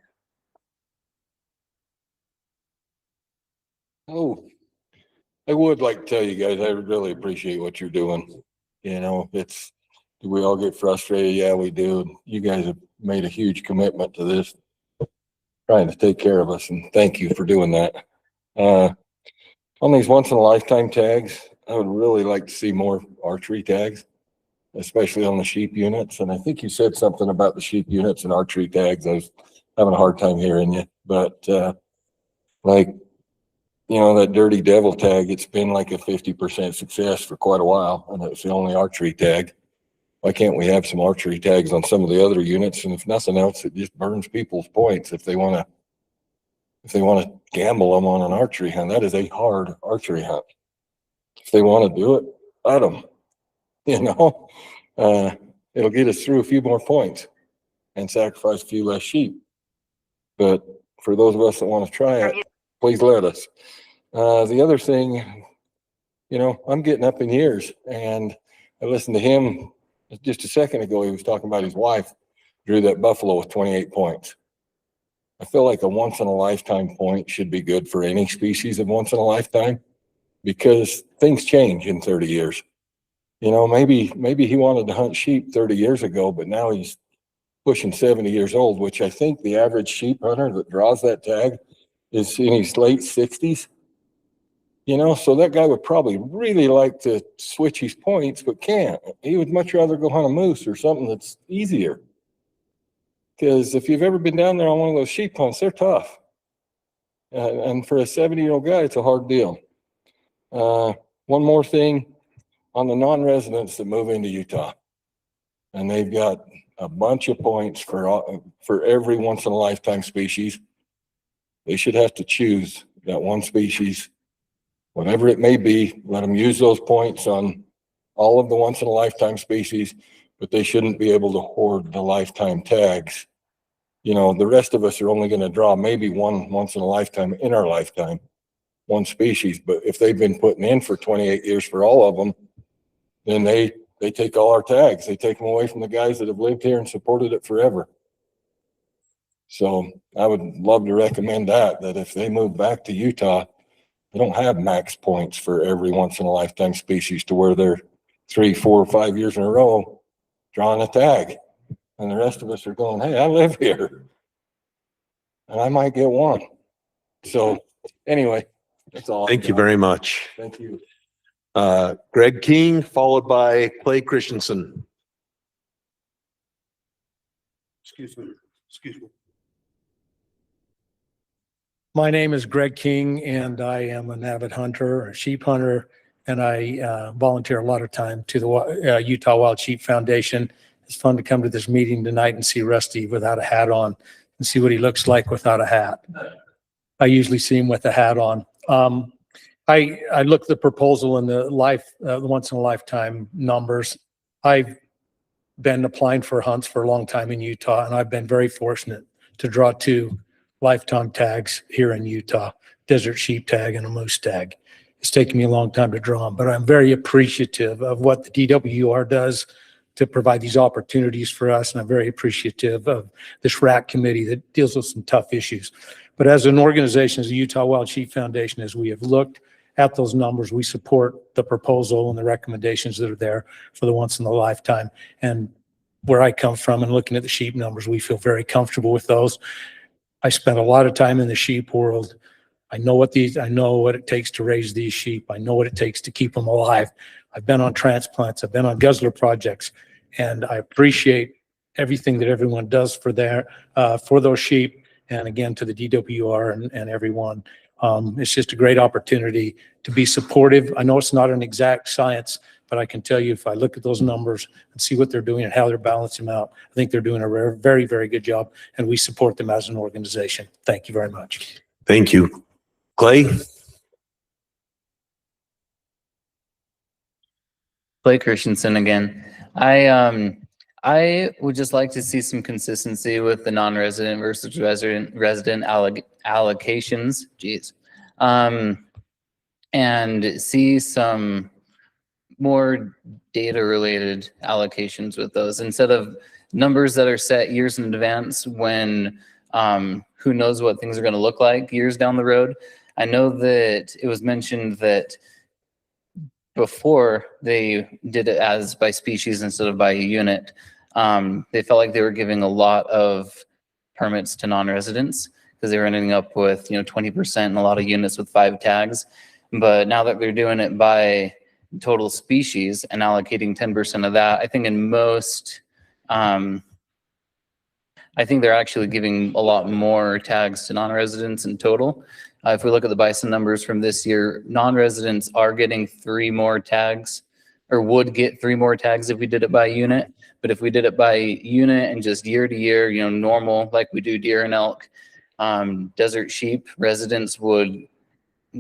Oh, I would like to tell you guys, I really appreciate what you're doing. You know, do we all get frustrated? Yeah, we do. You guys have made a huge commitment to this, trying to take care of us, and thank you for doing that. On these once in a lifetime tags, I would really like to see more archery tags, especially on the sheep units. And I think you said something about the sheep units and archery tags. I was having a hard time hearing you, but like, you know, that Dirty Devil tag, it's been like a 50% success for quite a while, and it's the only archery tag. Why can't we have some archery tags on some of the other units? And if nothing else, it just burns people's points if they want to gamble them on an archery hunt. That is a hard archery hunt. If they want to do it, let them. You know, it'll get us through a few more points and sacrifice a few less sheep. But for those of us that want to try it, please let us. The other thing, you know, I'm getting up in years, and I listened to him just a second ago. He was talking about his wife drew that buffalo with 28 points. I feel like a once in a lifetime point should be good for any species of once in a lifetime, because things change in 30 years. You know, maybe he wanted to hunt sheep 30 years ago, but now he's pushing 70 years old, which I think the average sheep hunter that draws that tag is in his late 60s. You know, so that guy would probably really like to switch his points, but can't. He would much rather go hunt a moose or something that's easier. Because if you've ever been down there on one of those sheep hunts, they're tough. And for a 70-year-old guy, it's a hard deal. One more thing on the non-residents that move into Utah, and they've got a bunch of points for every once in a lifetime species. They should have to choose that one species, whatever it may be. Let them use those points on all of the once in a lifetime species, but they shouldn't be able to hoard the lifetime tags. You know, the rest of us are only going to draw maybe one once in a lifetime in our lifetime, one species. But if they've been putting in for 28 years for all of them, then they take all our tags. They take them away from the guys that have lived here and supported it forever. So I would love to recommend that if they move back to Utah, they don't have max points for every once in a lifetime species to where they're 3, 4, or 5 years in a row drawing a tag. And the rest of us are going, hey, I live here and I might get one. So anyway, that's all. Thank you very much. Thank you. Greg King, followed by Clay Christensen. Excuse me. My name is Greg King, and I am an avid hunter, a sheep hunter, and I volunteer a lot of time to the Utah Wild Sheep Foundation. It's fun to come to this meeting tonight and see Rusty without a hat on and see what he looks like without a hat. I usually see him with a hat on. I looked at the proposal and the once in a lifetime numbers. I've been applying for hunts for a long time in Utah, and I've been very fortunate to draw 2 lifetime tags here in Utah, desert sheep tag and a moose tag. It's taken me a long time to draw them, but I'm very appreciative of what the DWR does to provide these opportunities for us. And I'm very appreciative of this RAC committee that deals with some tough issues. But as an organization, as the Utah Wild Sheep Foundation, as we have looked at those numbers, we support the proposal and the recommendations that are there for the once in a lifetime. And where I come from and looking at the sheep numbers, we feel very comfortable with those. I spent a lot of time in the sheep world. I know what it takes to raise these sheep. I know what it takes to keep them alive. I've been on transplants. I've been on guzzler projects, and I appreciate everything that everyone does for those sheep. And again, to the DWR and everyone, it's just a great opportunity to be supportive. I know it's not an exact science, but I can tell you, if I look at those numbers and see what they're doing and how they're balancing them out, I think they're doing a very, very good job, and we support them as an organization. Thank you very much. Thank you. Clay? Clay Christensen again. I would just like to see some consistency with the non-resident versus resident allocations. Jeez. And see some more data related allocations with those instead of numbers that are set years in advance when who knows what things are going to look like years down the road. I know that it was mentioned that before they did it as by species instead of by unit, they felt like they were giving a lot of permits to non-residents because they were ending up with 20% and a lot of units with 5 tags. But now that they're doing it by total species and allocating 10% of that, I think in most, I think they're actually giving a lot more tags to non-residents in total. If we look at the bison numbers from this year, non-residents are getting 3 more tags, or would get 3 more tags if we did it by unit. But if we did it by unit and just year to year, normal, like we do deer and elk, desert sheep, residents would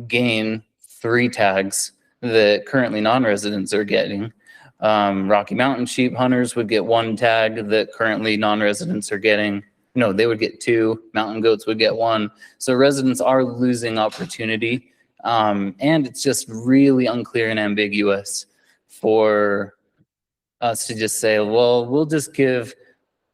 gain 3 tags that currently non-residents are getting. Rocky Mountain sheep hunters would get 1 tag that currently non-residents are getting. No, they would get 2. Mountain goats would get 1. So residents are losing opportunity. And it's just really unclear and ambiguous for us to just say, well, we'll just give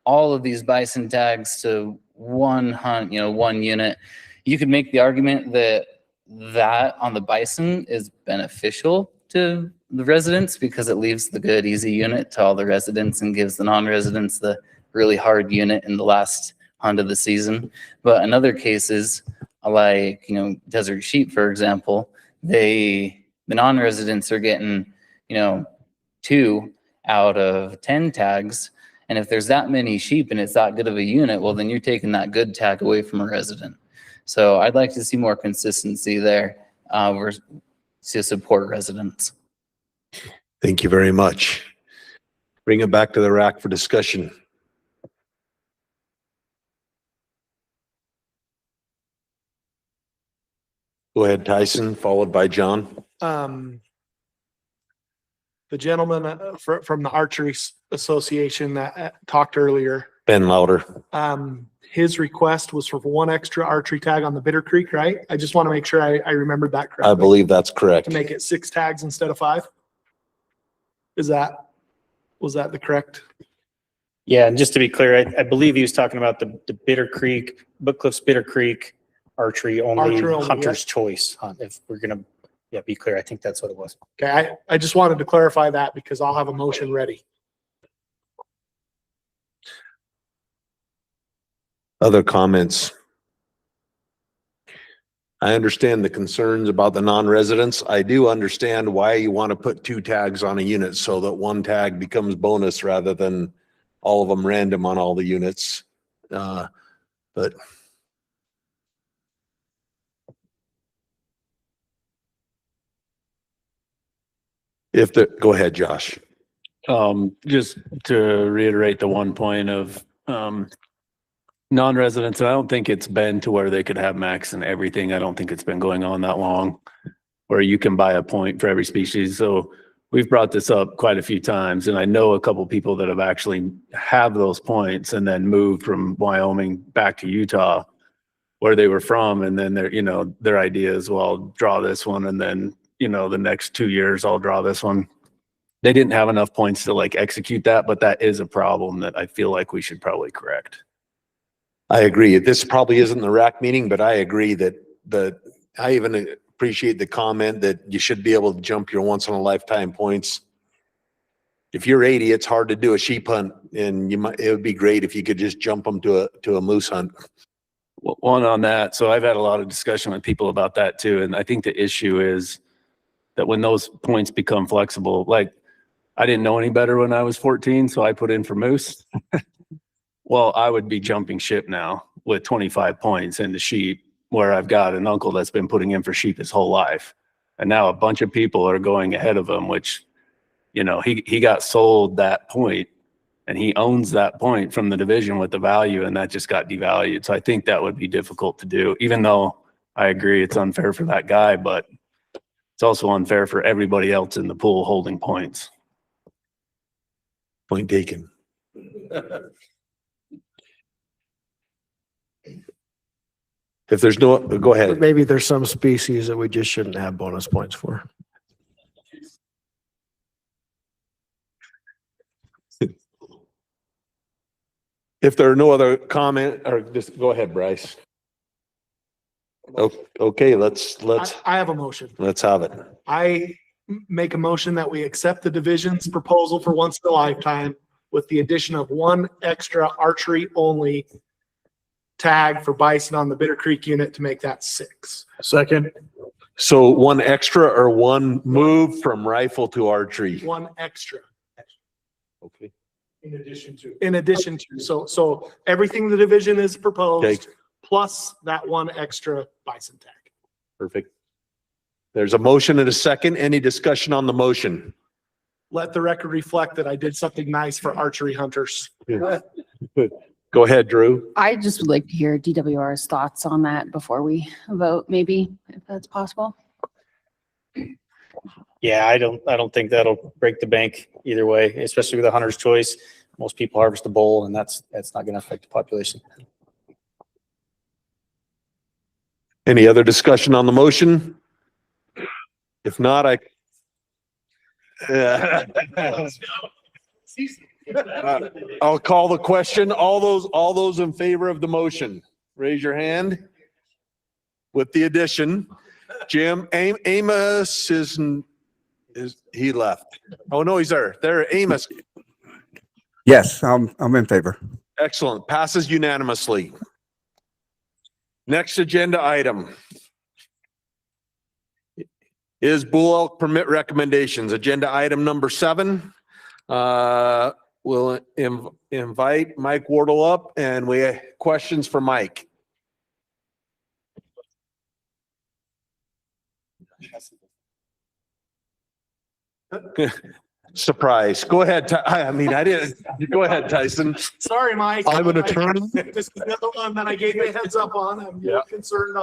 all of these bison tags to one hunt, 1 unit. You could make the argument that on the bison is beneficial to the residents because it leaves the good, easy unit to all the residents and gives the non-residents the really hard unit in the last hunt of the season. But in other cases, like, desert sheep, for example, the non-residents are getting, 2 out of 10 tags. And if there's that many sheep and it's that good of a unit, well, then you're taking that good tag away from a resident. So I'd like to see more consistency there to support residents. Thank you very much. Bring it back to the RAC for discussion. Go ahead, Tyson, followed by John. The gentleman from the Archery Association that talked earlier, Ben Louder. his request was for 1 extra archery tag on the Bitter Creek, right? I just want to make sure I remembered that correctly. I believe that's correct. To make it 6 tags instead of 5? Was that the correct? Yeah, and just to be clear, I believe he was talking about the Bitter Creek, Bookcliff's Bitter Creek archery only hunter's choice hunt. If we're gonna, be clear, I think that's what it was. Okay, I just wanted to clarify that because I'll have a motion ready. Other comments? I understand the concerns about the non-residents. I do understand why you want to put 2 tags on a unit so that 1 tag becomes bonus rather than all of them random on all the units. But go ahead, Josh. Just to reiterate the one point of non-residents, I don't think it's been to where they could have max and everything. I don't think it's been going on that long where you can buy a point for every species. So we've brought this up quite a few times, and I know a couple people that have actually have those points and then moved from Wyoming back to Utah where they were from. And then their idea is, well, I'll draw this one. And then, the next 2 years I'll draw this one. They didn't have enough points to execute that, but that is a problem that I feel like we should probably correct. I agree. This probably isn't the RAC meeting, but I agree that I even appreciate the comment that you should be able to jump your once in a lifetime points. If you're 80, it's hard to do a sheep hunt, and it would be great if you could just jump them to a moose hunt. Well, one on that. So I've had a lot of discussion with people about that too. And I think the issue is that when those points become flexible, I didn't know any better when I was 14, so I put in for moose. Well, I would be jumping ship now with 25 points into sheep, where I've got an uncle that's been putting in for sheep his whole life. And now a bunch of people are going ahead of him, which, he got sold that point and he owns that point from the division with the value, and that just got devalued. So I think that would be difficult to do, even though I agree it's unfair for that guy, but it's also unfair for everybody else in the pool holding points. Point taken. If there's no, go ahead. Maybe there's some species that we just shouldn't have bonus points for. If there are no other comment, or just go ahead, Bryce. Okay, let's I have a motion. have it. I make a motion that we accept the division's proposal for once in a lifetime with the addition of one extra archery only tag for bison on the Bitter Creek unit to make that 6. Second. So one extra or one move from rifle to archery? One extra. Okay. In addition to. In addition to, so everything the division is Okay. proposed, plus that one extra bison tag. Perfect. There's a motion and a second. Any discussion on the motion? Let the record reflect that I did something nice for archery hunters. Go ahead, Drew. I just would like to hear DWR's thoughts on that before we vote, maybe, if that's possible. Yeah, I don't think that'll break the bank either way, especially with a hunter's choice. Most people harvest a bull, and that's not gonna affect the population. Any other discussion on the motion? If not, I'll call the question. All those in favor of the motion, raise your hand. With the addition, Jim, Amos is he left? Oh, no, he's there. There, Amos. Yes, I'm in favor. Excellent. Passes unanimously. Next agenda item is bull elk permit recommendations. Agenda item number 7. We'll invite Mike Wardle up, and we have questions for Mike. Surprise. Go ahead. I mean, I didn't. Go ahead, Tyson. Sorry, Mike. I'm an attorney. This is the other one that I gave you a heads up on. I'm more concerned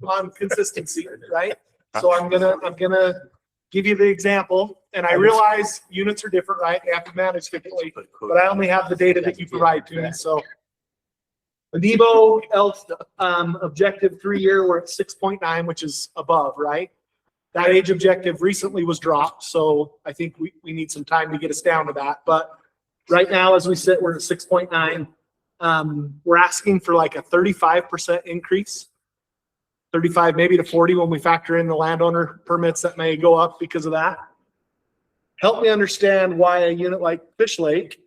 on consistency, right? So I'm gonna give you the example, and I realize units are different, right? They have to manage differently, but I only have the data that you provide to me, so. The Nebo elk, objective 3-year, we're at 6.9, which is above, right? That age objective recently was dropped, so I think we need some time to get us down to that, but right now, as we sit, we're at 6.9. We're asking for like a 35% increase. 35 maybe to 40 when we factor in the landowner permits that may go up because of that. Help me understand why a unit like Fish Lake,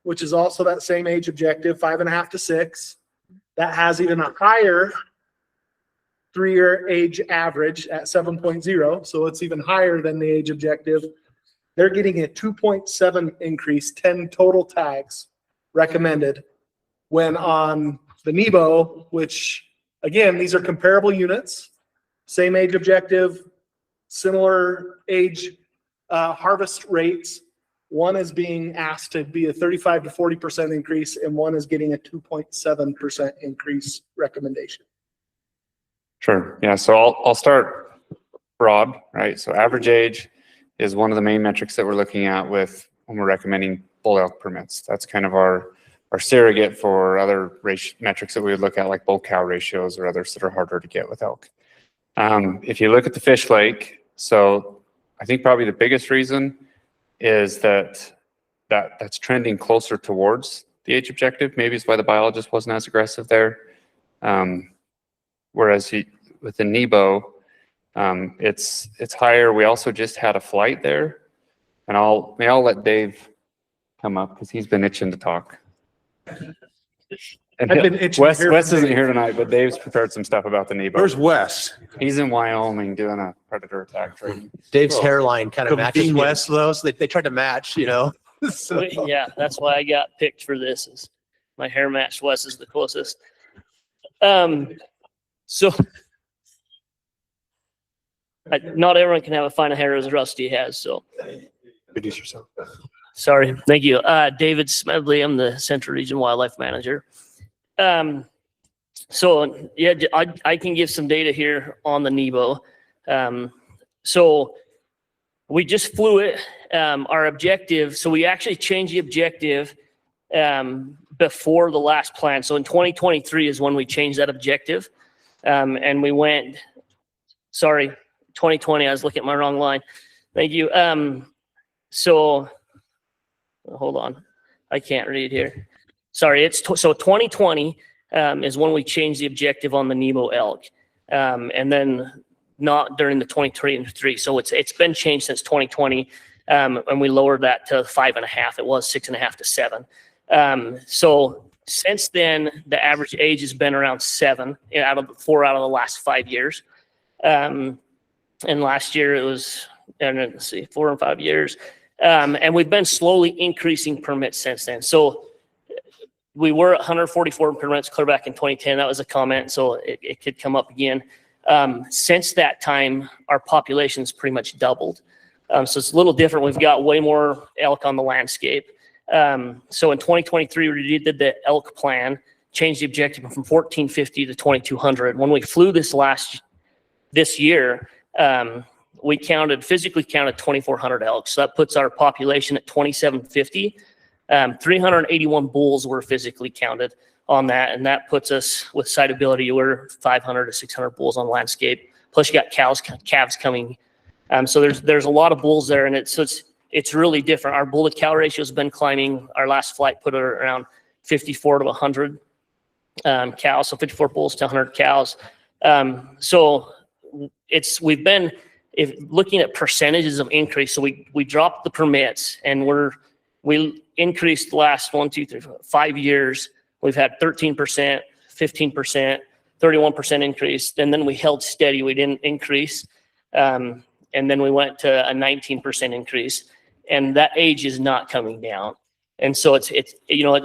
which is also that same age objective, 5.5 to 6, that has even a higher 3-year age average at 7.0. So it's even higher than the age objective. They're getting a 2.7 increase, 10 total tags recommended, when on the Nebo, which again, these are comparable units, same age objective, similar age harvest rates. One is being asked to be a 35 to 40% increase, and one is getting a 2.7% increase recommendation. Sure. Yeah. So I'll start broad, right? So average age is one of the main metrics that we're looking at with when we're recommending bull elk permits. That's kind of our surrogate for other metrics that we would look at, like bull cow ratios or others that are harder to get with elk. If you look at the Fish Lake, so I think probably the biggest reason is that's trending closer towards the age objective. Maybe it's why the biologist wasn't as aggressive there. Whereas with the Nebo, it's higher. We also just had a flight there, and I'll let Dave come up because he's been itching to talk. And I've been itching Wes to hear isn't from Dave. here tonight, but Dave's prepared some stuff about the Nebo. Where's Wes? He's in Wyoming doing a predator attack training. Dave's hairline kind of matches Convenient. West, though, so they tried to match, you know. So- Yeah, that's why I got picked for this. Is my hair matched Wes is the closest. So not everyone can have a fine hair as Rusty has. So Introduce yourself. sorry, thank you. David Smedley. I'm the Central Region Wildlife Manager. So yeah, I can give some data here on the Nebo. So we just flew it. Our objective. So we actually changed the objective before the last plan. So in 2023 is when we changed that objective. And we went, sorry, 2020, I was looking at my wrong line. Thank you. So hold on, I can't read here. Sorry, so 2020 is when we changed the objective on the Nebo elk. and then not during the 2023. So it's been changed since 2020, and we lowered that to 5.5. It was 6.5 to 7. So since then, the average age has been around 7 out of the last 5 years. And last year it was, and let's see, 4 and 5 years. And we've been slowly increasing permits since then. So we were at 144 permits clear back in 2010. That was a comment, so it could come up again. Since that time, our population's pretty much doubled. So it's a little different. We've got way more elk on the landscape. So in 2023, we did the elk plan, changed the objective from 1,450 to 2,200. When we flew this year, we physically counted 2,400 elk. So that puts our population at 2,750. 381 bulls were physically counted on that. And that puts us with siteability, we're 500 to 600 bulls on landscape. Plus you got calves coming. So there's a lot of bulls there, and it's really different. Our bull to cow ratio has been climbing. Our last flight put it around 54 to 100 cows. So 54 bulls to 100 cows. So we've been looking at percentages of increase. So we dropped the permits, and we increased the last 5 years. We've had 13%, 15%, 31% increase. And then we held steady. We didn't increase. And then we went to a 19% increase, and that age is not coming down. And so it's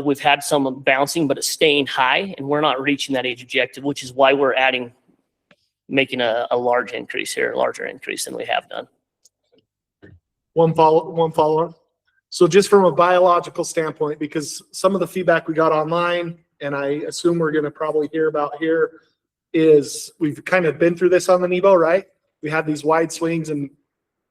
we've had some bouncing, but it's staying high, and we're not reaching that age objective, which is why we're making a larger increase than we have done. One follow-up. So just from a biological standpoint, because some of the feedback we got online, and I assume we're going to probably hear about here, is we've kind of been through this on the Nebo, right? We had these wide swings and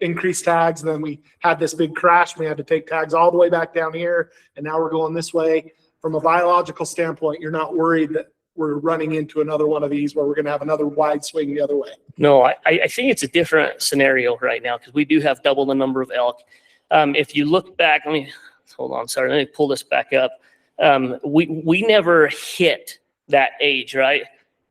increased tags, and then we had this big crash, and we had to take tags all the way back down here, and now we're going this way. From a biological standpoint, you're not worried that we're running into another one of these where we're going to have another wide swing the other way? No, I think it's a different scenario right now because we do have double the number of elk. If you look back, hold on, sorry, let me pull this back up. We never hit that age, right?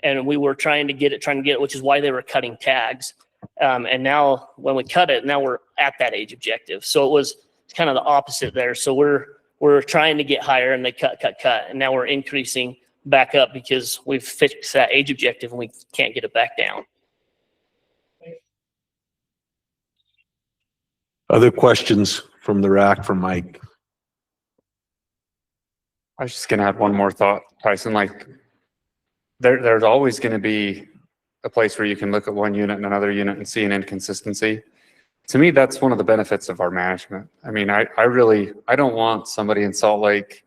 And we were trying to get it, which is why they were cutting tags. And now when we cut it, now we're at that age objective. So it's kind of the opposite there. So we're trying to get higher, and they cut, and now we're increasing back up because we've fixed that age objective and we can't get it back down. Other questions from the RAC for Mike? I was just going to add one more thought, Tyson. Like, there's always going to be a place where you can look at one unit and another unit and see an inconsistency. To me, that's one of the benefits of our management. I mean, I don't want somebody in Salt Lake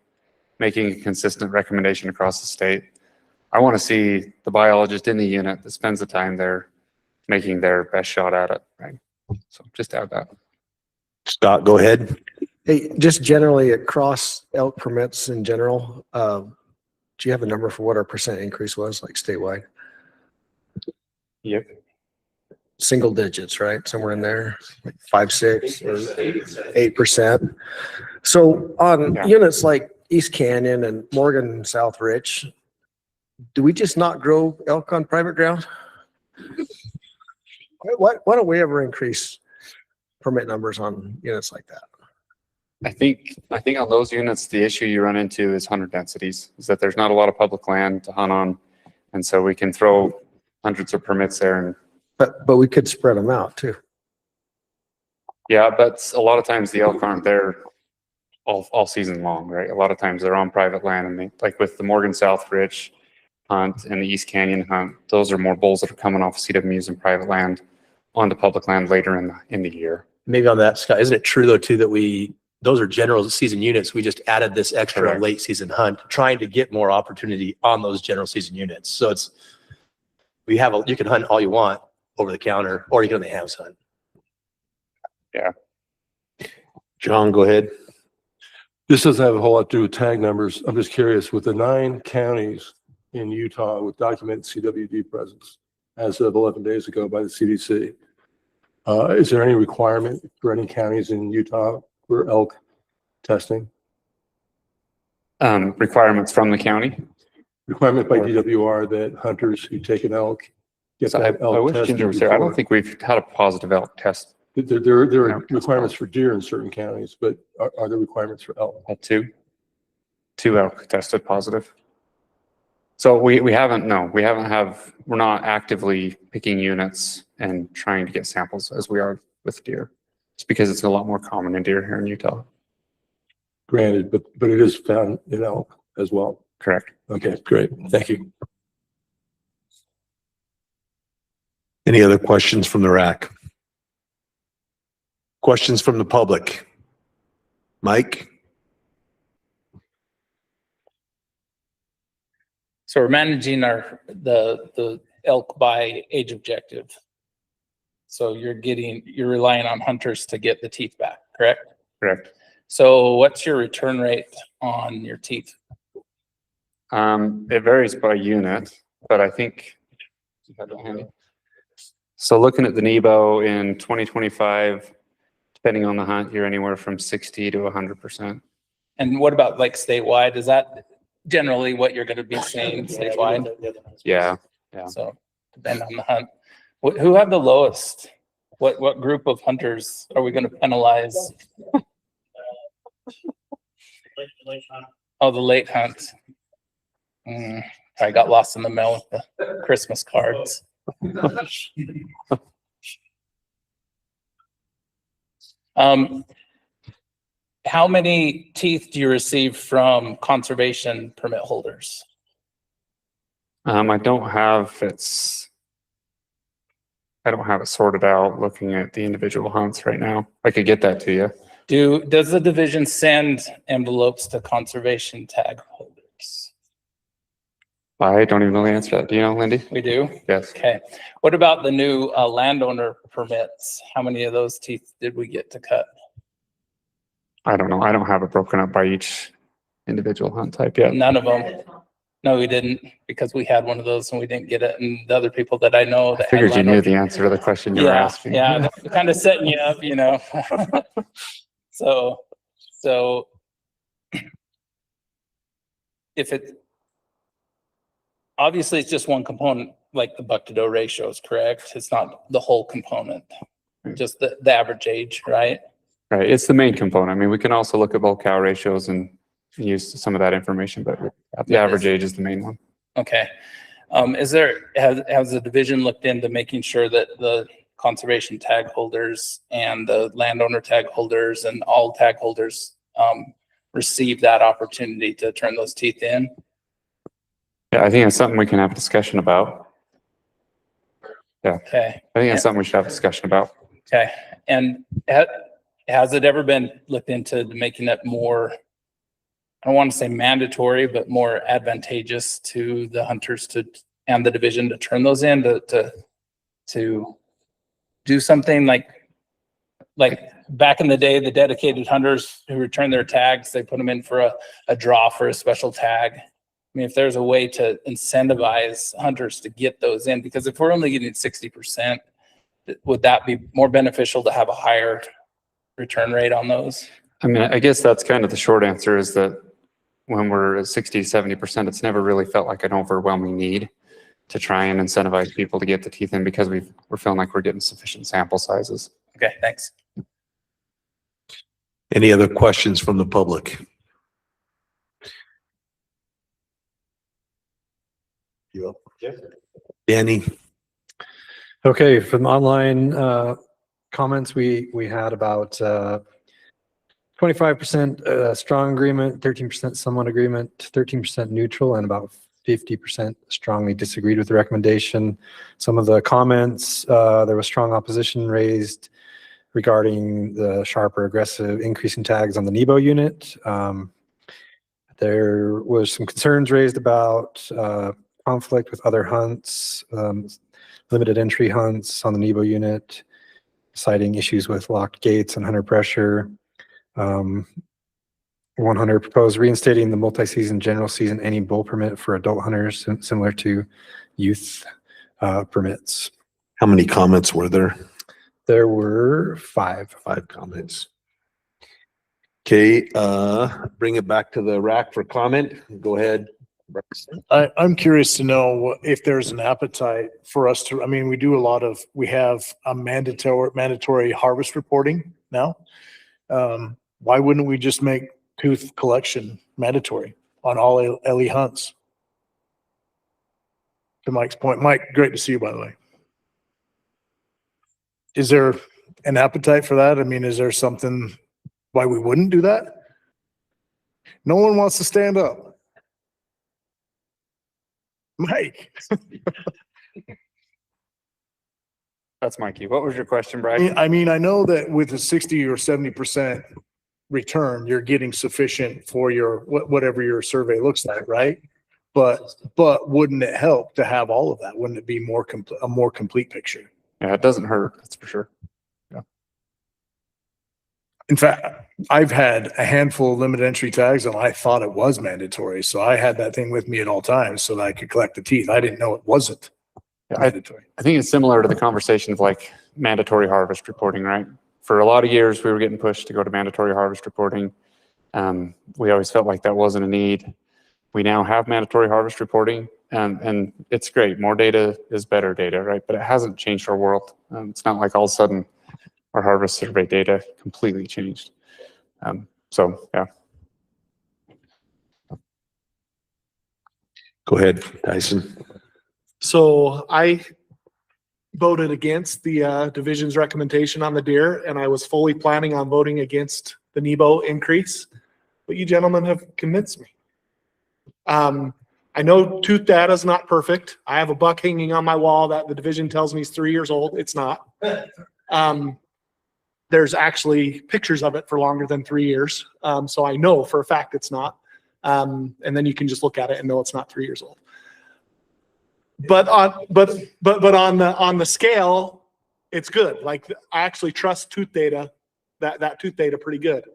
making a consistent recommendation across the state. I want to see the biologist in the unit that spends the time there making their best shot at it, right? So just add that. Scott, go ahead. Hey, just generally across elk permits in general, do you have a number for what our percent increase was, like statewide? Yep. Single digits, right? Somewhere in there, like 5, 6, or 8%. So on units like East Canyon and Morgan and South Rich, do we just not grow elk on private ground? Why don't we ever increase permit numbers on units like that? I think on those units, the issue you run into is hunter densities, is that there's not a lot of public land to hunt on. And so we can throw hundreds of permits there. And but we could spread them out too. Yeah, but a lot of times the elk aren't there all season long, right? A lot of times they're on private land, and like with the Morgan South Rich hunt and the East Canyon hunt, those are more bulls that are coming off of CWMUs and private land onto public land later in the year. Maybe on that, Scott, isn't it true though too that those are general season units? We just added this extra Correct. late season hunt, trying to get more opportunity on those general season units. So you can hunt all you want over the counter, or you can only house hunt. Yeah. John, go ahead. This doesn't have a whole lot to do with tag numbers. I'm just curious, with the 9 counties in Utah with documented CWD presence as of 11 days ago by the CDC, is there any requirement for any counties in Utah for elk testing? Requirements from the county? Requirement by DWR that hunters who take an elk get So I that elk wish tested Ginger was there. I don't before. think we've had a positive elk test. There are Elk test requirements positive. for deer in certain counties, but are there requirements for elk? Two elk tested positive. So we haven't, no, we're not actively picking units and trying to get samples as we are with deer. It's because it's a lot more common in deer here in Utah. Granted, but it is found in elk as well. Correct. Okay, great. Thank you. Any other questions from the RAC? Questions from the public? Mike? So we're managing the elk by age objective. So you're relying on hunters to get the teeth back, correct? Correct. So what's your return rate on your teeth? It varies by unit, but I think, you have that handy? So looking at the Nebo in 2025, depending on the hunt, you're anywhere from 60 to 100%. And what about like statewide? Is that generally what you're going to be seeing statewide? Yeah. So depend on the hunt. Who have the lowest? What group of hunters are we going to penalize? Oh, the late hunt. I got lost in the mail with the Christmas cards. How many teeth do you receive from conservation permit holders? I don't have it sorted out looking at the individual hunts right now. I could get that to you. Does the division send envelopes to conservation tag holders? I don't even know the answer to that. Do you know, Lindy? We do? Yes. Okay. What about the new landowner permits? How many of those teeth did we get to cut? I don't know. I don't have it broken up by each individual hunt type yet. None of them. No, we didn't, because we had one of those and we didn't get it. And the other people that I know I that figured you knew the answer to the question you were asking. Yeah, kind of setting you up, So if obviously it's just one component, like the buck-to-doe ratio is correct. It's not the whole component, just the average age, right? Right. It's the main component. I mean, we can also look at bull cow ratios and use some of that information, but the average age is the main one. Okay. Has the division looked into making sure that the conservation tag holders and the landowner tag holders and all tag holders receive that opportunity to turn those teeth in? Yeah, I think it's something we can have a discussion about. Yeah. Okay. I think that's something we should have a discussion about. Okay. And has it ever been looked into making it more, I don't want to say mandatory, but more advantageous to the hunters and the division to turn those in to do something like back in the day, the dedicated hunters who return their tags, they put them in for a draw for a special tag. I mean, if there's a way to incentivize hunters to get those in, because if we're only getting 60%, would that be more beneficial to have a higher return rate on those? I mean, I guess that's kind of the short answer, is that when we're at 60 to 70%, it's never really felt like an overwhelming need to try and incentivize people to get the teeth in, because we're feeling like we're getting sufficient sample sizes. Okay, thanks. Any other questions from the public? You up? Danny? Okay, from online comments, we had about 25% strong agreement, 13% somewhat agreement, 13% neutral, and about 50% strongly disagreed with the recommendation. Some of the comments, there was strong opposition raised regarding the sharp or aggressive increase in tags on the Nebo unit. There was some concerns raised about conflict with other hunts, limited entry hunts on the Nebo unit, citing issues with locked gates and hunter pressure. One hunter proposed reinstating the multi-season general season any bull permit for adult hunters, similar to youth permits. How many comments were there? There were five comments. Okay, bring it back to the RAC for comment. Go ahead. I'm curious to know if there's an appetite for us to, I mean, we have a mandatory harvest reporting now. Why wouldn't we just make tooth collection mandatory on all LE hunts? To Mike's point, Mike, great to see you, by the way. Is there an appetite for that? I mean, is there something why we wouldn't do that? No one wants to stand up. Mike. That's Mikey. What was your question, Brad? I mean, I know that with a 60 or 70% return, you're getting sufficient for your, whatever your survey looks like, right? But wouldn't it help to have all of that? Wouldn't it be a more complete picture? Yeah, it doesn't hurt. That's for sure. Yeah. In fact, I've had a handful of limited entry tags and I thought it was mandatory. So I had that thing with me at all times so that I could collect the teeth. I didn't know it wasn't mandatory. I think it's similar to the conversation of like mandatory harvest reporting, right? For a lot of years, we were getting pushed to go to mandatory harvest reporting. We always felt like that wasn't a need. We now have mandatory harvest reporting, and it's great. More data is better data, right? But it hasn't changed our world. It's not like all of a sudden our harvest survey data completely changed. So, yeah. Go ahead, Tyson. So I voted against the division's recommendation on the deer, and I was fully planning on voting against the NEBO increase, but you gentlemen have convinced me. I know tooth data is not perfect. I have a buck hanging on my wall that the division tells me is 3 years old. It's not. There's actually pictures of it for longer than 3 years. So I know for a fact it's not. And then you can just look at it and know it's not 3 years old. But on the scale, it's good. Like I actually trust tooth data, that tooth data pretty good.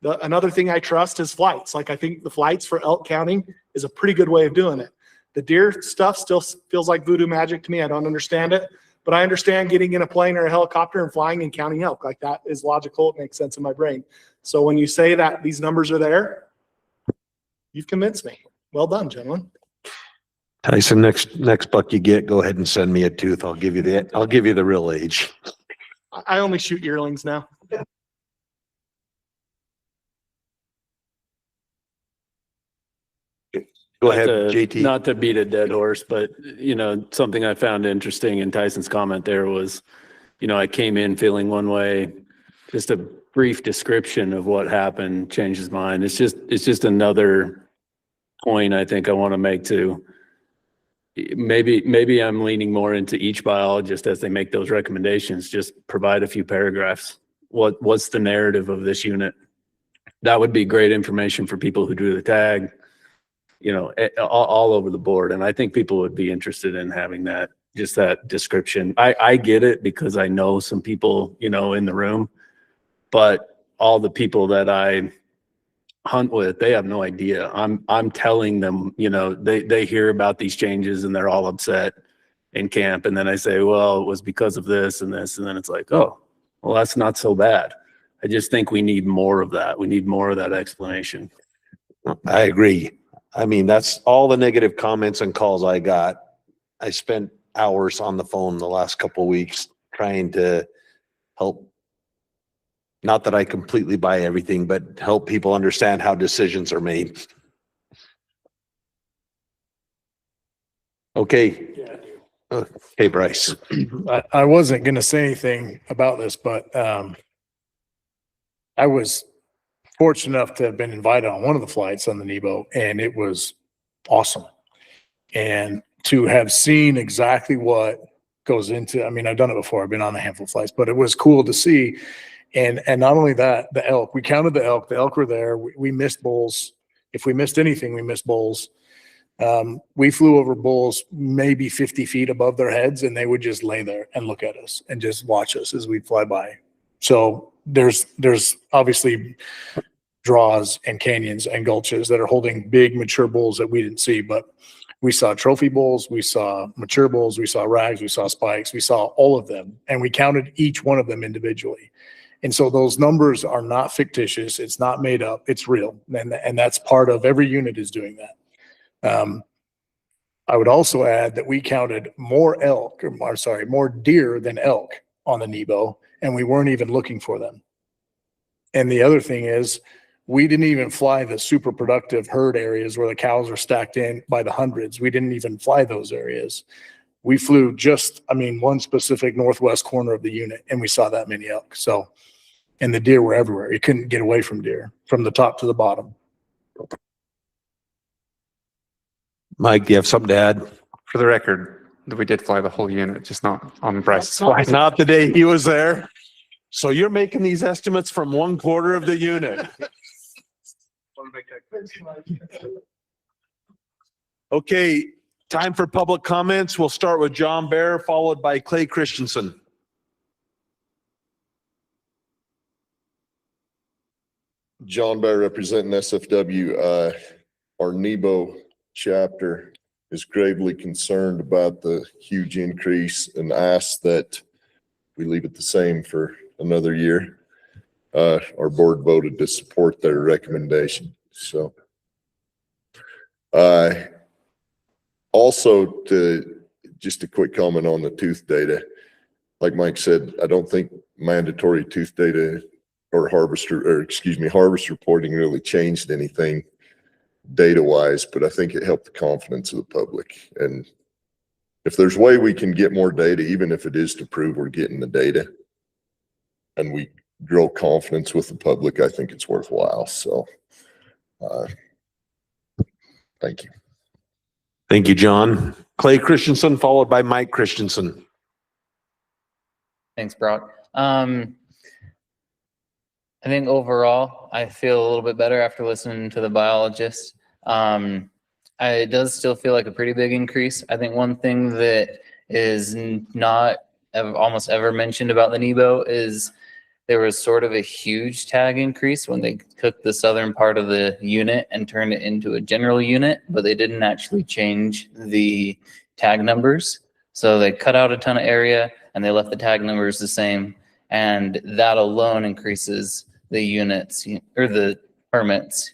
Another thing I trust is flights. Like I think the flights for elk counting is a pretty good way of doing it. The deer stuff still feels like voodoo magic to me. I don't understand it, but I understand getting in a plane or a helicopter and flying and counting elk. Like that is logical. It makes sense in my brain. So when you say that these numbers are there, you've convinced me. Well done, gentlemen. Tyson, next buck you get, go ahead and send me a tooth. I'll give you the real age. I only shoot yearlings now. Go ahead, JT. Not to beat a dead horse, but something I found interesting in Tyson's comment there was, I came in feeling one way. Just a brief description of what happened changed his mind. It's just another point I think I want to make to maybe I'm leaning more into each biologist as they make those recommendations. Just provide a few paragraphs. What's the narrative of this unit? That would be great information for people who do the tag. All over the board. And I think people would be interested in having that description. I get it because I know some people, in the room, but all the people that I hunt with, they have no idea. I'm telling them, they hear about these changes and they're all upset in camp. And then I say, well, it was because of this and this. And then it's like, oh, well, that's not so bad. I just think we need more of that. We need more of that explanation. I agree. I mean, that's all the negative comments and calls I got. I spent hours on the phone the last couple of weeks trying to help. Not that I completely buy everything, but help people understand how decisions are made. Okay. Okay, Bryce. I wasn't going to say anything about this, but I was fortunate enough to have been invited on one of the flights on the NEBO, and it was awesome. And to have seen exactly what goes into, I mean, I've done it before. I've been on a handful of flights, but it was cool to see. And not only that, the elk, we counted the elk were there. We missed bulls. If we missed anything, we missed bulls. We flew over bulls maybe 50 feet above their heads, and they would just lay there and look at us and just watch us as we'd fly by. So there's obviously draws and canyons and gulches that are holding big mature bulls that we didn't see, but we saw trophy bulls, we saw mature bulls, we saw rags, we saw spikes, we saw all of them, and we counted each one of them individually. And so those numbers are not fictitious. It's not made up. It's real. And that's part of every unit is doing that. I would also add that we counted more elk, or sorry, more deer than elk on the Nebo, and we weren't even looking for them. And the other thing is, we didn't even fly the super productive herd areas where the cows are stacked in by the hundreds. We didn't even fly those areas. We flew just, I mean, one specific northwest corner of the unit, and we saw that many elk. So, and the deer were everywhere. You couldn't get away from deer from the top to the bottom. Mike, do you have something to add? For the record, we did fly the whole unit, just not on Bryce's flight. Not the day he was there. So you're making these estimates from 1/4 of the unit. Okay, time for public comments. We'll start with John Bear, followed by Clay Christensen. John Bear representing SFW. Our Nebo chapter is gravely concerned about the huge increase and asks that we leave it the same for another year. Our board voted to support their recommendation. So also just a quick comment on the tooth data. Like Mike said, I don't think mandatory tooth data or harvest reporting really changed anything data wise, but I think it helped the confidence of the public. And if there's a way we can get more data, even if it is to prove we're getting the data and we grow confidence with the public, I think it's worthwhile. So thank you. Thank you, John. Clay Christensen, followed by Mike Christensen. Thanks, Brock. I think overall, I feel a little bit better after listening to the biologist. It does still feel like a pretty big increase. I think one thing that is not almost ever mentioned about the Nebo is there was sort of a huge tag increase when they took the southern part of the unit and turned it into a general unit, but they didn't actually change the tag numbers. So they cut out a ton of area and they left the tag numbers the same. And that alone increases the units or the permits,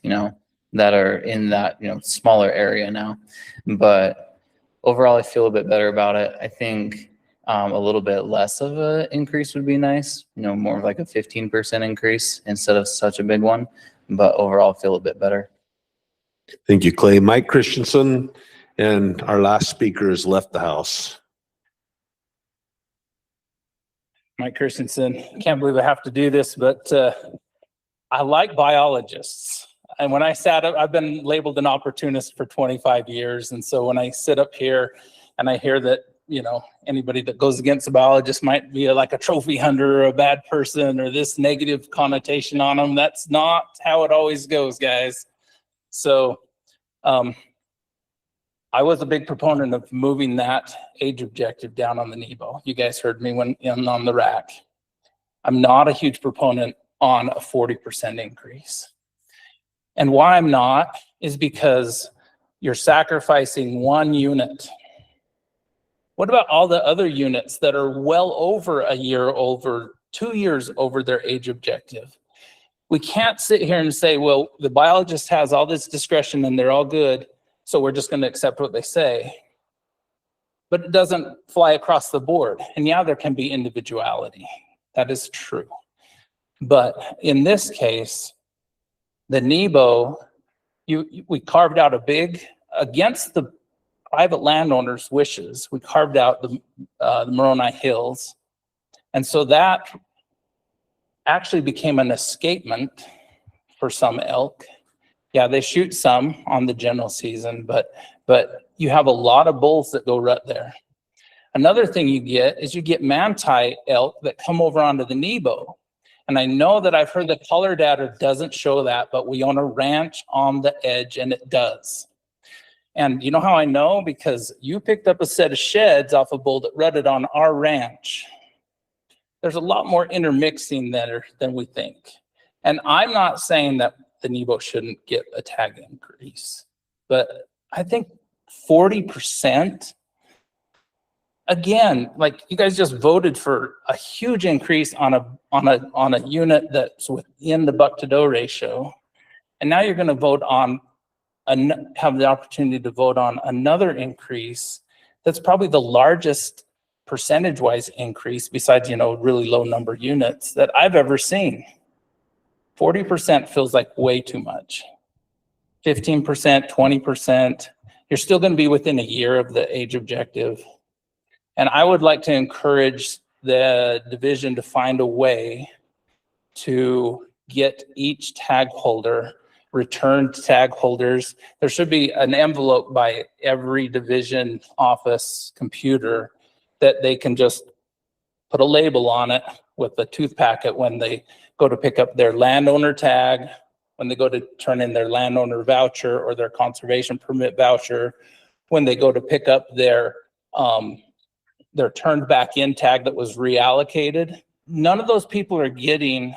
that are in that, smaller area now. But overall, I feel a bit better about it. I think a little bit less of an increase would be nice, more of like a 15% increase instead of such a big one. But overall, I feel a bit better. Thank you, Clay. Mike Christensen, and our last speaker has left the house. Mike Christensen, can't believe I have to do this, but I like biologists. And when I sat up, I've been labeled an opportunist for 25 years. And so when I sit up here and I hear that, anybody that goes against a biologist might be like a trophy hunter or a bad person or this negative connotation on them, that's not how it always goes, guys. So I was a big proponent of moving that age objective down on the Nebo. You guys heard me when on the RAC. I'm not a huge proponent on a 40% increase. And why I'm not is because you're sacrificing one unit. What about all the other units that are well over a year over, 2 years over their age objective? We can't sit here and say, well, the biologist has all this discretion and they're all good, so we're just going to accept what they say. But it doesn't fly across the board. And yeah, there can be individuality. That is true. But in this case, the Nebo, we carved out a big, against the private landowners' wishes, we carved out the Moroni Hills. And so that actually became an escapement for some elk. Yeah, they shoot some on the general season, but you have a lot of bulls that go rut there. Another thing you get is you get manti elk that come over onto the Nebo. And I know that I've heard the color data doesn't show that, but we own a ranch on the edge and it does. And you know how I know? Because you picked up a set of sheds off a bull that rutted on our ranch. There's a lot more intermixing there than we think. And I'm not saying that the Nebo shouldn't get a tag increase, but I think 40%, again, like you guys just voted for a huge increase on a unit that's within the buck to doe ratio. And now you're going to vote on have the opportunity to vote on another increase that's probably the largest percentage-wise increase besides, really low number units that I've ever seen. 40% feels like way too much. 15%, 20%, you're still going to be within a year of the age objective. And I would like to encourage the division to find a way to get each tag holder, returned tag holders. There should be an envelope by every division office computer that they can just put a label on it with a tooth packet when they go to pick up their landowner tag, when they go to turn in their landowner voucher or their conservation permit voucher, when they go to pick up their turned back in tag that was reallocated. None of those people are getting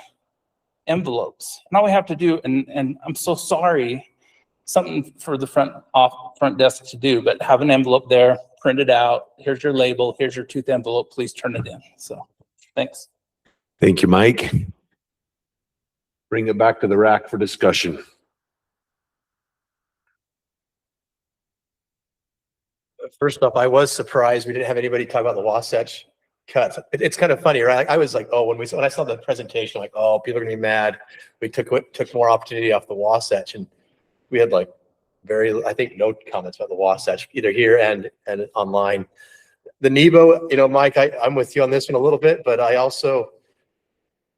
envelopes. And all we have to do, and I'm so sorry, something for the front desk to do, but have an envelope there, print it out. Here's your label. Here's your tooth envelope. Please turn it in. So thanks. Thank you, Mike. Bring it back to the RAC for discussion. First off, I was surprised we didn't have anybody talk about the Wasatch cuts. It's kind of funny, right? I was like, oh, when I saw the presentation, like, oh, people are gonna be mad. We took more opportunity off the Wasatch, and we had like I think no comments about the Wasatch either here and online. The Nebo, Mike, I'm with you on this one a little bit, but I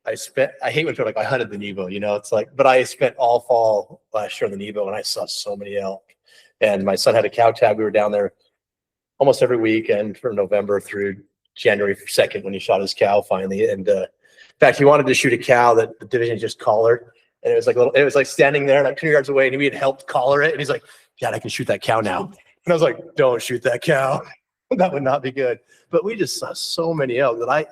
hate when people are like, I hunted the Nebo, it's like, but I spent all fall last year on the Nebo and I saw so many elk. And my son had a cow tag. We were down there almost every weekend from November through January 2nd when he shot his cow finally. And in fact, he wanted to shoot a cow that the division just collared. And it was like standing there like 2 yards away and we had helped collar it. And he's like, Dad, I can shoot that cow now. And I was like, don't shoot that cow. That would not be good. But we just saw so many elk that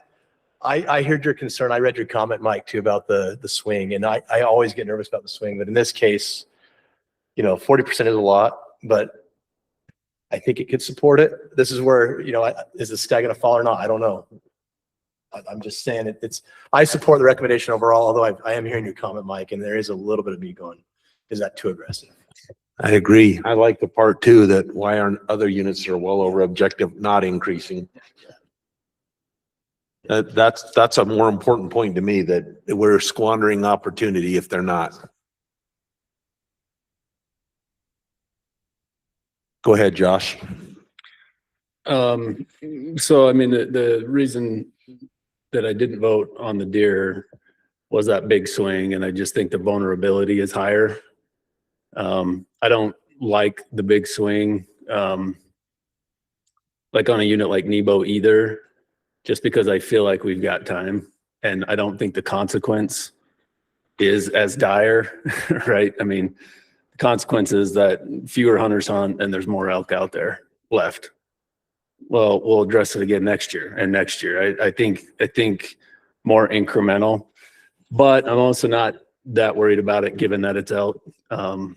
I heard your concern. I read your comment, Mike, too, about the swing. And I always get nervous about the swing. But in this case, 40% is a lot, but I think it could support it. This is where, is the sky going to fall or not? I don't know. I'm just saying I support the recommendation overall, although I am hearing your comment, Mike, and there is a little bit of me going, is that too aggressive? I agree. I like the part too, that why aren't other units that are well over objective not increasing? That's a more important point to me, that we're squandering opportunity if they're not. Go ahead, Josh. So, I mean, the reason that I didn't vote on the deer was that big swing, and I just think the vulnerability is higher. I don't like the big swing, like on a unit like Nebo either, just because I feel like we've got time, and I don't think the consequence is as dire, right? I mean, the consequence is that fewer hunters hunt and there's more elk out there left. Well, we'll address it again next year and next year. I think more incremental, but I'm also not that worried about it given that it's elk. I've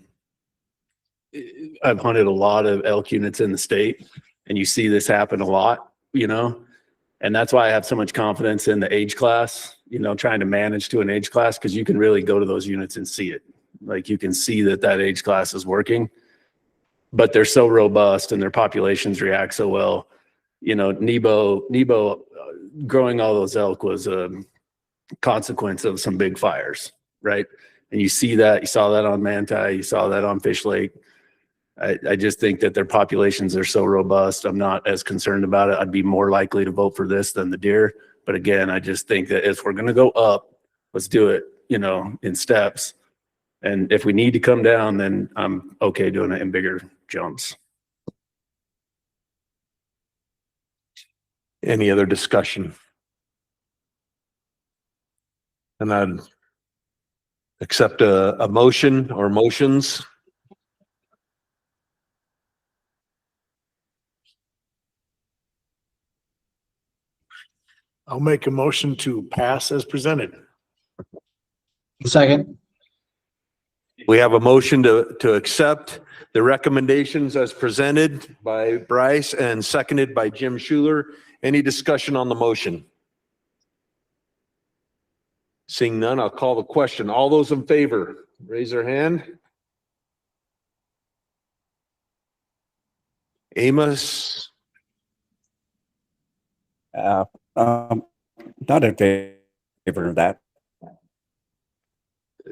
hunted a lot of elk units in the state, and you see this happen a lot, and that's why I have so much confidence in the age class, trying to manage to an age class, because you can really go to those units and see it. Like, you can see that age class is working, but they're so robust and their populations react so well. Nebo growing all those elk was a consequence of some big fires, right? And you saw that on Manti, you saw that on Fish Lake. I just think that their populations are so robust. I'm not as concerned about it. I'd be more likely to vote for this than the deer. But again, I just think that if we're going to go up, let's do it, in steps. And if we need to come down, then I'm okay doing it in bigger jumps. Any other discussion? And I'd accept a motion or motions. I'll make a motion to pass as presented. Second. We have a motion to accept the recommendations as presented by Bryce and seconded by Jim Schuler. Any discussion on the motion? Seeing none, I'll call the question. All those in favor, raise their hand. Amos, Not in favor of that.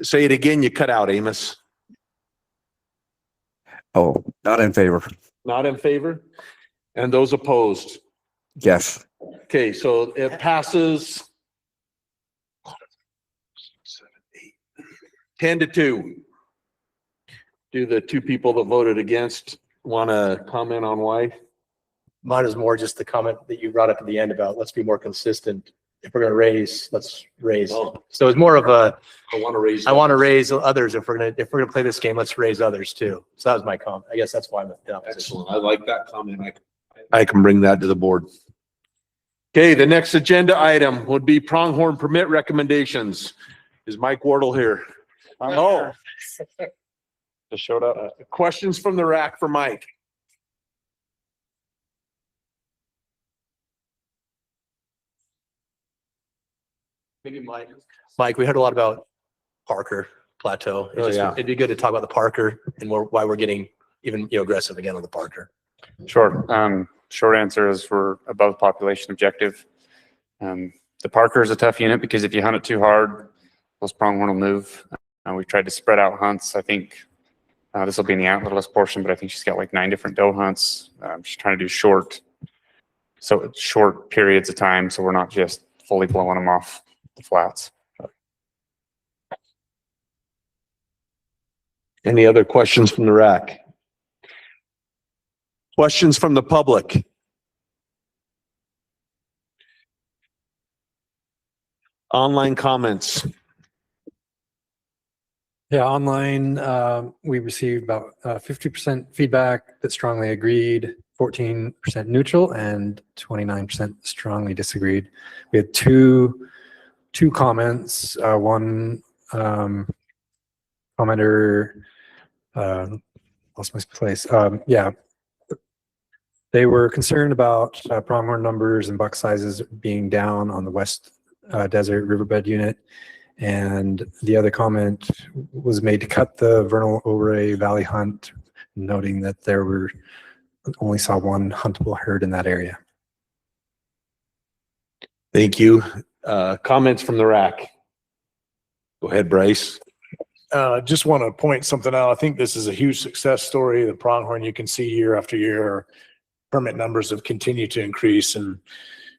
say it again. You cut out, Amos. Oh, not in favor. Not in favor? And those opposed? Yes. Okay, so it passes 10-2. Do the two people that voted against want to comment on why? Mine is more just the comment that you brought up at the end about let's be more consistent. If we're going to raise, let's raise. Oh. So it's more of a, I want to raise. I want to raise others. If we're going to play this game, let's raise others too. So that was my comment. I guess that's why I'm in opposition. Excellent. I like that comment. I can bring that to the board. Okay, the next agenda item would be pronghorn permit recommendations. Is Mike Wardle here? Oh, Just showed up. questions from the rack for Mike. Maybe Mike, we heard a lot about Parker Plateau. Oh, yeah. It'd be good to talk about the Parker and why we're getting even, aggressive again on the Parker. Sure. Short answer is we're above population objective. The Parker is a tough unit because if you hunt it too hard, those pronghorn will move. We've tried to spread out hunts. I think this will be in the antlerless portion, but I think she's got like 9 different doe hunts. She's trying to do short periods of time, so we're not just fully blowing them off the flats. Any other questions from the rack? Questions from the public? Online comments? Yeah, online, we received about 50% feedback that strongly agreed, 14% neutral, and 29% strongly disagreed. We had two comments. One commenter lost my place. Yeah, they were concerned about pronghorn numbers and buck sizes being down on the West Desert Riverbed unit. And the other comment was made to cut the vernal Ouray Valley hunt, noting that there were only saw one huntable herd in that area. Thank you. Comments from the rack? Go ahead, Bryce. Just want to point something out. I think this is a huge success story. The pronghorn, you can see year after year, permit numbers have continued to increase, and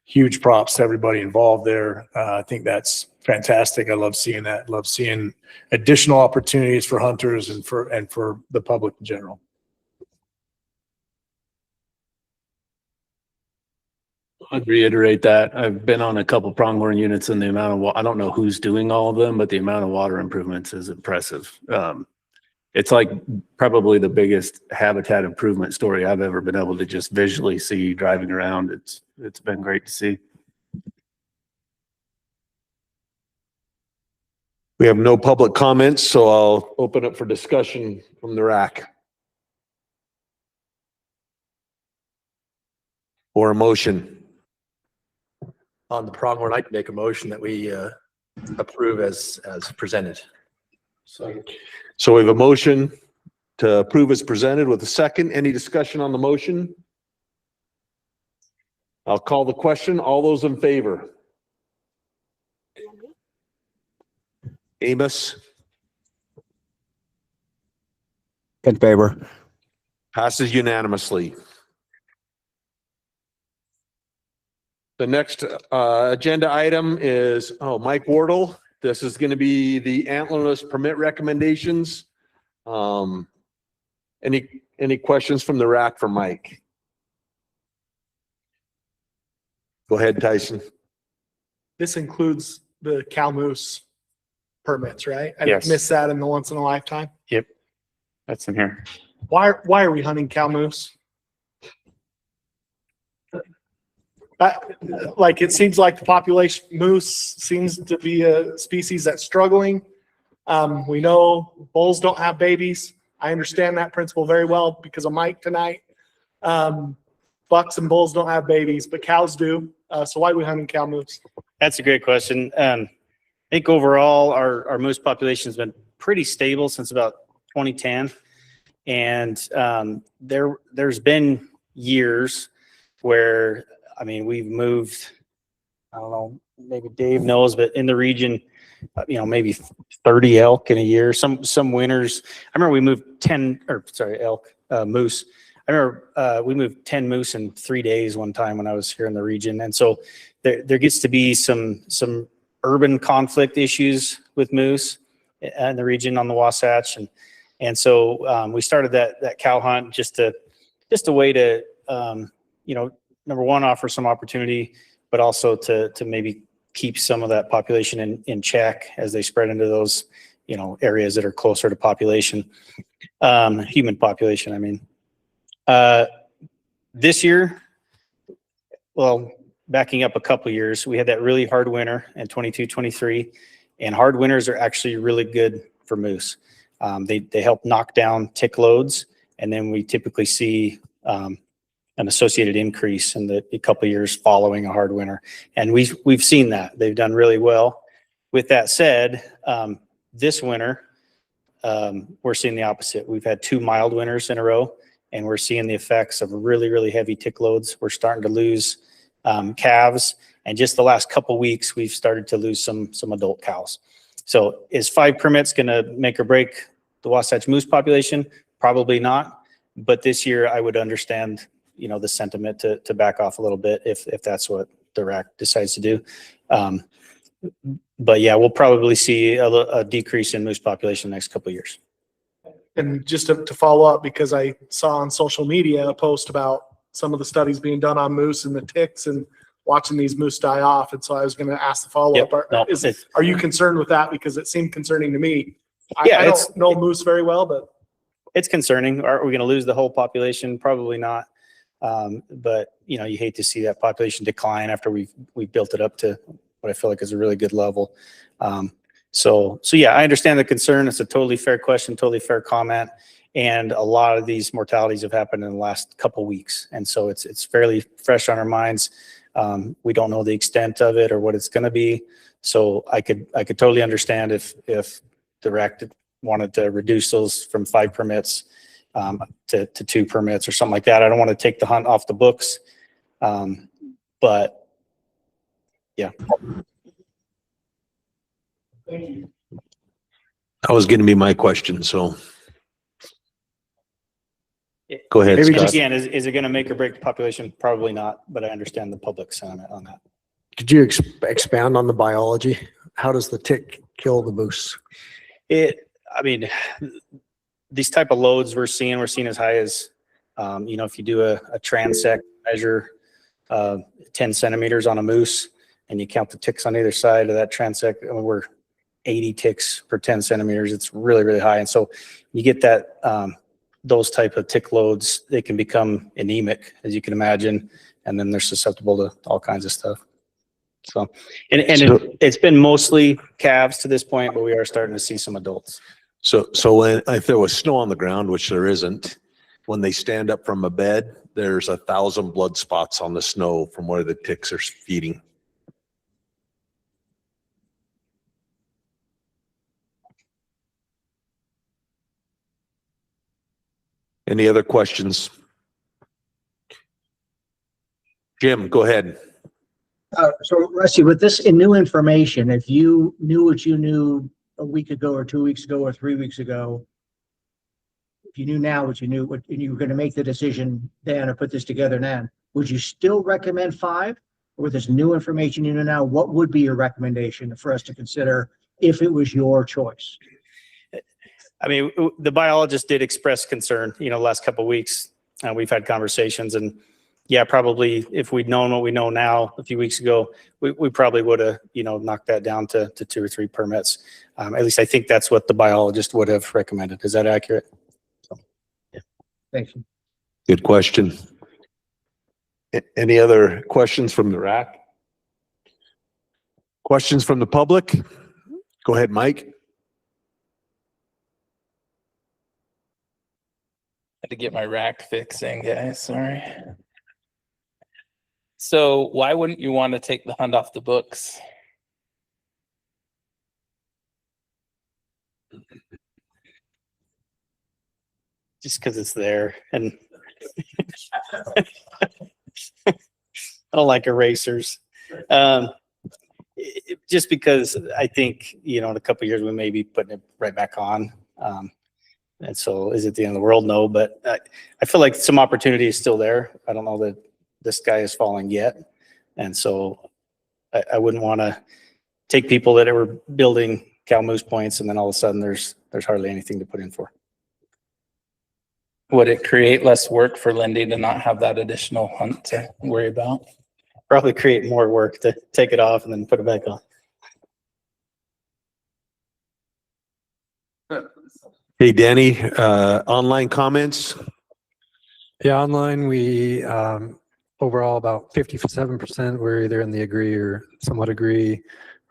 huge props to everybody involved there. I think that's fantastic. I love seeing that. Love seeing additional opportunities for hunters and for the public in general. I'd reiterate that. I've been on a couple pronghorn units, and the amount of I don't know who's doing all of them, but the amount of water improvements is impressive. It's like probably the biggest habitat improvement story I've ever been able to just visually see driving around. It's been great to see. We have no public comments, so I'll open up for discussion from the rack. Or a motion. On the pronghorn, I'd make a motion that we approve as presented. So we have a motion to approve as presented with a second. Any discussion on the motion? I'll call the question. All those in favor? Amos? In favor. Passes unanimously. The next agenda item is, Mike Wardle. This is going to be the antlerless permit recommendations. Any questions from the rack for Mike? Go ahead, Tyson. This includes the cow moose permits, right? I Yes. missed that in the once in a lifetime. Yep. That's in here. Why are we hunting cow moose? Like, it seems like the population moose seems to be a species that's struggling. We know bulls don't have babies. I understand that principle very well because of Mike tonight. Bucks and bulls don't have babies, but cows do. So why are we hunting cow moose? That's a great question. I think overall our moose population has been pretty stable since about 2010. And there's been years where, I mean, we've moved, I don't know, maybe Dave knows, but in the region, maybe 30 elk in a year. Some winters, I remember we moved moose. I remember we moved 10 moose in 3 days one time when I was here in the region. And so there gets to be some urban conflict issues with moose in the region on the Wasatch. And so we started that cow hunt just a way to, number one, offer some opportunity, but also to maybe keep some of that population in check as they spread into those, areas that are closer to population, human population, I mean. This year, well, backing up a couple years, we had that really hard winter in 22, 23, and hard winters are actually really good for moose. They help knock down tick loads, and then we typically see an associated increase in the couple of years following a hard winter. And we've seen that. They've done really well. With that said, this winter, we're seeing the opposite. We've had 2 mild winters in a row, and we're seeing the effects of really, really heavy tick loads. We're starting to lose calves, and just the last couple weeks, we've started to lose some adult cows. So is 5 permits going to make or break the Wasatch moose population? Probably not. But this year, I would understand, the sentiment to back off a little bit if that's what the RAC decides to do. But yeah, we'll probably see a decrease in moose population the next couple of years. And just to follow up, because I saw on social media a post about some of the studies being done on moose and the ticks and watching these moose die off. And so I was going to ask the follow-up. Are you concerned with that? Because it seemed concerning to me. I don't know moose very well, but it's concerning. Are we going to lose the whole population? Probably not. But you hate to see that population decline after we've built it up to what I feel like is a really good level. So yeah, I understand the concern. It's a totally fair question, totally fair comment. And a lot of these mortalities have happened in the last couple weeks. And so it's fairly fresh on our minds. We don't know the extent of it or what it's going to be. So I could totally understand if the RAC wanted to reduce those from 5 permits to 2 permits or something like that. I don't want to take the hunt off the books. But yeah. thank you. That was going to be my question, so go ahead, Maybe Scott. again, is it going to make or break the population? Probably not, but I understand the public sentiment on that. Could you expand on the biology? How does the tick kill the moose? These type of loads we're seeing as high as, if you do a transect measure 10 centimeters on a moose and you count the ticks on either side of that transect, we're 80 ticks per 10 centimeters. It's really, really high. And so you get that, those type of tick loads, they can become anemic, as you can imagine, and then they're susceptible to all kinds of stuff. So, it's been mostly calves to this point, but we are starting to see some adults. So when, if there was snow on the ground, which there isn't, when they stand up from a bed, there's 1,000 blood spots on the snow from where the ticks are feeding. Any other questions? Jim, go ahead. So Rusty, with this new information, if you knew what you knew a week ago or 2 weeks ago or 3 weeks ago, if you knew now what you knew, and you were going to make the decision then or put this together then, would you still recommend 5? Or with this new information you know now, what would be your recommendation for us to consider if it was your choice? The biologist did express concern, the last couple of weeks. We've had conversations, and yeah, probably if we'd known what we know now a few weeks ago, we probably would have, knocked that down to 2 or 3 permits. At least I think that's what the biologist would have recommended. Is that accurate? So, yeah. Thank you. Good question. Any other questions from the RAC? Questions from the public? Go ahead, Mike. Had to get my rack fixing, guys. Sorry. So why wouldn't you want to take the hunt off the books? Just because it's there, and I don't like erasers. Just because I think, in a couple of years, we may be putting it right back on. And so is it the end of the world? No, but I feel like some opportunity is still there. I don't know that the sky is falling yet. And so I wouldn't want to take people that were building cow moose points and then all of a sudden there's hardly anything to put in for. Would it create less work for Lindy to not have that additional hunt to worry about? Probably create more work to take it off and then put it back on. Hey, Danny, online comments? Yeah, online, we, overall about 57% were either in the agree or somewhat agree,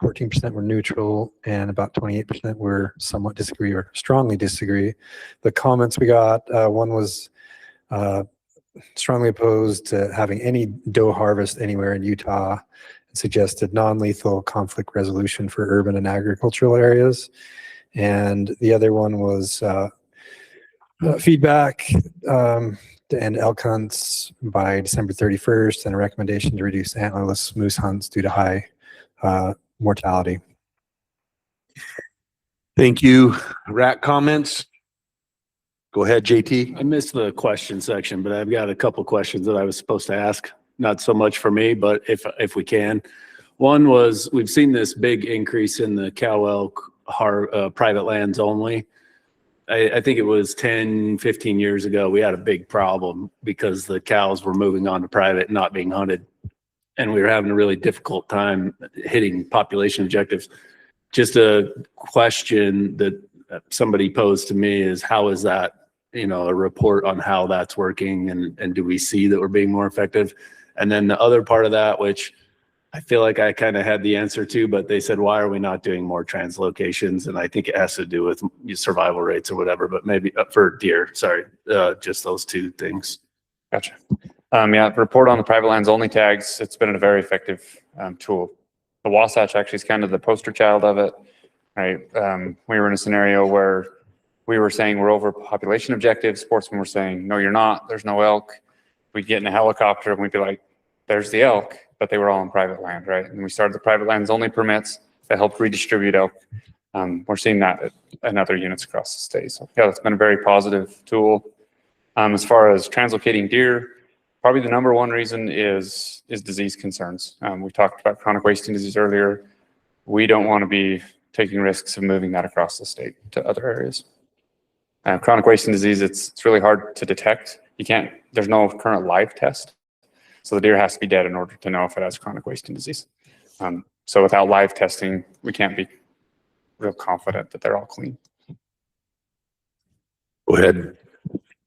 14% were neutral, and about 28% were somewhat disagree or strongly disagree. The comments we got, one was strongly opposed to having any doe harvest anywhere in Utah, and suggested non-lethal conflict resolution for urban and agricultural areas. And the other one was feedback to end elk hunts by December 31st and a recommendation to reduce antlerless moose hunts due to high mortality. Thank you. RAC comments? Go ahead, JT. I missed the question section, but I've got a couple questions that I was supposed to ask. Not so much for me, but if we can. One was, we've seen this big increase in the cow elk private lands only. I think it was 10, 15 years ago, we had a big problem because the cows were moving on to private, not being hunted. And we were having a really difficult time hitting population objectives. Just a question that somebody posed to me is, how is that, a report on how that's working, and do we see that we're being more effective? And then the other part of that, which I feel like I kind of had the answer to, but they said, why are we not doing more translocations? And I think it has to do with survival rates or whatever, but maybe for deer, sorry, just those two things. Gotcha. Yeah, report on the private lands only tags. It's been a very effective tool. The Wasatch actually is kind of the poster child of it, right? We were in a scenario where we were saying we're over population objectives. Sportsmen were saying, no, you're not. There's no elk. We'd get in a helicopter and we'd be like, there's the elk, but they were all on private land, right? And we started the private lands only permits that helped redistribute elk. We're seeing that in other units across the state. So yeah, that's been a very positive tool. As far as translocating deer, probably the number one reason is disease concerns. We talked about chronic wasting disease earlier. We don't want to be taking risks of moving that across the state to other areas. Chronic wasting disease, it's really hard to detect. There's no current live test. So the deer has to be dead in order to know if it has chronic wasting disease. So without live testing, we can't be real confident that they're all clean. Go ahead.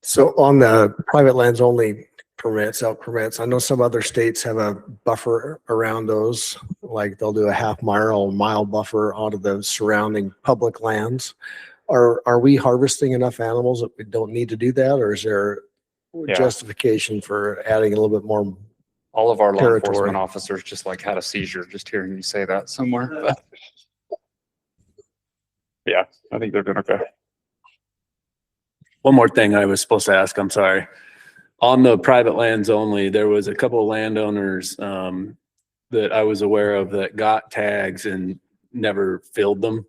So on the private lands only permits, elk permits, I know some other states have a buffer around those, like they'll do a half-mile buffer onto the surrounding public lands. Are we harvesting enough animals that we don't need to do that, or is there justification for adding a little bit more? All of our law territory? enforcement officers just like had a seizure just hearing you say that somewhere. But yeah, I think they're doing okay. One more thing I was supposed to ask, I'm sorry. On the private lands only, there was a couple of landowners that I was aware of that got tags and never filled them.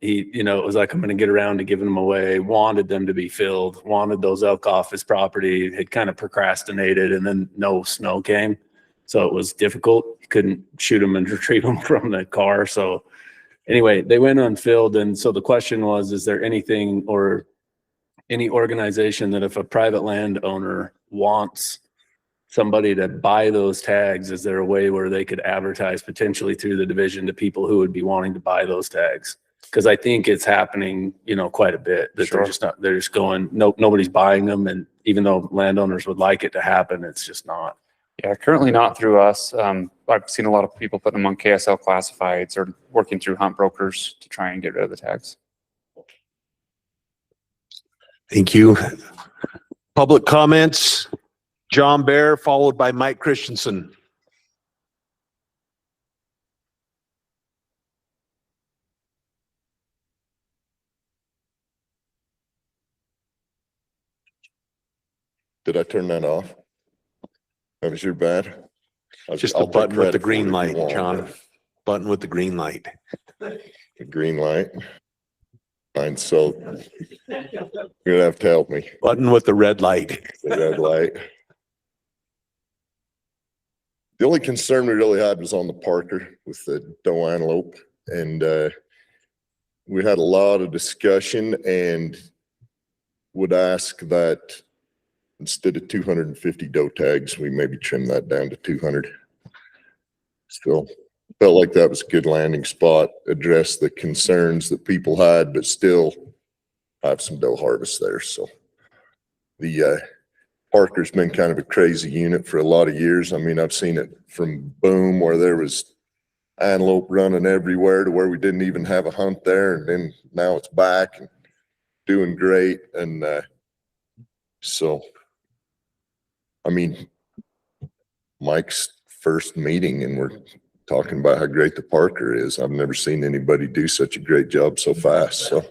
It was like, I'm going to get around to giving them away, wanted them to be filled, wanted those elk off his property, had kind of procrastinated, and then no snow came. So it was difficult. You couldn't shoot them and retrieve them from the car. So anyway, they went unfilled. And so the question was, is there anything or any organization that if a private landowner wants somebody to buy those tags, is there a way where they could advertise potentially through the division to people who would be wanting to buy those tags? Because I think it's happening, quite a bit that Sure. they're just going, nobody's buying them. And even though landowners would like it to happen, it's just not. Yeah, currently not through us. I've seen a lot of people putting them on KSL classifieds or working through hunt brokers to try and get rid of the tags. Thank you. Public comments, John Bear, followed by Mike Christensen. Did I turn that off? That was your bad? Just I'll the take button with the credit for it green if you light, want, John. but Button with the green light. the green light. Fine, so you're gonna have to help me. Button with the red light. The red light. The only concern we really had was on the Parker with the doe antelope. And we had a lot of discussion and would ask that instead of 250 doe tags, we maybe trim that down to 200. Still felt like that was a good landing spot, address the concerns that people had, but still have some doe harvest there. So the Parker's been kind of a crazy unit for a lot of years. I mean, I've seen it from boom where there was antelope running everywhere to where we didn't even have a hunt there. And then now it's back and doing great. And so, I mean, Mike's first meeting and we're talking about how great the Parker is. I've never seen anybody do such a great job so fast. So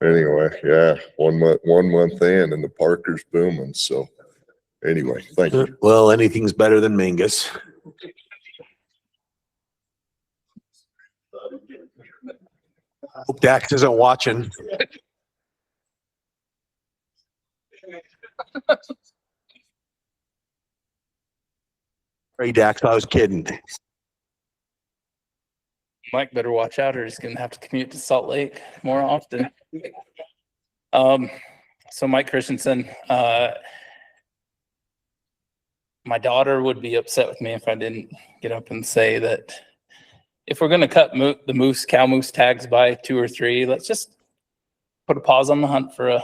anyway, yeah, 1 month in and the Parker's booming. So anyway, thank you. Well, anything's better than Mingus. Hope Dax isn't watching. Hey, Dax, I was kidding. Mike better watch out or he's gonna have to commute to Salt Lake more often. So Mike Christensen, my daughter would be upset with me if I didn't get up and say that if we're gonna cut the cow moose tags by 2 or 3, let's just put a pause on the hunt for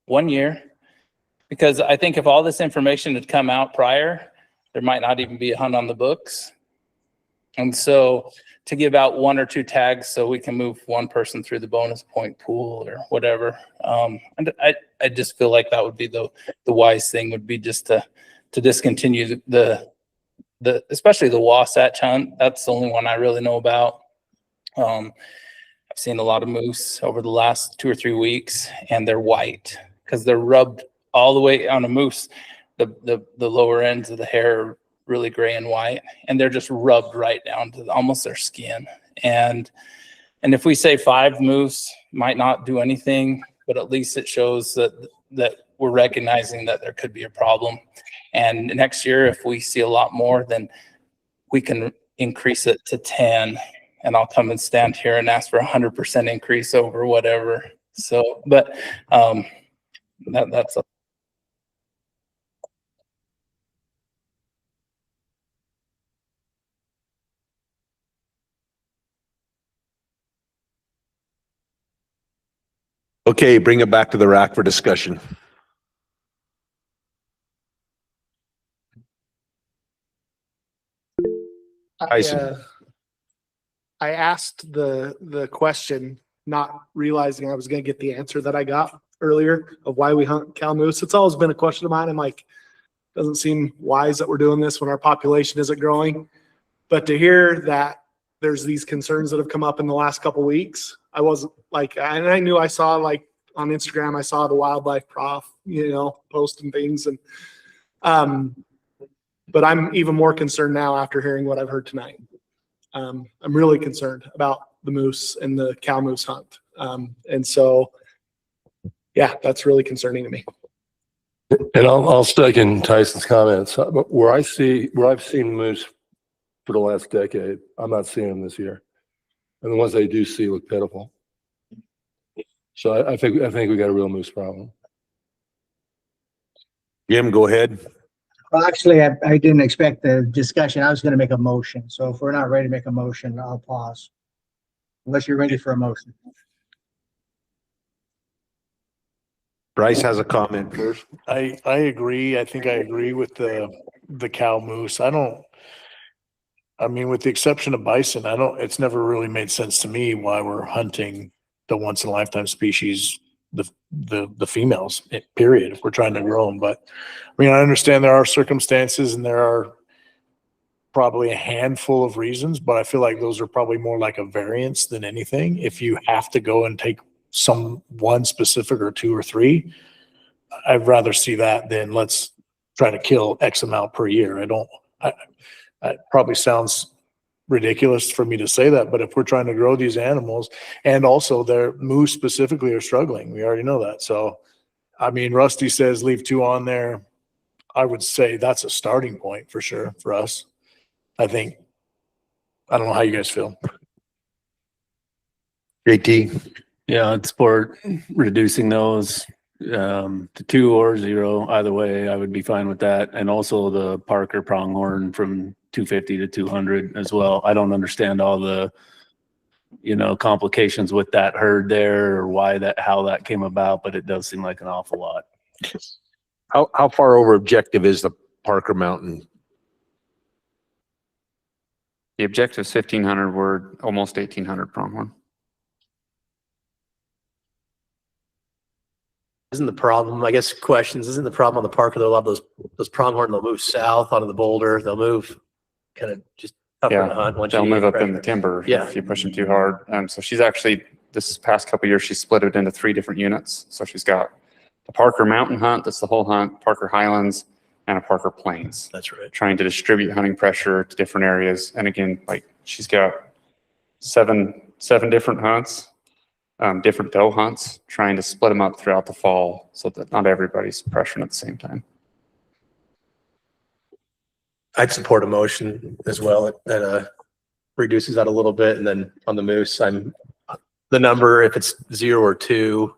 1 year. Because I think if all this information had come out prior, there might not even be a hunt on the books. And so to give out 1 or 2 tags so we can move one person through the bonus point pool or whatever. And I just feel like that would be the wise thing would be just to discontinue the especially the Wasatch hunt. That's the only one I really know about. I've seen a lot of moose over the last 2 or 3 weeks and they're white because they're rubbed all the way on a moose. The lower ends of the hair are really gray and white, and they're just rubbed right down to almost their skin. And if we say 5 moose might not do anything, but at least it shows that we're recognizing that there could be a problem. And next year, if we see a lot more, then we can increase it to 10, and I'll come and stand here and ask for 100% increase over whatever. So, but that's a Okay, bring it back to the rack for discussion. Tyson. I asked the question, not realizing I was going to get the answer that I got earlier of why we hunt cow moose. It's always been a question of mine. I'm like, doesn't seem wise that we're doing this when our population isn't growing. But to hear that there's these concerns that have come up in the last couple of weeks, I wasn't like, and I knew I saw like on Instagram, I saw the wildlife prof, posting things. And, but I'm even more concerned now after hearing what I've heard tonight. I'm really concerned about the moose and the cow moose hunt. And so, yeah, that's really concerning to me. And I'll second Tyson's comments. Where I've seen moose for the last decade, I'm not seeing them this year. And the ones I do see look pitiful. So I think we got a real moose problem. Jim, go ahead. Well, actually, I didn't expect the discussion. I was going to make a motion. So if we're not ready to make a motion, I'll pause. Unless you're ready for a motion. Bryce has a comment first. I agree. I think I agree with the cow moose. I mean, with the exception of bison, it's never really made sense to me why we're hunting the once in a lifetime species, the females, period, if we're trying to grow them. But I mean, I understand there are circumstances and there are probably a handful of reasons, but I feel like those are probably more like a variance than anything. If you have to go and take one specific or 2 or 3, I'd rather see that than let's try to kill X amount per year. It probably sounds ridiculous for me to say that, but if we're trying to grow these animals, and also their moose specifically are struggling, we already know that. So, I mean, Rusty says leave 2 on there. I would say that's a starting point for sure for us. I think, I don't know how you guys feel. JT. Yeah, I'd support reducing those to 2 or 0. Either way, I would be fine with that. And also the Parker Pronghorn from 250 to 200 as well. I don't understand all the, complications with that herd there or how that came about, but it does seem like an awful lot. How far over objective is the Parker Mountain? The objective is 1,500. We're almost 1,800 pronghorn. Isn't the problem, I guess, isn't the problem on the Parker, though, a lot of those pronghorn, they'll move south onto the boulder. They'll move kind of just tougher to hunt. Once They'll you move get up in the pressure. timber Yeah. if you push them too hard. So she's actually, this past couple of years, she split it into 3 different units. So she's got the Parker Mountain Hunt, that's the whole hunt, Parker Highlands, and a Parker Plains. That's right. Trying to distribute hunting pressure to different areas. And again, like she's got seven different hunts, different doe hunts, trying to split them up throughout the fall so that not everybody's pressuring at the same time. I'd support a motion as well that reduces that a little bit. And then on the moose, the number, if it's 0 or 2,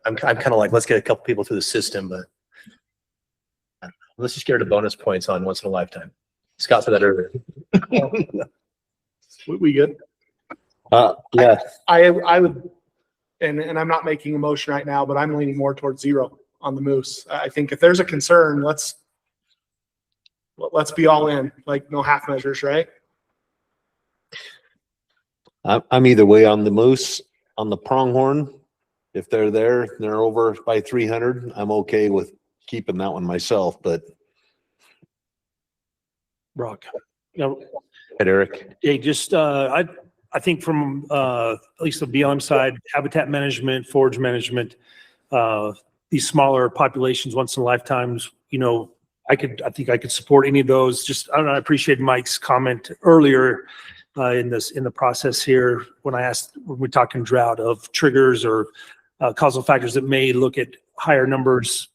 I'm kind of like, let's get a couple people through the system, but I don't know. Let's just get rid of bonus points on once in a lifetime. Scott said that earlier. We good? Yeah. I would, and I'm not making a motion right now, but I'm leaning more towards 0 on the moose. I think if there's a concern, let's be all in, like no half measures, right? I'm either way on the moose. On the pronghorn, if they're there, they're over by 300. I'm okay with keeping that one myself, but. Brock. Eric. Yeah, just, I think from, at least the BLM side, habitat management, forage management, these smaller populations once in a lifetimes, I think I could support any of those. Just, I don't know, I appreciate Mike's comment earlier in the process here when we're talking drought of triggers or causal factors that may look at higher numbers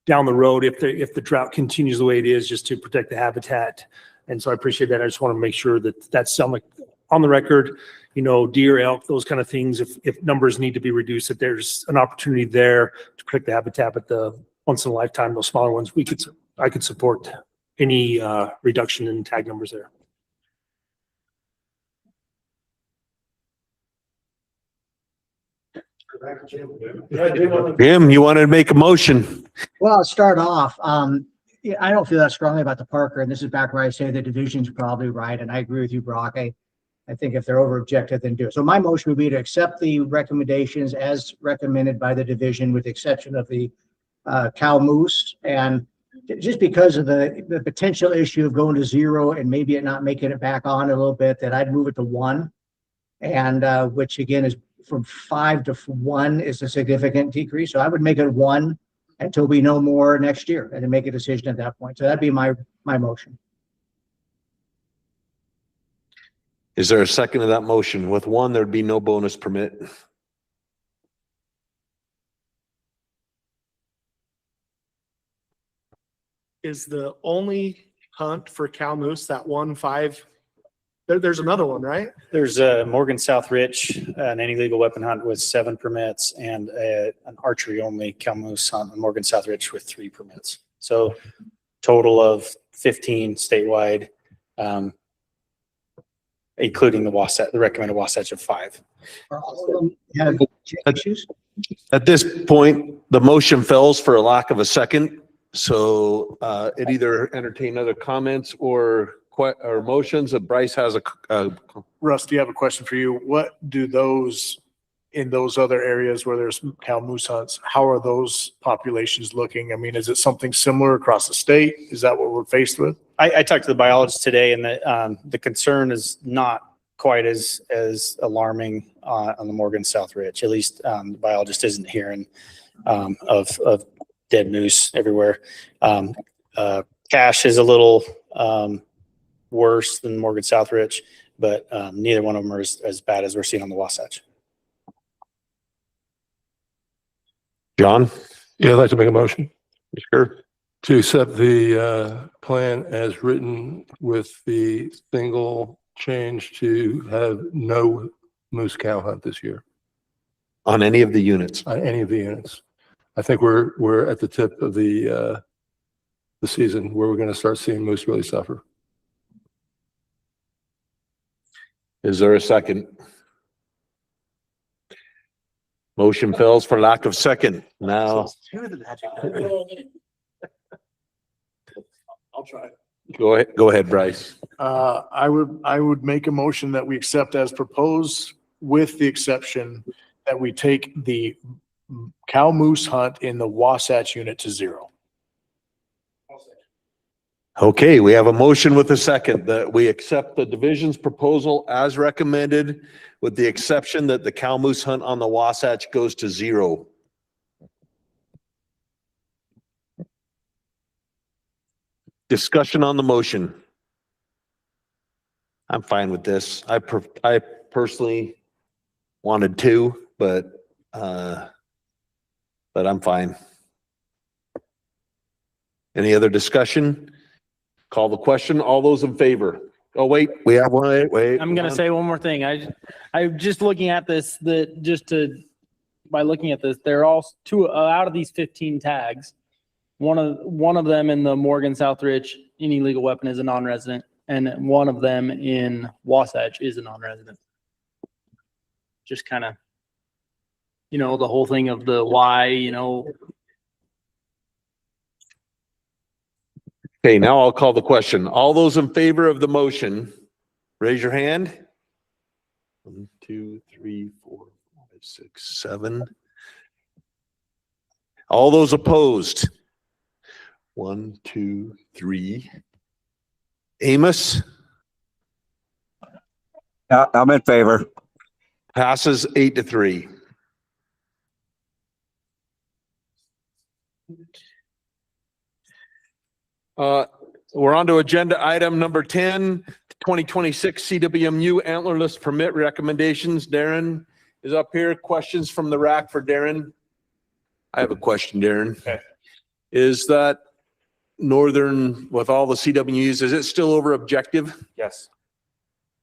down the road if the drought continues the way it is, just to protect the habitat. And so I appreciate that. I just want to make sure that that's on the record, deer, elk, those kind of things. If numbers need to be reduced, that there's an opportunity there to protect the habitat, but the once in a lifetime, those smaller ones, I could support any reduction in tag numbers there. Jim, you wanted to make a motion? Well, I'll start off. Yeah, I don't feel that strongly about the Parker, and this is back where I say the division's probably right, and I agree with you, Brock. I think if they're over objective, then do it. So my motion would be to accept the recommendations as recommended by the division, with the exception of the cow moose, and just because of the potential issue of going to 0 and maybe it not making it back on a little bit, that I'd move it to 1, and which again is from 5 to 1 is a significant decrease. So I would make it 1 until we know more next year and then make a decision at that point. So that'd be my motion. Is there a second to that motion? With 1, there'd be no bonus permit. Is the only hunt for cow moose that 1-5? There's another one, right? There's Morgan South Ridge, an illegal weapon hunt with 7 permits, and an archery only cow moose hunt on Morgan South Ridge with 3 permits. So total of 15 statewide, including the recommended Wasatch of 5. Are all of them have issues? At this point, the motion fails for a lack of a second. So it either entertain other comments or motions. Bryce has a Rusty, I have a question for you. What do those in those other areas where there's cow moose hunts, how are those populations looking? I mean, is it something similar across the state? Is that what we're faced with? I talked to the biologist today, and the concern is not quite as alarming on the Morgan South Ridge. At least the biologist isn't hearing of dead moose everywhere. Cache is a little worse than Morgan Southridge, but neither one of them are as bad as we're seeing on the Wasatch. John? Yeah, I'd like to make a motion Sure. to accept the plan as written with the single change to have no moose cow hunt this year On any of the units. on any of the units. I think we're at the tip of the season where we're going to start seeing moose really suffer. Is there a second? Motion fails for lack of second. Now, I'll try. go ahead, Bryce. I would make a motion that we accept as proposed with the exception that we take the cow moose hunt in the Wasatch unit to 0. Okay, we have a motion with a second that we accept the division's proposal as recommended with the exception that the cow moose hunt on the Wasatch goes to 0. Discussion on the motion. I'm fine with this. I personally wanted to, but I'm fine. Any other discussion? Call the question. All those in favor? Oh, wait, we have one. Wait. I'm going to say one more thing. I'm just looking at this, by looking at this, they're all two out of these 15 tags. One of them in the Morgan Southridge, any illegal weapon is a non-resident, and one of them in Wasatch is a non-resident. Just kind of, the whole thing of the why, Okay, now I'll call the question. All those in favor of the motion, raise your hand. 1, 2, 3, 4, 5, 6, 7. All those opposed? 1, 2, 3. Amos? I'm in favor. Passes 8-3. We're on to agenda item number 10, 2026 CWMU Antlerless permit recommendations. Darren is up here. Questions from the RAC for Darren? I have a question, Darren. Okay. Is that Northern, with all the CWMUs, is it still over objective? Yes.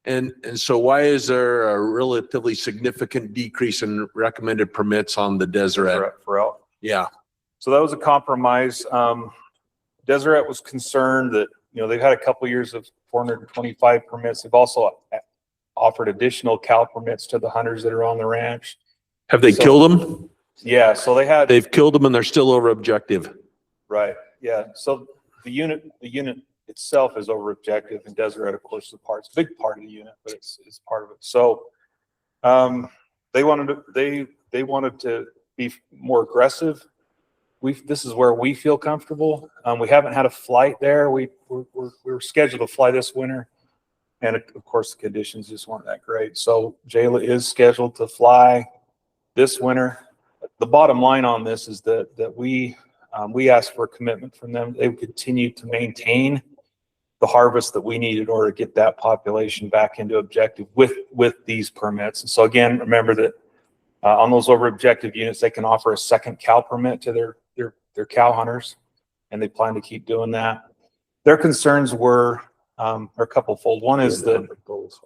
And so why is there a relatively significant decrease in recommended permits on the Deseret? For elk. Yeah. So that was a compromise. Deseret was concerned that, they've had a couple years of 425 permits. They've also offered additional cow permits to the hunters that are on the ranch. Have they killed them? Yeah, so they've killed them and they're still over objective. Right. Yeah. So the unit itself is over objective, and Deseret, of course, is a big part of the unit, but it's part of it. So they wanted to be more aggressive. This is where we feel comfortable. We haven't had a flight there. We were scheduled to fly this winter, and of course the conditions just weren't that great. So Jayla is scheduled to fly this winter. The bottom line on this is that we asked for a commitment from them. They would continue to maintain the harvest that we need in order to get that population back into objective with these permits. And so again, remember that on those over objective units, they can offer a second cow permit to their cow hunters, and they plan to keep doing that. Their concerns were a couple fold. One is that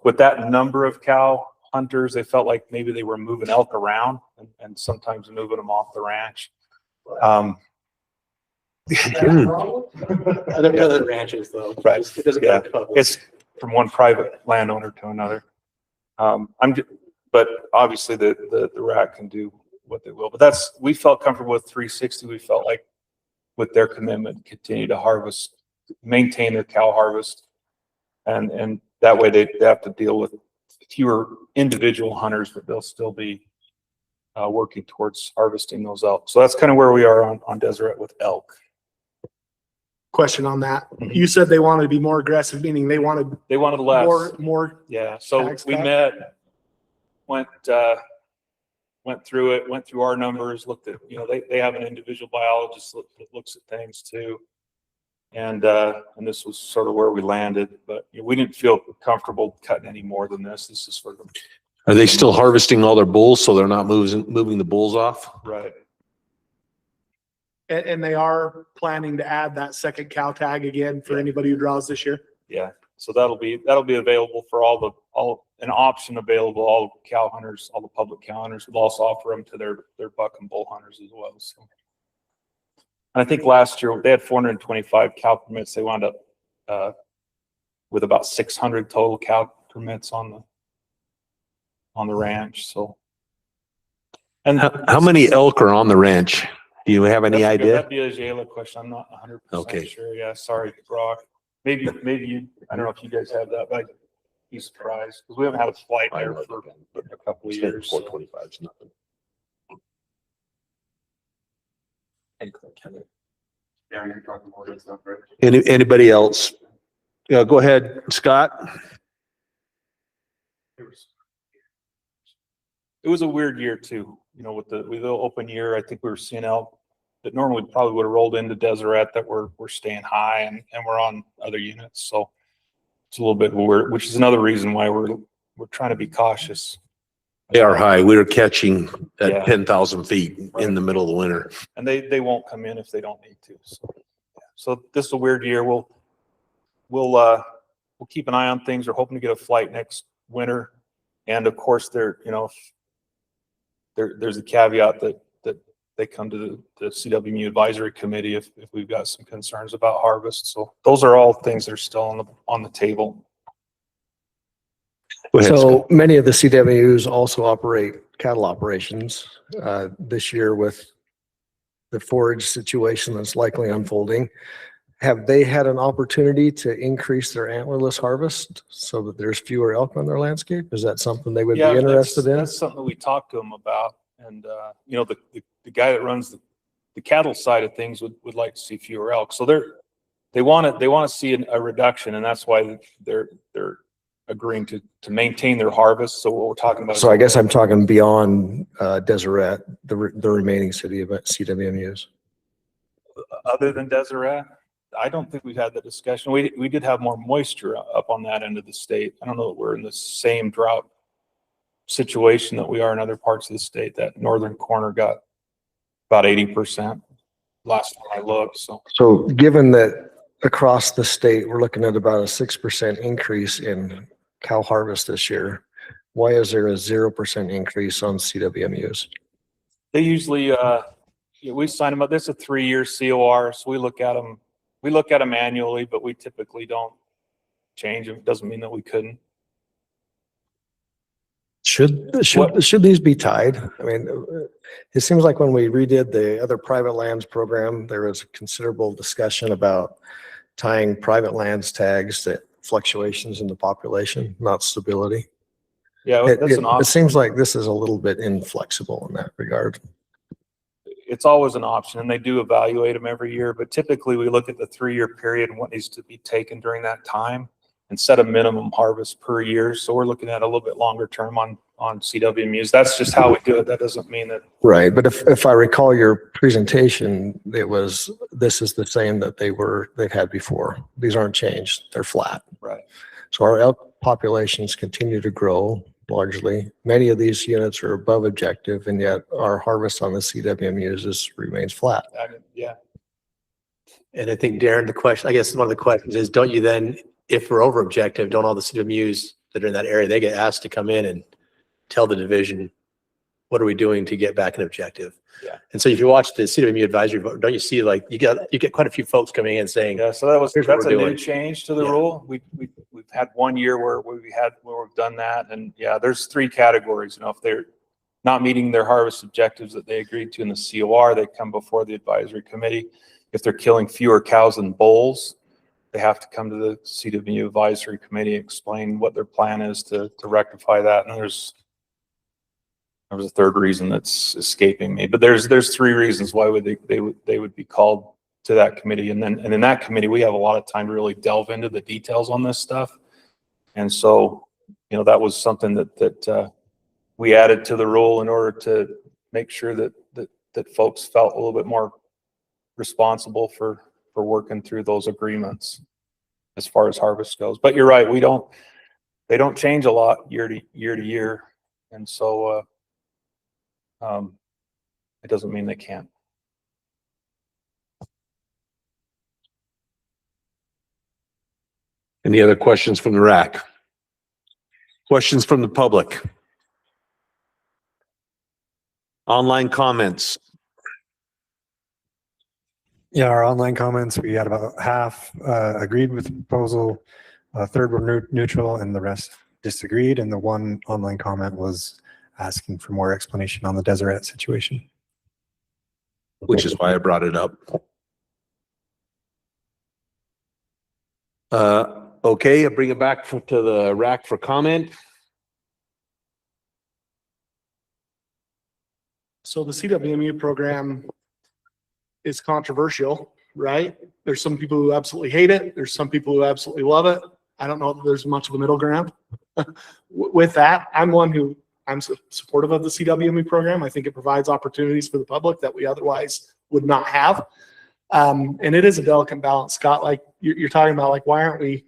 with that number of cow hunters, they felt like maybe they were moving elk around and sometimes moving them off the ranch. Other ranches though. Right. It doesn't Yeah. go to public. It's from one private landowner to another. But obviously the RAC can do what they will. But we felt comfortable with 360. We felt like with their commitment, continue to harvest, maintain their cow harvest, and that way they have to deal with fewer individual hunters, but they'll still be working towards harvesting those elk. So that's kind of where we are on Deseret with elk. Question on that. You said they wanted to be more aggressive, meaning they wanted less. more. Yeah. So tags we cut? went went through it, went through our numbers, looked at, they have an individual biologist that looks at things too. And this was sort of where we landed, but we didn't feel comfortable cutting any more than this. This is sort of. Are they still harvesting all their bulls so they're not moving the bulls off? Right. And they are planning to add that second cow tag again for anybody who draws this year. Yeah. So that'll be available for an option available, all cow hunters, all the public cow hunters. We'll also offer them to their buck and bull hunters as well. So. And I think last year they had 425 cow permits. They wound up with about 600 total cow permits on the ranch. So, and how many elk are on the ranch? Do you have any idea? That'd be a Jayla question. I'm not 100% sure. Yeah, sorry, Brock. Maybe you. I don't know if you guys have that, but I'd be surprised because we haven't had a flight there for a couple of years. 425 is nothing. Anybody else? Yeah, go ahead, Scott. It was a weird year too, with the open year. I think we were seeing elk that normally probably would have rolled into Deseret that we're staying high and we're on other units. So it's a little bit weird, which is another reason why we're trying to be cautious. They are high. We were catching at 10,000 feet in the middle of the winter. And they won't come in if they don't need to. So this is a weird year. We'll keep an eye on things. We're hoping to get a flight next winter. And of course there's a caveat that they come to the CWMU advisory committee if we've got some concerns about harvest. So those are all things that are still on the table. So many of the CWMUs also operate cattle operations. This year with the forage situation that's likely unfolding, have they had an opportunity to increase their antlerless harvest so that there's fewer elk on their landscape? Is that something they would be interested in? That's something that we talked to them about. And, the guy that runs the cattle side of things would like to see fewer elk. So they want to see a reduction, and that's why they're agreeing to maintain their harvest. So what we're talking about. So I guess I'm talking beyond Deseret, the remaining city of CWMUs. Other than Deseret, I don't think we've had that discussion. We did have more moisture up on that end of the state. I don't know that we're in the same drought situation that we are in other parts of the state. That northern corner got about 80% last time I looked. So given that across the state, we're looking at about a 6% increase in cow harvest this year, why is there a 0% increase on CWMUs? They usually, we sign them up. This is a 3-year COR. So we look at them annually, but we typically don't change them. It doesn't mean that we couldn't. Should these be tied? I mean, it seems like when we redid the other private lands program, there was considerable discussion about tying private lands tags to fluctuations in the population, not stability. Yeah, that's an option. It seems like this is a little bit inflexible in that regard. It's always an option, and they do evaluate them every year, but typically we look at the 3-year period and what needs to be taken during that time and set a minimum harvest per year. So we're looking at a little bit longer term on CWMUs. That's just how we do it. That doesn't mean that. Right. But if I recall your presentation, this is the same that they've had before. These aren't changed. They're flat. Right. So our elk populations continue to grow largely. Many of these units are above objective, and yet our harvest on the CWMUs remains flat. Yeah. And I think, Darren, I guess one of the questions is, don't you then, if we're over objective, don't all the CWMUs that are in that area, they get asked to come in and tell the division, what are we doing to get back an objective? Yeah. And so if you watch the CWMU advisory vote, don't you see like you get quite a few folks coming in saying, yeah, so that's a new change to the rule. We've had 1 year where we've done that, and yeah, there's 3 categories. If they're not meeting their harvest objectives that they agreed to in the COR, they come before the advisory committee. If they're killing fewer cows than bulls, they have to come to the CWMU advisory committee, explain what their plan is to rectify that. And there was a 3rd reason that's escaping me, but there's 3 reasons why they would be called to that committee. And in that committee, we have a lot of time to really delve into the details on this stuff. And so, that was something that we added to the rule in order to make sure that folks felt a little bit more responsible for working through those agreements as far as harvest goes. But you're right, they don't change a lot year to year. And so, it doesn't mean they can't. Any other questions from the RAC? Questions from the public? Online comments? Yeah, our online comments, we had about half agreed with the proposal, a third were neutral, and the rest disagreed. And the one online comment was asking for more explanation on the Deseret situation. Which is why I brought it up. Okay, I'll bring it back to the RAC for comment. So the CWMU program is controversial, right? There's some people who absolutely hate it. There's some people who absolutely love it. I don't know if there's much of a middle ground. With that, I'm supportive of the CWMU program. I think it provides opportunities for the public that we otherwise would not have. And it is a delicate balance, Scott, like you're talking about, like, why aren't we,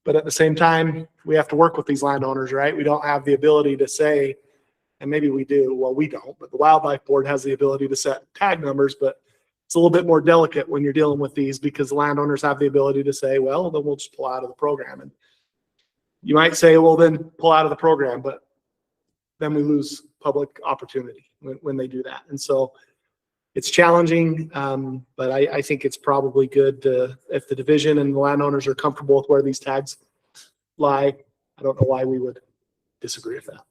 but at the same time, we have to work with these landowners, right? We don't have the ability to say, and maybe we do, well, we don't, but the wildlife board has the ability to set tag numbers, but it's a little bit more delicate when you're dealing with these because the landowners have the ability to say, well, then we'll just pull out of the program. And you might say, well, then pull out of the program, but then we lose public opportunity when they do that. And so it's challenging, but I think it's probably good to, if the division and the landowners are comfortable with where these tags lie, I don't know why we would disagree with that.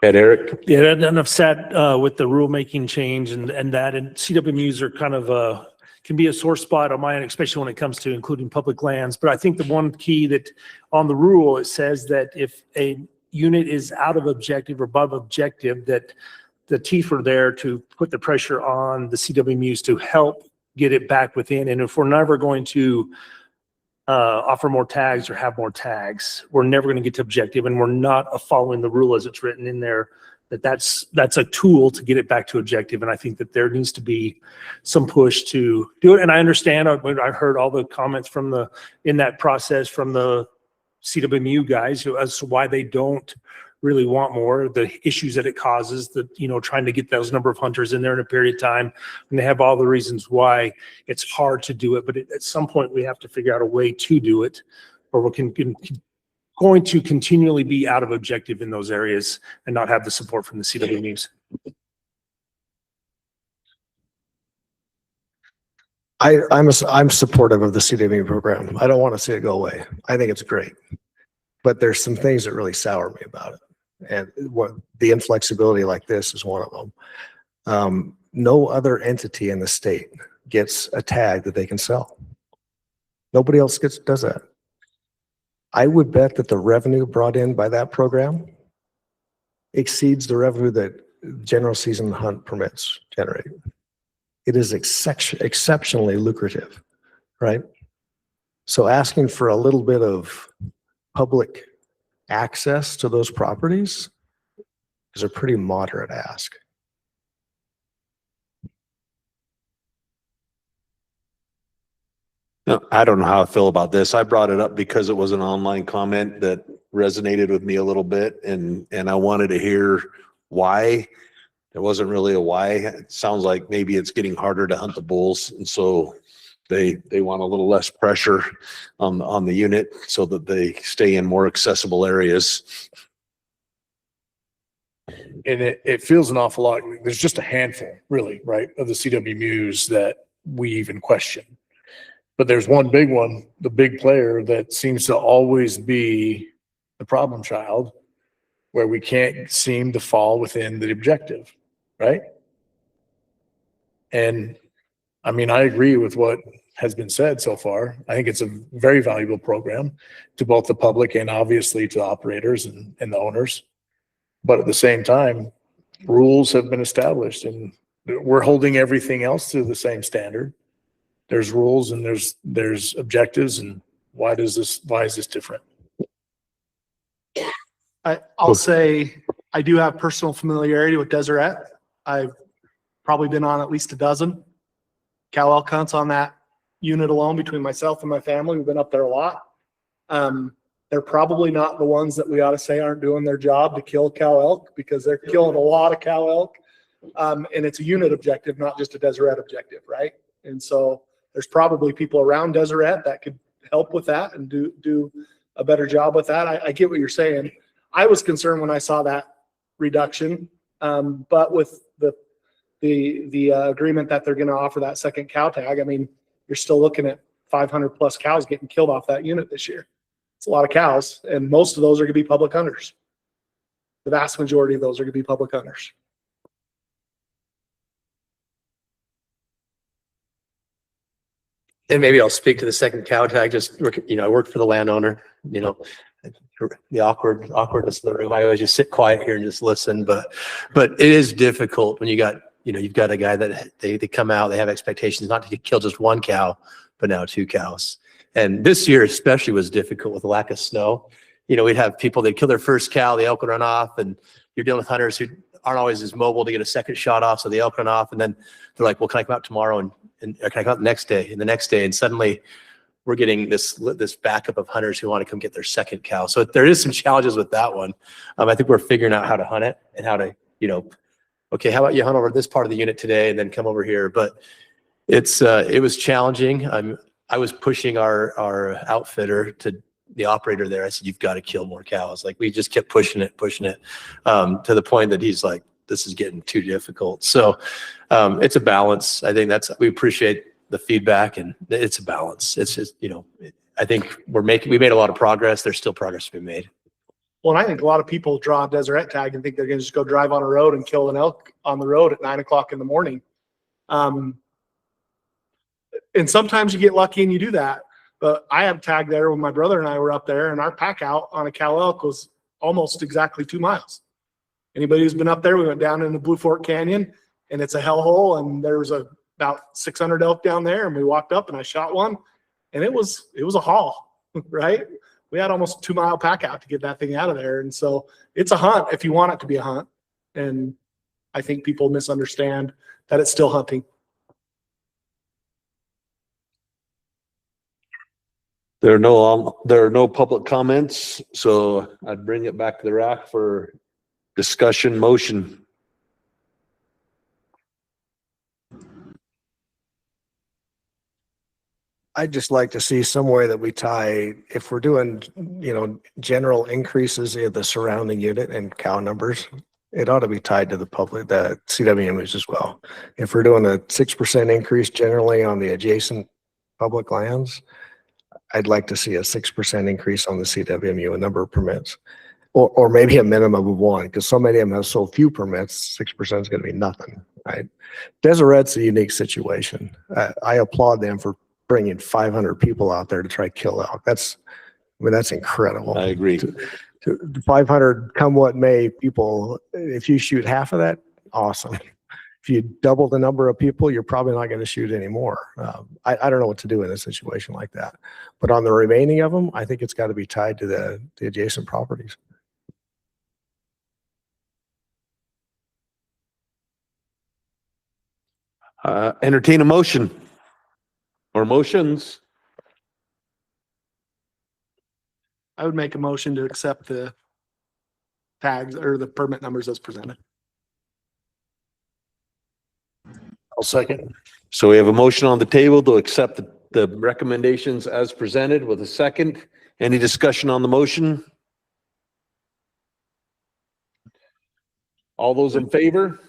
Eric? Yeah, and I've sat with the rulemaking change and CWMUs are kind of can be a sore spot on my end, especially when it comes to including public lands. But I think the one key that on the rule, it says that if a unit is out of objective or above objective, that the teeth are there to put the pressure on the CWMUs to help get it back within. And if we're never going to offer more tags or have more tags, we're never going to get to objective, and we're not following the rule as it's written in there, that's a tool to get it back to objective. And I think that there needs to be some push to do it. And I understand, I've heard all the comments from in that process from the CWMU guys as to why they don't really want more, the issues that it causes, trying to get those number of hunters in there in a period of time. And they have all the reasons why it's hard to do it. But at some point we have to figure out a way to do it, or we're going to continually be out of objective in those areas and not have the support from the CWMUs. I'm supportive of the CWMU program. I don't want to see it go away. I think it's great, but there's some things that really sour me about it. And the inflexibility like this is one of them. No other entity in the state gets a tag that they can sell. Nobody else does that. I would bet that the revenue brought in by that program exceeds the revenue that general season hunt permits generate. It is exceptionally lucrative, right? So asking for a little bit of public access to those properties is a pretty moderate ask. No, I don't know how I feel about this. I brought it up because it was an online comment that resonated with me a little bit, and I wanted to hear why. There wasn't really a why. It sounds like maybe it's getting harder to hunt the bulls, and so they want a little less pressure on the unit so that they stay in more accessible areas. And it feels an awful lot. There's just a handful, really, right, of the CWMUs that we even question. But there's one big one, the big player that seems to always be the problem child, where we can't seem to fall within the objective, right? And I mean, I agree with what has been said so far. I think it's a very valuable program to both the public and obviously to the operators and the owners. But at the same time, rules have been established and we're holding everything else to the same standard. There's rules and there's objectives, and why is this different? I'll say I do have personal familiarity with Deseret. I've probably been on at least a dozen cow elk hunts on that unit alone between myself and my family. We've been up there a lot. They're probably not the ones that we ought to say aren't doing their job to kill cow elk, because they're killing a lot of cow elk. And it's a unit objective, not just a Deseret objective, right? And so there's probably people around Deseret that could help with that and do a better job with that. I get what you're saying. I was concerned when I saw that reduction, but with the agreement that they're going to offer that second cow tag, I mean, you're still looking at 500 plus cows getting killed off that unit this year. It's a lot of cows, and most of those are going to be public hunters. The vast majority of those are going to be public hunters. And maybe I'll speak to the second cow tag. Just, I work for the landowner, the awkwardness of the room. I always just sit quiet here and just listen, but it is difficult when you've got a guy that they come out, they have expectations not to kill just one cow, but now 2 cows. And this year especially was difficult with the lack of snow. We'd have people, they'd kill their first cow, the elk would run off, and you're dealing with hunters who aren't always as mobile to get a second shot off. So the elk run off, and then they're like, well, can I come out tomorrow? And can I come out the next day and the next day? And suddenly we're getting this backup of hunters who want to come get their second cow. So there is some challenges with that one. I think we're figuring out how to hunt it and how to, okay, how about you hunt over this part of the unit today and then come over here? But it was challenging. I was pushing our outfitter to the operator there. I said, you've got to kill more cows. Like, we just kept pushing it to the point that he's like, this is getting too difficult. So it's a balance. I think we appreciate the feedback, and it's a balance. It's just, I think we made a lot of progress. There's still progress to be made. Well, and I think a lot of people draw a Deseret tag and think they're going to just go drive on a road and kill an elk on the road at 9 o'clock in the morning. And sometimes you get lucky and you do that. But I had a tag there when my brother and I were up there, and our pack out on a cow elk was almost exactly 2 miles. Anybody who's been up there, we went down in the Blue Fork Canyon, and it's a hellhole, and there was about 600 elk down there, and we walked up and I shot one, and it was a haul, right? We had almost a 2 mile pack out to get that thing out of there. And so it's a hunt if you want it to be a hunt. And I think people misunderstand that it's still hunting. There are no public comments, so I'd bring it back to the RAC for discussion motion. I'd just like to see some way that we tie, if we're doing, general increases in the surrounding unit and cow numbers, it ought to be tied to the CWMUs as well. If we're doing a 6% increase generally on the adjacent public lands, I'd like to see a 6% increase on the CWMU, a number of permits, or maybe a minimum of 1, because so many of them have so few permits, 6% is going to be nothing, right? Deseret's a unique situation. I applaud them for bringing 500 people out there to try to kill elk. That's incredible. I agree. To 500 come what may people, if you shoot half of that, awesome. If you double the number of people, you're probably not going to shoot anymore. I don't know what to do in a situation like that. But on the remaining of them, I think it's got to be tied to the adjacent properties. Entertain a motion or motions. I would make a motion to accept the tags or the permit numbers as presented. I'll second. So we have a motion on the table to accept the recommendations as presented with a second. Any discussion on the motion? All those in favor?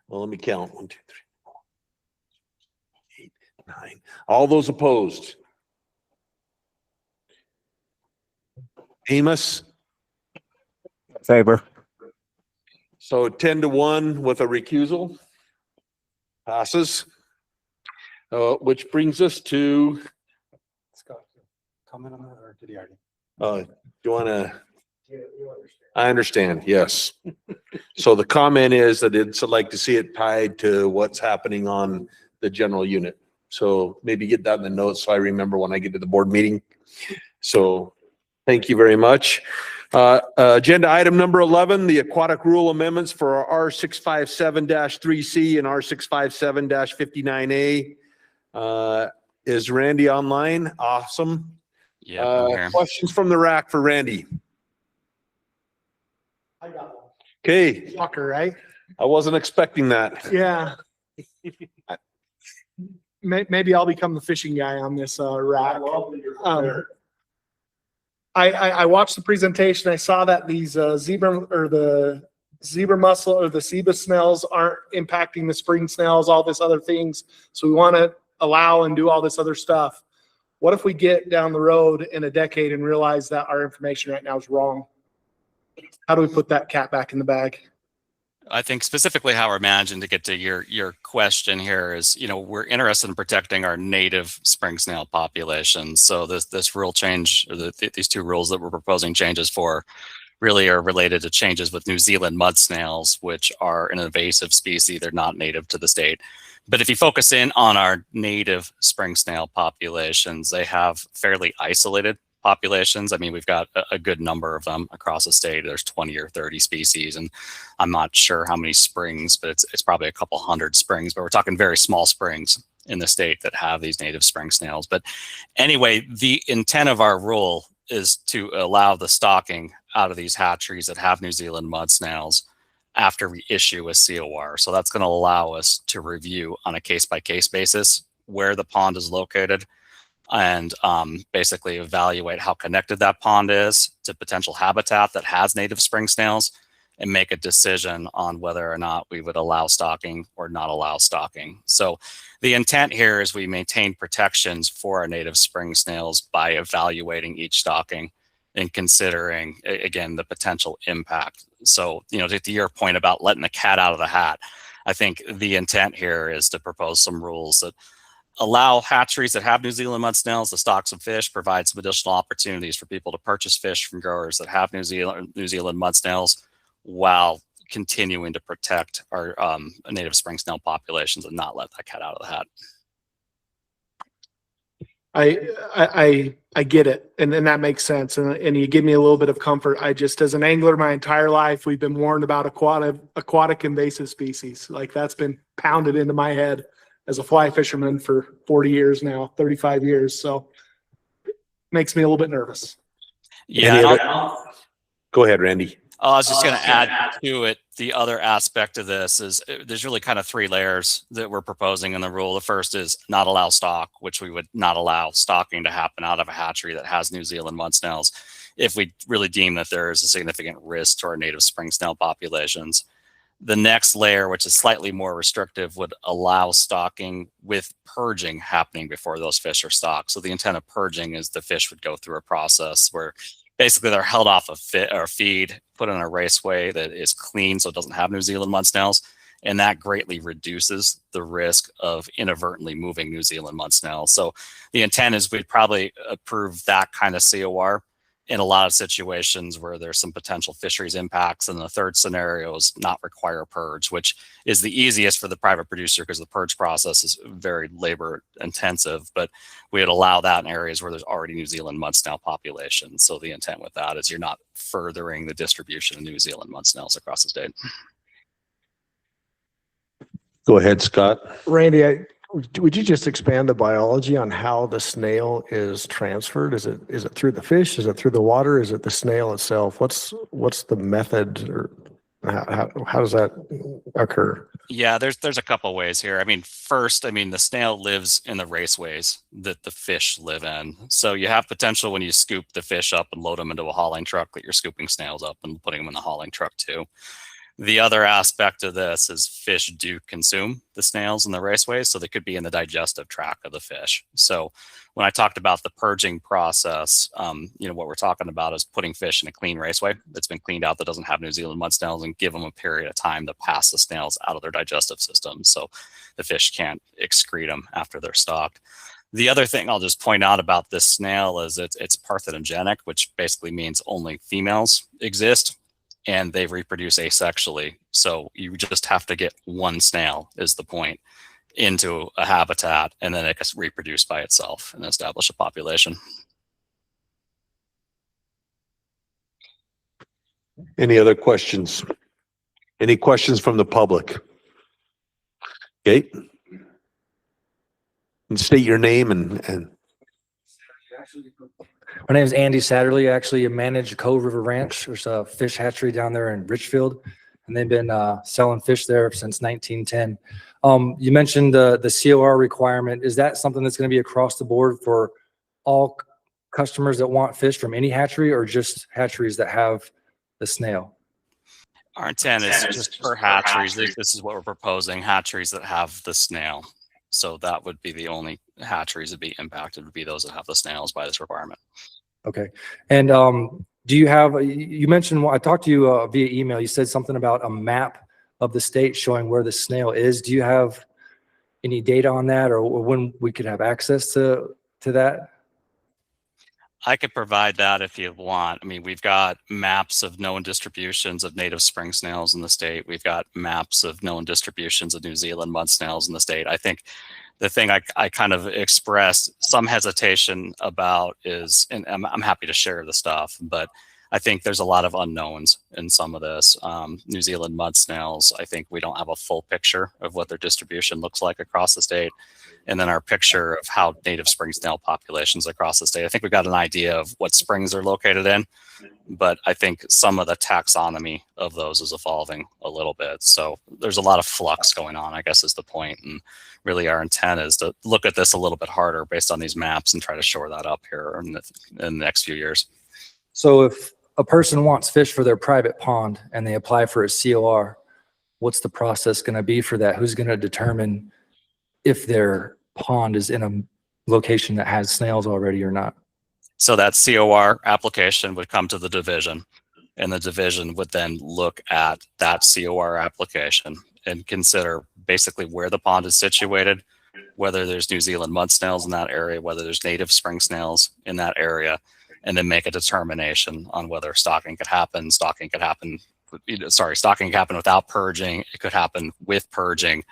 Well, let me count. 1, 2, 3, 4, 8, 9. All those opposed? Amos? Favor. So 10-1 with a recusal passes, which brings us to. Scott, comment on that, or did he already? Do you want to? I understand. Yes. So the comment is that it's like to see it tied to what's happening on the general unit. So maybe get that in the notes so I remember when I get to the board meeting. So thank you very much. Agenda item number 11, the aquatic rule amendments for our R657-3C and R657-59A. Is Randy online? Awesome. Yeah, I'm here. Questions from the RAC for Randy? I got one. Okay, Shocker, right? I wasn't expecting that. Yeah. Maybe I'll become the fishing guy on this rack. I watched the presentation. I saw that these zebra mussel or the zebra snails aren't impacting the spring snails, all this other things. So we want to allow and do all this other stuff. What if we get down the road in a decade and realize that our information right now is wrong? How do we put that cat back in the bag? I think specifically how we're managing to get to your question here is, we're interested in protecting our native spring snail populations. So this rule change, or these two rules that we're proposing changes for, really are related to changes with New Zealand mud snails, which are an invasive species. They're not native to the state. But if you focus in on our native spring snail populations, they have fairly isolated populations. I mean, we've got a good number of them across the state. There's 20 or 30 species, and I'm not sure how many springs, but it's probably a couple hundred springs, but we're talking very small springs in the state that have these native spring snails. But anyway, the intent of our rule is to allow the stocking out of these hatcheries that have New Zealand mud snails after we issue a COR. So that's going to allow us to review on a case-by-case basis where the pond is located, and basically evaluate how connected that pond is to potential habitat that has native spring snails, and make a decision on whether or not we would allow stocking or not allow stocking. So the intent here is we maintain protections for our native spring snails by evaluating each stocking and considering, again, the potential impact. So, to your point about letting the cat out of the hat, I think the intent here is to propose some rules that allow hatcheries that have New Zealand mud snails to stock some fish, provide some additional opportunities for people to purchase fish from growers that have New Zealand mud snails, while continuing to protect our native spring snail populations and not let that cat out of the hat. I get it, and that makes sense, and you give me a little bit of comfort. I just, as an angler, my entire life, we've been warned about aquatic invasive species. Like, that's been pounded into my head as a fly fisherman for 40 years now, 35 years. So it makes me a little bit nervous. Yeah. Go ahead, Randy. I was just going to add to it, the other aspect of this is there's really kind of three layers that we're proposing in the rule. The first is not allow stock, which we would not allow stocking to happen out of a hatchery that has New Zealand mud snails if we really deem that there is a significant risk to our native spring snail populations. The next layer, which is slightly more restrictive, would allow stocking with purging happening before those fish are stocked. So the intent of purging is the fish would go through a process where basically they're held off of feed, put in a raceway that is clean so it doesn't have New Zealand mud snails, and that greatly reduces the risk of inadvertently moving New Zealand mud snails. So the intent is we'd probably approve that kind of COR in a lot of situations where there's some potential fisheries impacts. And the third scenario is not require purge, which is the easiest for the private producer because the purge process is very labor intensive, but we would allow that in areas where there's already New Zealand mud snail population. So the intent with that is you're not furthering the distribution of New Zealand mud snails across the state. Go ahead, Scott. Randy, would you just expand the biology on how the snail is transferred? Is it through the fish? Is it through the water? Is it the snail itself? What's the method, or how does that occur? Yeah, there's a couple ways here. I mean, first, the snail lives in the raceways that the fish live in. So you have potential when you scoop the fish up and load them into a hauling truck that you're scooping snails up and putting them in the hauling truck too. The other aspect of this is fish do consume the snails in the raceways, so they could be in the digestive tract of the fish. So when I talked about the purging process, what we're talking about is putting fish in a clean raceway that's been cleaned out that doesn't have New Zealand mud snails, and give them a period of time to pass the snails out of their digestive system so the fish can't excrete them after they're stocked. The other thing I'll just point out about this snail is it's parthenogenic, which basically means only females exist, and they reproduce asexually. So you just have to get one snail, is the point, into a habitat, and then it gets reproduced by itself and establish a population. Any other questions? Any questions from the public? Okay. And state your name and My name is Andy Satterley. Actually, I manage Cove River Ranch. There's a fish hatchery down there in Richfield, and they've been selling fish there since 1910. You mentioned the COR requirement. Is that something that's going to be across the board for all customers that want fish from any hatchery, or just hatcheries that have the snail? Our intent is just for hatcheries. This is what we're proposing, hatcheries that have the snail. So that would be the only hatcheries that be impacted, would be those that have the snails by this requirement. Okay. And do you have, you mentioned, I talked to you via email, you said something about a map of the state showing where the snail is. Do you have any data on that, or when we could have access to that? I could provide that if you want. I mean, we've got maps of known distributions of native spring snails in the state. We've got maps of known distributions of New Zealand mud snails in the state. I think the thing I kind of expressed some hesitation about is, and I'm happy to share the stuff, but I think there's a lot of unknowns in some of this. New Zealand mud snails, I think we don't have a full picture of what their distribution looks like across the state. And then our picture of how native spring snail populations across the state. I think we've got an idea of what springs they're located in, but I think some of the taxonomy of those is evolving a little bit. So there's a lot of flux going on, I guess is the point. And really our intent is to look at this a little bit harder based on these maps and try to shore that up here in the next few years. So if a person wants fish for their private pond and they apply for a COR, what's the process going to be for that? Who's going to determine if their pond is in a location that has snails already or not? So that COR application would come to the division, and the division would then look at that COR application and consider basically where the pond is situated, whether there's New Zealand mud snails in that area, whether there's native spring snails in that area, and then make a determination on whether stocking could happen. Stocking could happen without purging. It could happen with purging,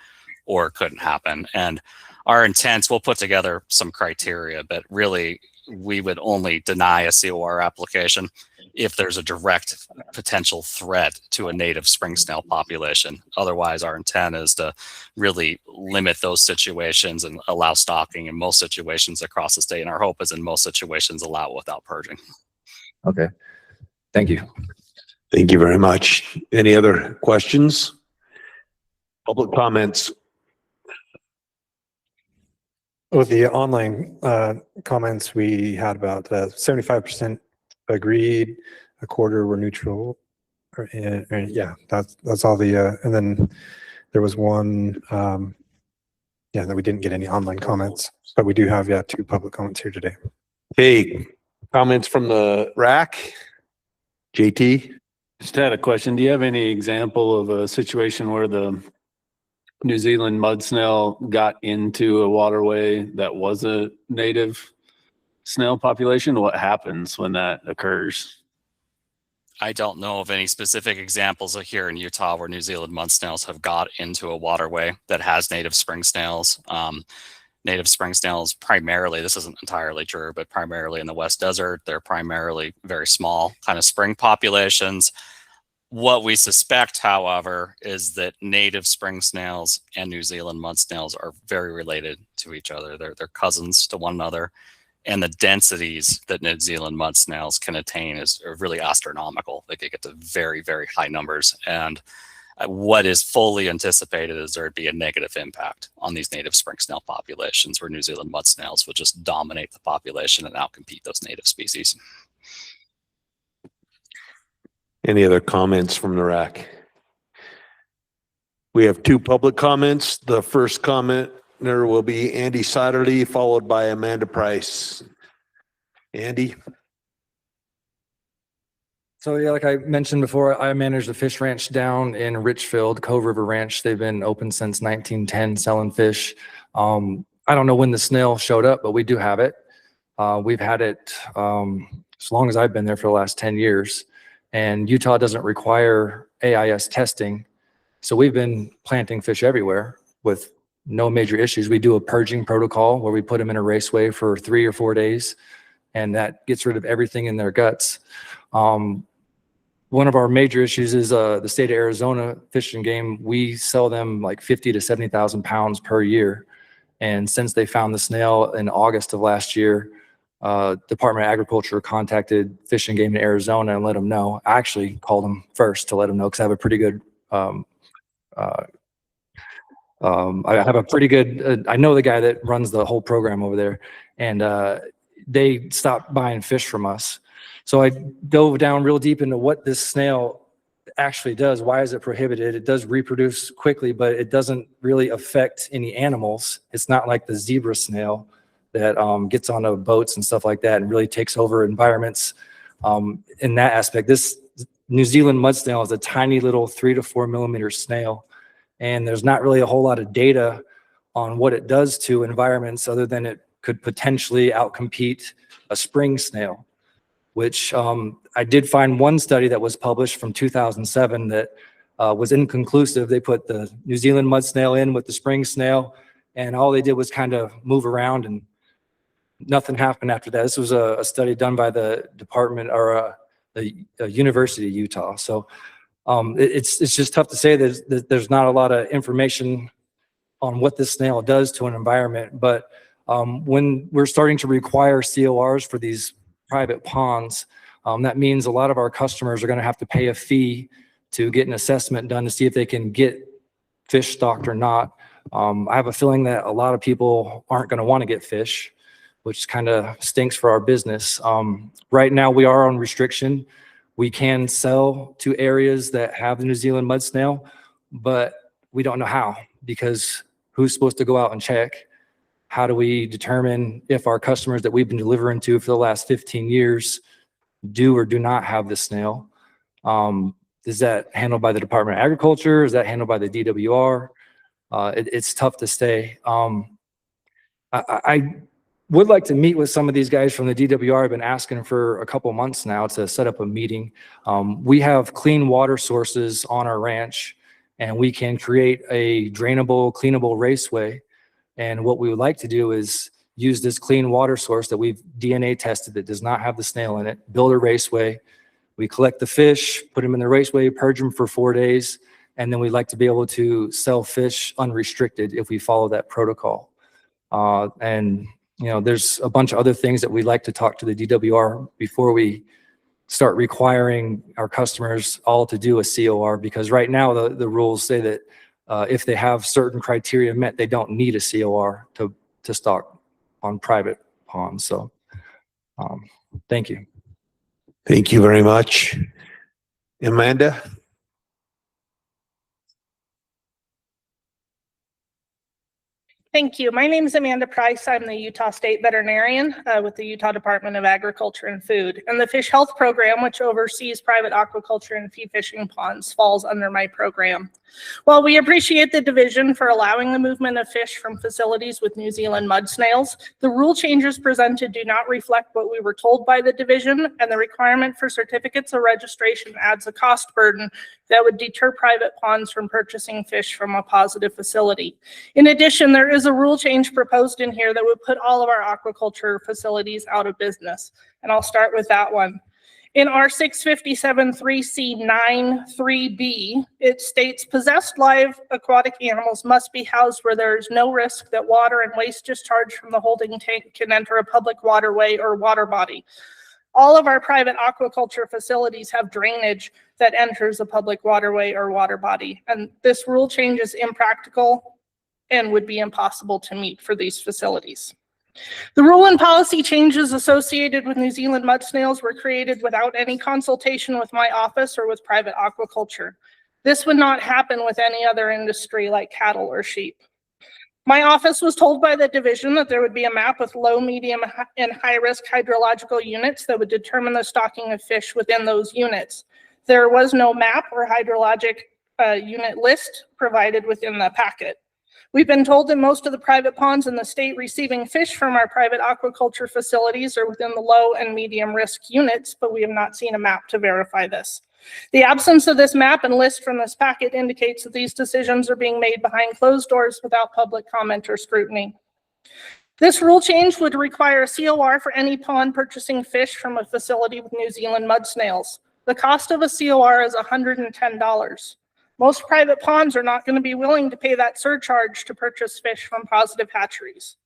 or it couldn't happen. And our intents, we'll put together some criteria, but really we would only deny a COR application if there's a direct potential threat to a native spring snail population. Otherwise, our intent is to really limit those situations and allow stocking in most situations across the state. And our hope is in most situations allow it without purging. Okay. Thank you. thank you very much. Any other questions? Public comments? With the online comments, we had about 75% agreed, a quarter were neutral. And yeah, that's all the, and then there was one, yeah, that we didn't get any online comments, but we do have, yeah, 2 public comments here today. Okay, comments from the RAC? JT? Just had a question. Do you have any example of a situation where the New Zealand mud snail got into a waterway that was a native snail population? What happens when that occurs? I don't know of any specific examples of here in Utah where New Zealand mud snails have got into a waterway that has native spring snails. Native spring snails primarily, this isn't entirely true, but primarily in the West Desert, they're primarily very small kind of spring populations. What we suspect, however, is that native spring snails and New Zealand mud snails are very related to each other. They're cousins to one another. And the densities that New Zealand mud snails can attain are really astronomical. They could get to very, very high numbers. And what is fully anticipated is there'd be a negative impact on these native spring snail populations where New Zealand mud snails would just dominate the population and outcompete those native species. Any other comments from the RAC? We have 2 public comments. The first commenter will be Andy Satterley, followed by Amanda Price. Andy? So yeah, like I mentioned before, I manage the fish ranch down in Richfield, Cove River Ranch. They've been open since 1910, selling fish. I don't know when the snail showed up, but we do have it. We've had it as long as I've been there for the last 10 years. And Utah doesn't require AIS testing. So we've been planting fish everywhere with no major issues. We do a purging protocol where we put them in a raceway for 3 or 4 days, and that gets rid of everything in their guts. one of our major issues is the state of Arizona Fish and Game. We sell them like 50 to 70,000 pounds per year. And since they found the snail in August of last year, Department of Agriculture contacted Fish and Game in Arizona and let them know. I actually called them first to let them know because I have a pretty good I know the guy that runs the whole program over there, and they stopped buying fish from us. So I dove down real deep into what this snail actually does. Why is it prohibited? It does reproduce quickly, but it doesn't really affect any animals. It's not like the zebra snail that gets onto boats and stuff like that and really takes over environments in that aspect. This New Zealand mud snail is a tiny little 3 to 4 millimeter snail. And there's not really a whole lot of data on what it does to environments other than it could potentially outcompete a spring snail, which I did find one study that was published from 2007 that was inconclusive. They put the New Zealand mud snail in with the spring snail, and all they did was kind of move around and nothing happened after that. This was a study done by the department or the University of Utah. So it's just tough to say that there's not a lot of information on what this snail does to an environment. But when we're starting to require CORs for these private ponds, that means a lot of our customers are going to have to pay a fee to get an assessment done to see if they can get fish stocked or not. I have a feeling that a lot of people aren't going to want to get fish, which kind of stinks for our business. Right now we are on restriction. We can sell to areas that have the New Zealand mud snail, but we don't know how, because who's supposed to go out and check? How do we determine if our customers that we've been delivering to for the last 15 years do or do not have the snail? Is that handled by the Department of Agriculture? Is that handled by the DWR? It's tough to say. I would like to meet with some of these guys from the DWR. I've been asking for a couple months now to set up a meeting. We have clean water sources on our ranch, and we can create a drainable, cleanable raceway. And what we would like to do is use this clean water source that we've DNA tested that does not have the snail in it, build a raceway. We collect the fish, put them in the raceway, purge them for 4 days, and then we'd like to be able to sell fish unrestricted if we follow that protocol. And you know, there's a bunch of other things that we'd like to talk to the DWR before we start requiring our customers all to do a COR, because right now the rules say that if they have certain criteria met, they don't need a COR to stock on private ponds. So thank you. Thank you very much. Amanda? Thank you. My name is Amanda Price. I'm the Utah State Veterinarian with the Utah Department of Agriculture and Food. And the Fish Health Program, which oversees private aquaculture and fee fishing ponds, falls under my program. While we appreciate the division for allowing the movement of fish from facilities with New Zealand mud snails, the rule changes presented do not reflect what we were told by the division, and the requirement for certificates of registration adds a cost burden that would deter private ponds from purchasing fish from a positive facility. In addition, there is a rule change proposed in here that would put all of our aquaculture facilities out of business. And I'll start with that one. In R657 3C9 3B, it states possessed live aquatic animals must be housed where there is no risk that water and waste discharge from the holding tank can enter a public waterway or water body. All of our private aquaculture facilities have drainage that enters a public waterway or water body, and this rule change is impractical and would be impossible to meet for these facilities. The rule and policy changes associated with New Zealand mud snails were created without any consultation with my office or with private aquaculture. This would not happen with any other industry like cattle or sheep. My office was told by the division that there would be a map with low, medium, and high-risk hydrological units that would determine the stocking of fish within those units. There was no map or hydrologic unit list provided within the packet. We've been told that most of the private ponds in the state receiving fish from our private aquaculture facilities are within the low and medium risk units, but we have not seen a map to verify this. The absence of this map and list from this packet indicates that these decisions are being made behind closed doors without public comment or scrutiny. This rule change would require a COR for any pond purchasing fish from a facility with New Zealand mud snails. The cost of a COR is $110. Most private ponds are not going to be willing to pay that surcharge to purchase fish from positive hatcheries.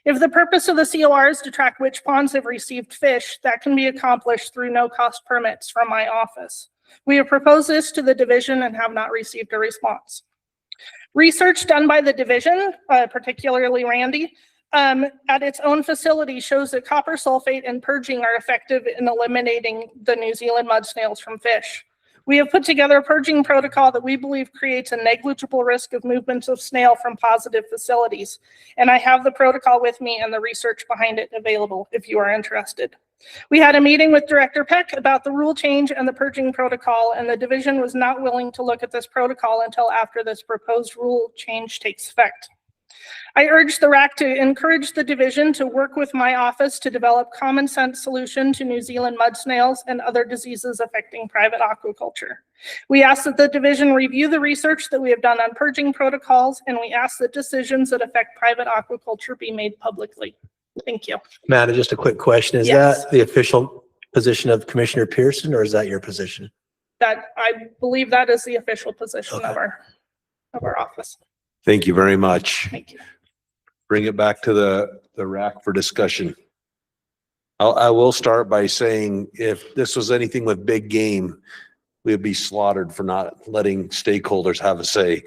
If the purpose of the COR is to track which ponds have received fish, that can be accomplished through no-cost permits from my office. We have proposed this to the division and have not received a response. Research done by the division, particularly Randy, at its own facility shows that copper sulfate and purging are effective in eliminating the New Zealand mud snails from fish. We have put together a purging protocol that we believe creates a negligible risk of movements of snail from positive facilities. And I have the protocol with me and the research behind it available if you are interested. We had a meeting with Director Peck about the rule change and the purging protocol, and the division was not willing to look at this protocol until after this proposed rule change takes effect. I urge the RAC to encourage the division to work with my office to develop common sense solution to New Zealand mud snails and other diseases affecting private aquaculture. We ask that the division review the research that we have done on purging protocols, and we ask that decisions that affect private aquaculture be made publicly. Thank you. Matt, just a quick question. Is Yes. that the official position of Commissioner Pearson, or is that your position? That I believe that is the official position of our office. Thank you very much. Thank you. Bring it back to the RAC for discussion. I will start by saying if this was anything with big game, we'd be slaughtered for not letting stakeholders have a say.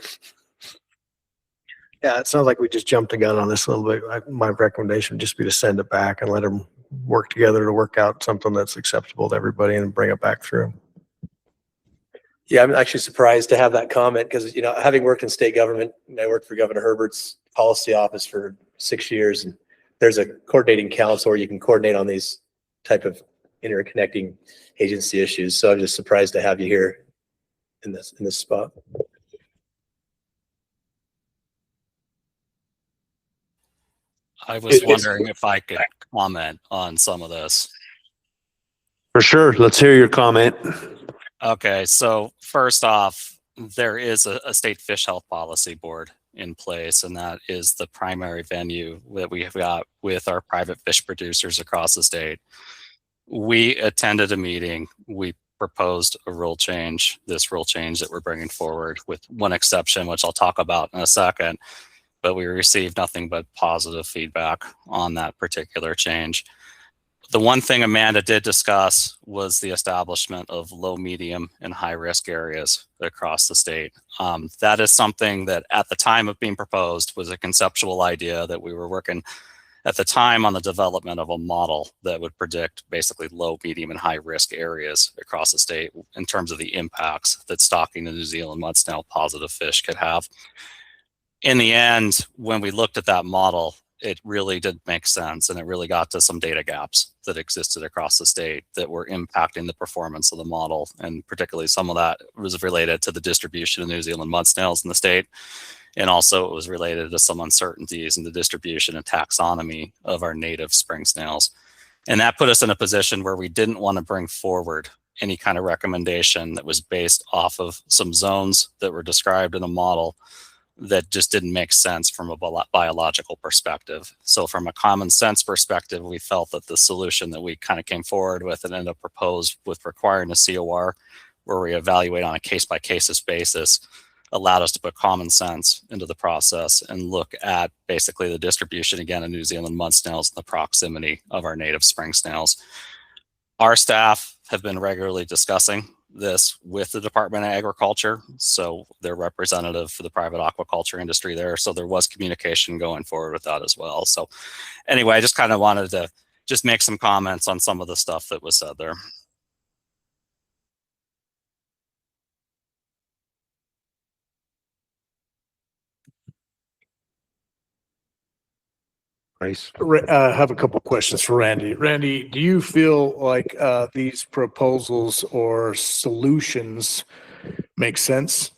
Yeah, it sounds like we just jumped the gun on this a little bit. My recommendation would just be to send it back and let them work together to work out something that's acceptable to everybody and bring it back through. Yeah, I'm actually surprised to have that comment because, you know, having worked in state government, I worked for Governor Herbert's policy office for 6 years, and there's a coordinating council where you can coordinate on these type of interconnecting agency issues. So I'm just surprised to have you here in this spot. I was wondering if I could comment on some of this. For sure. Let's hear your comment. Okay, so first off, there is a state fish health policy board in place, and that is the primary venue that we have got with our private fish producers across the state. We attended a meeting. We proposed a rule change, this rule change that we're bringing forward, with one exception, which I'll talk about in a second, but we received nothing but positive feedback on that particular change. The one thing Amanda did discuss was the establishment of low, medium, and high risk areas across the state. That is something that at the time of being proposed was a conceptual idea that we were working at the time on the development of a model that would predict basically low, medium, and high risk areas across the state in terms of the impacts that stocking the New Zealand mud snail positive fish could have. In the end, when we looked at that model, it really did make sense, and it really got to some data gaps that existed across the state that were impacting the performance of the model. And particularly some of that was related to the distribution of New Zealand mud snails in the state. And also it was related to some uncertainties in the distribution and taxonomy of our native spring snails. And that put us in a position where we didn't want to bring forward any kind of recommendation that was based off of some zones that were described in a model that just didn't make sense from a biological perspective. So from a common sense perspective, we felt that the solution that we kind of came forward with and ended up proposed with requiring a COR, where we evaluate on a case-by-case basis, allowed us to put common sense into the process and look at basically the distribution, again, of New Zealand mud snails and the proximity of our native spring snails. Our staff have been regularly discussing this with the Department of Agriculture, so they're representative for the private aquaculture industry there, so there was communication going forward with that as well. So anyway, I just kind of wanted to just make some comments on some of the stuff that was said there. Nice. I have a couple questions for Randy. Randy, do you feel like these proposals or solutions make sense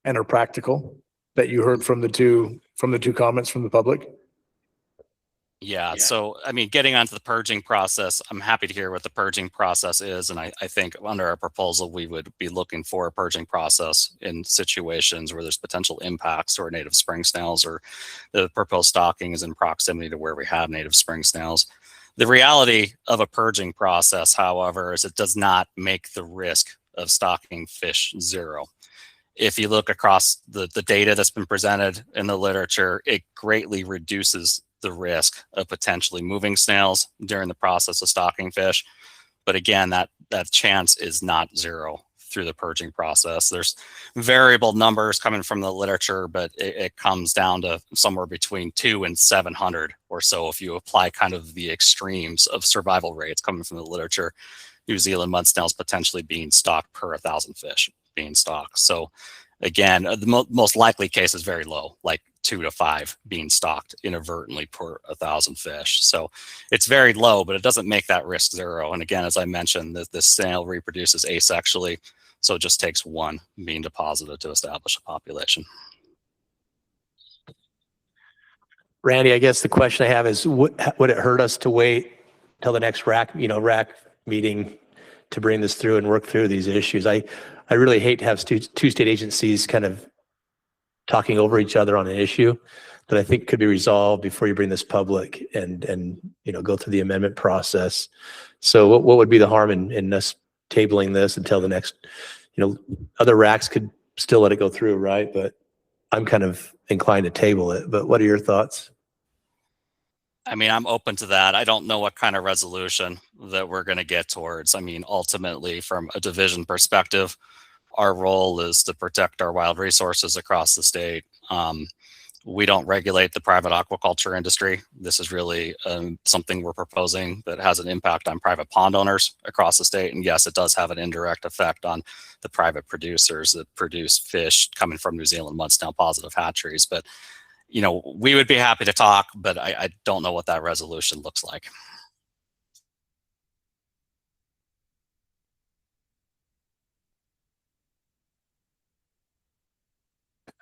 and are practical that you heard from the two comments from the public? Yeah, so I mean, getting onto the purging process, I'm happy to hear what the purging process is. And I think under our proposal, we would be looking for a purging process in situations where there's potential impacts to our native spring snails or the proposed stocking is in proximity to where we have native spring snails. The reality of a purging process, however, is it does not make the risk of stocking fish zero. If you look across the data that's been presented in the literature, it greatly reduces the risk of potentially moving snails during the process of stocking fish. But again, that chance is not zero through the purging process. There's variable numbers coming from the literature, but it comes down to somewhere between 200 and 700 or so if you apply kind of the extremes of survival rates coming from the literature. New Zealand mud snails potentially being stocked per 1,000 fish being stocked. So again, the most likely case is very low, like 2 to 5 being stocked inadvertently per 1,000 fish. So it's very low, but it doesn't make that risk zero. And again, as I mentioned, this snail reproduces asexually, so it just takes one being deposited to establish a population. Randy, I guess the question I have is, would it hurt us to wait till the next RAC meeting to bring this through and work through these issues? I really hate to have two state agencies kind of talking over each other on an issue that I think could be resolved before you bring this public and go through the amendment process. So what would be the harm in us tabling this until the next, other RACs could still let it go through, right? But I'm kind of inclined to table it. But what are your thoughts? I mean, I'm open to that. I don't know what kind of resolution that we're going to get towards. I mean, ultimately, from a division perspective, our role is to protect our wild resources across the state. We don't regulate the private aquaculture industry. This is really something we're proposing that has an impact on private pond owners across the state. And yes, it does have an indirect effect on the private producers that produce fish coming from New Zealand mud snail positive hatcheries. But we would be happy to talk, but I don't know what that resolution looks like.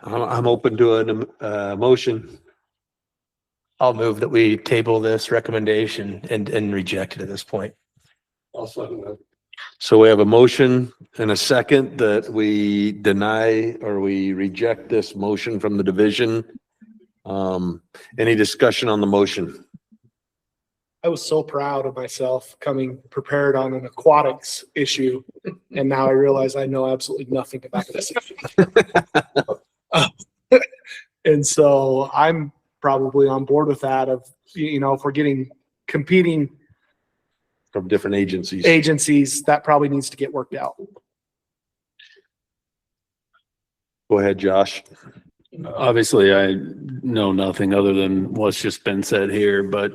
I'm open to a motion. I'll move that we table this recommendation and reject it at this point. So we have a motion and a second that we deny or we reject this motion from the division. Any discussion on the motion? I was so proud of myself coming prepared on an aquatics issue, and now I realize I know absolutely nothing about this issue. And so I'm probably on board with that if we're getting competing from different agencies, that probably needs to get worked out. Go ahead, Josh. Obviously, I know nothing other than what's just been said here, but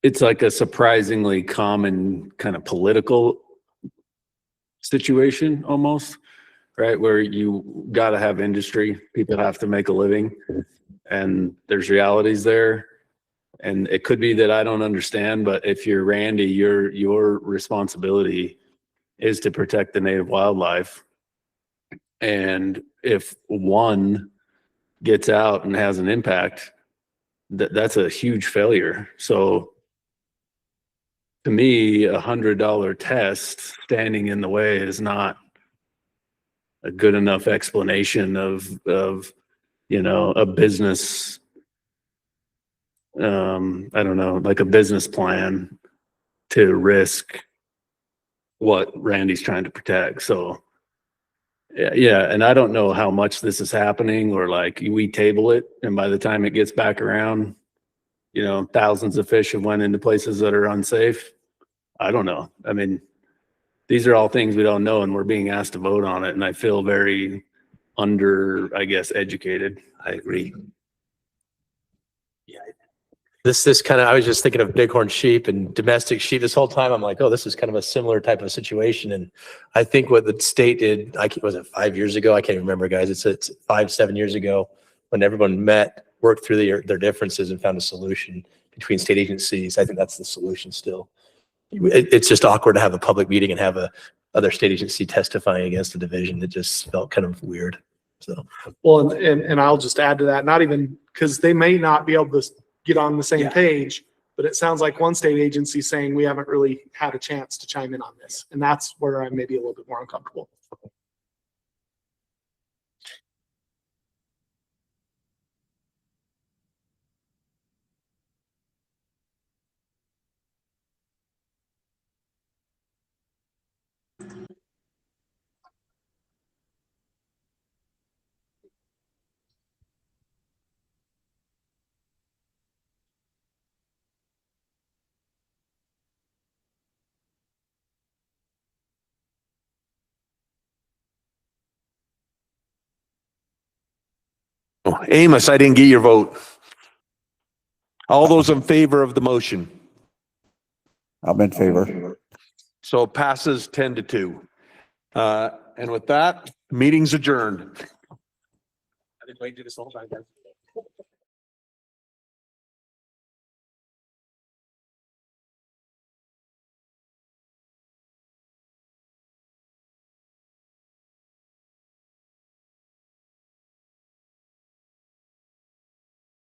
it's like a surprisingly common kind of political situation almost, right? Where you got to have industry, people have to make a living, and there's realities there. And it could be that I don't understand, but if you're Randy, your responsibility is to protect the native wildlife. And if one gets out and has an impact, that's a huge failure. So to me, $100 test standing in the way is not a good enough explanation of a business. I don't know, like a business plan to risk what Randy's trying to protect. So yeah, and I don't know how much this is happening, or like we table it and by the time it gets back around, thousands of fish have went into places that are unsafe. I don't know. I mean, these are all things we don't know, and we're being asked to vote on it. And I feel very educated. I agree. Yeah. This kind of, I was just thinking of bighorn sheep and domestic sheep this whole time. I'm like, oh, this is kind of a similar type of situation. And I think what the state did, was it 5 years ago? I can't even remember, guys. It's 5-7 years ago when everyone met, worked through their differences and found a solution between state agencies. I think that's the solution still. It's just awkward to have a public meeting and have other state agency testifying against the division. It just felt kind of weird. So, well, and I'll just add to that, not even because they may not be able to get on the same page, but it sounds like one state agency saying we haven't really had a chance to chime in on this. And that's where I'm maybe a little bit more uncomfortable. Amos, I didn't get your vote. All those in favor of the motion? I'm in favor. So it passes 10-2. And with that, meeting's adjourned. I've been waiting to do this whole time.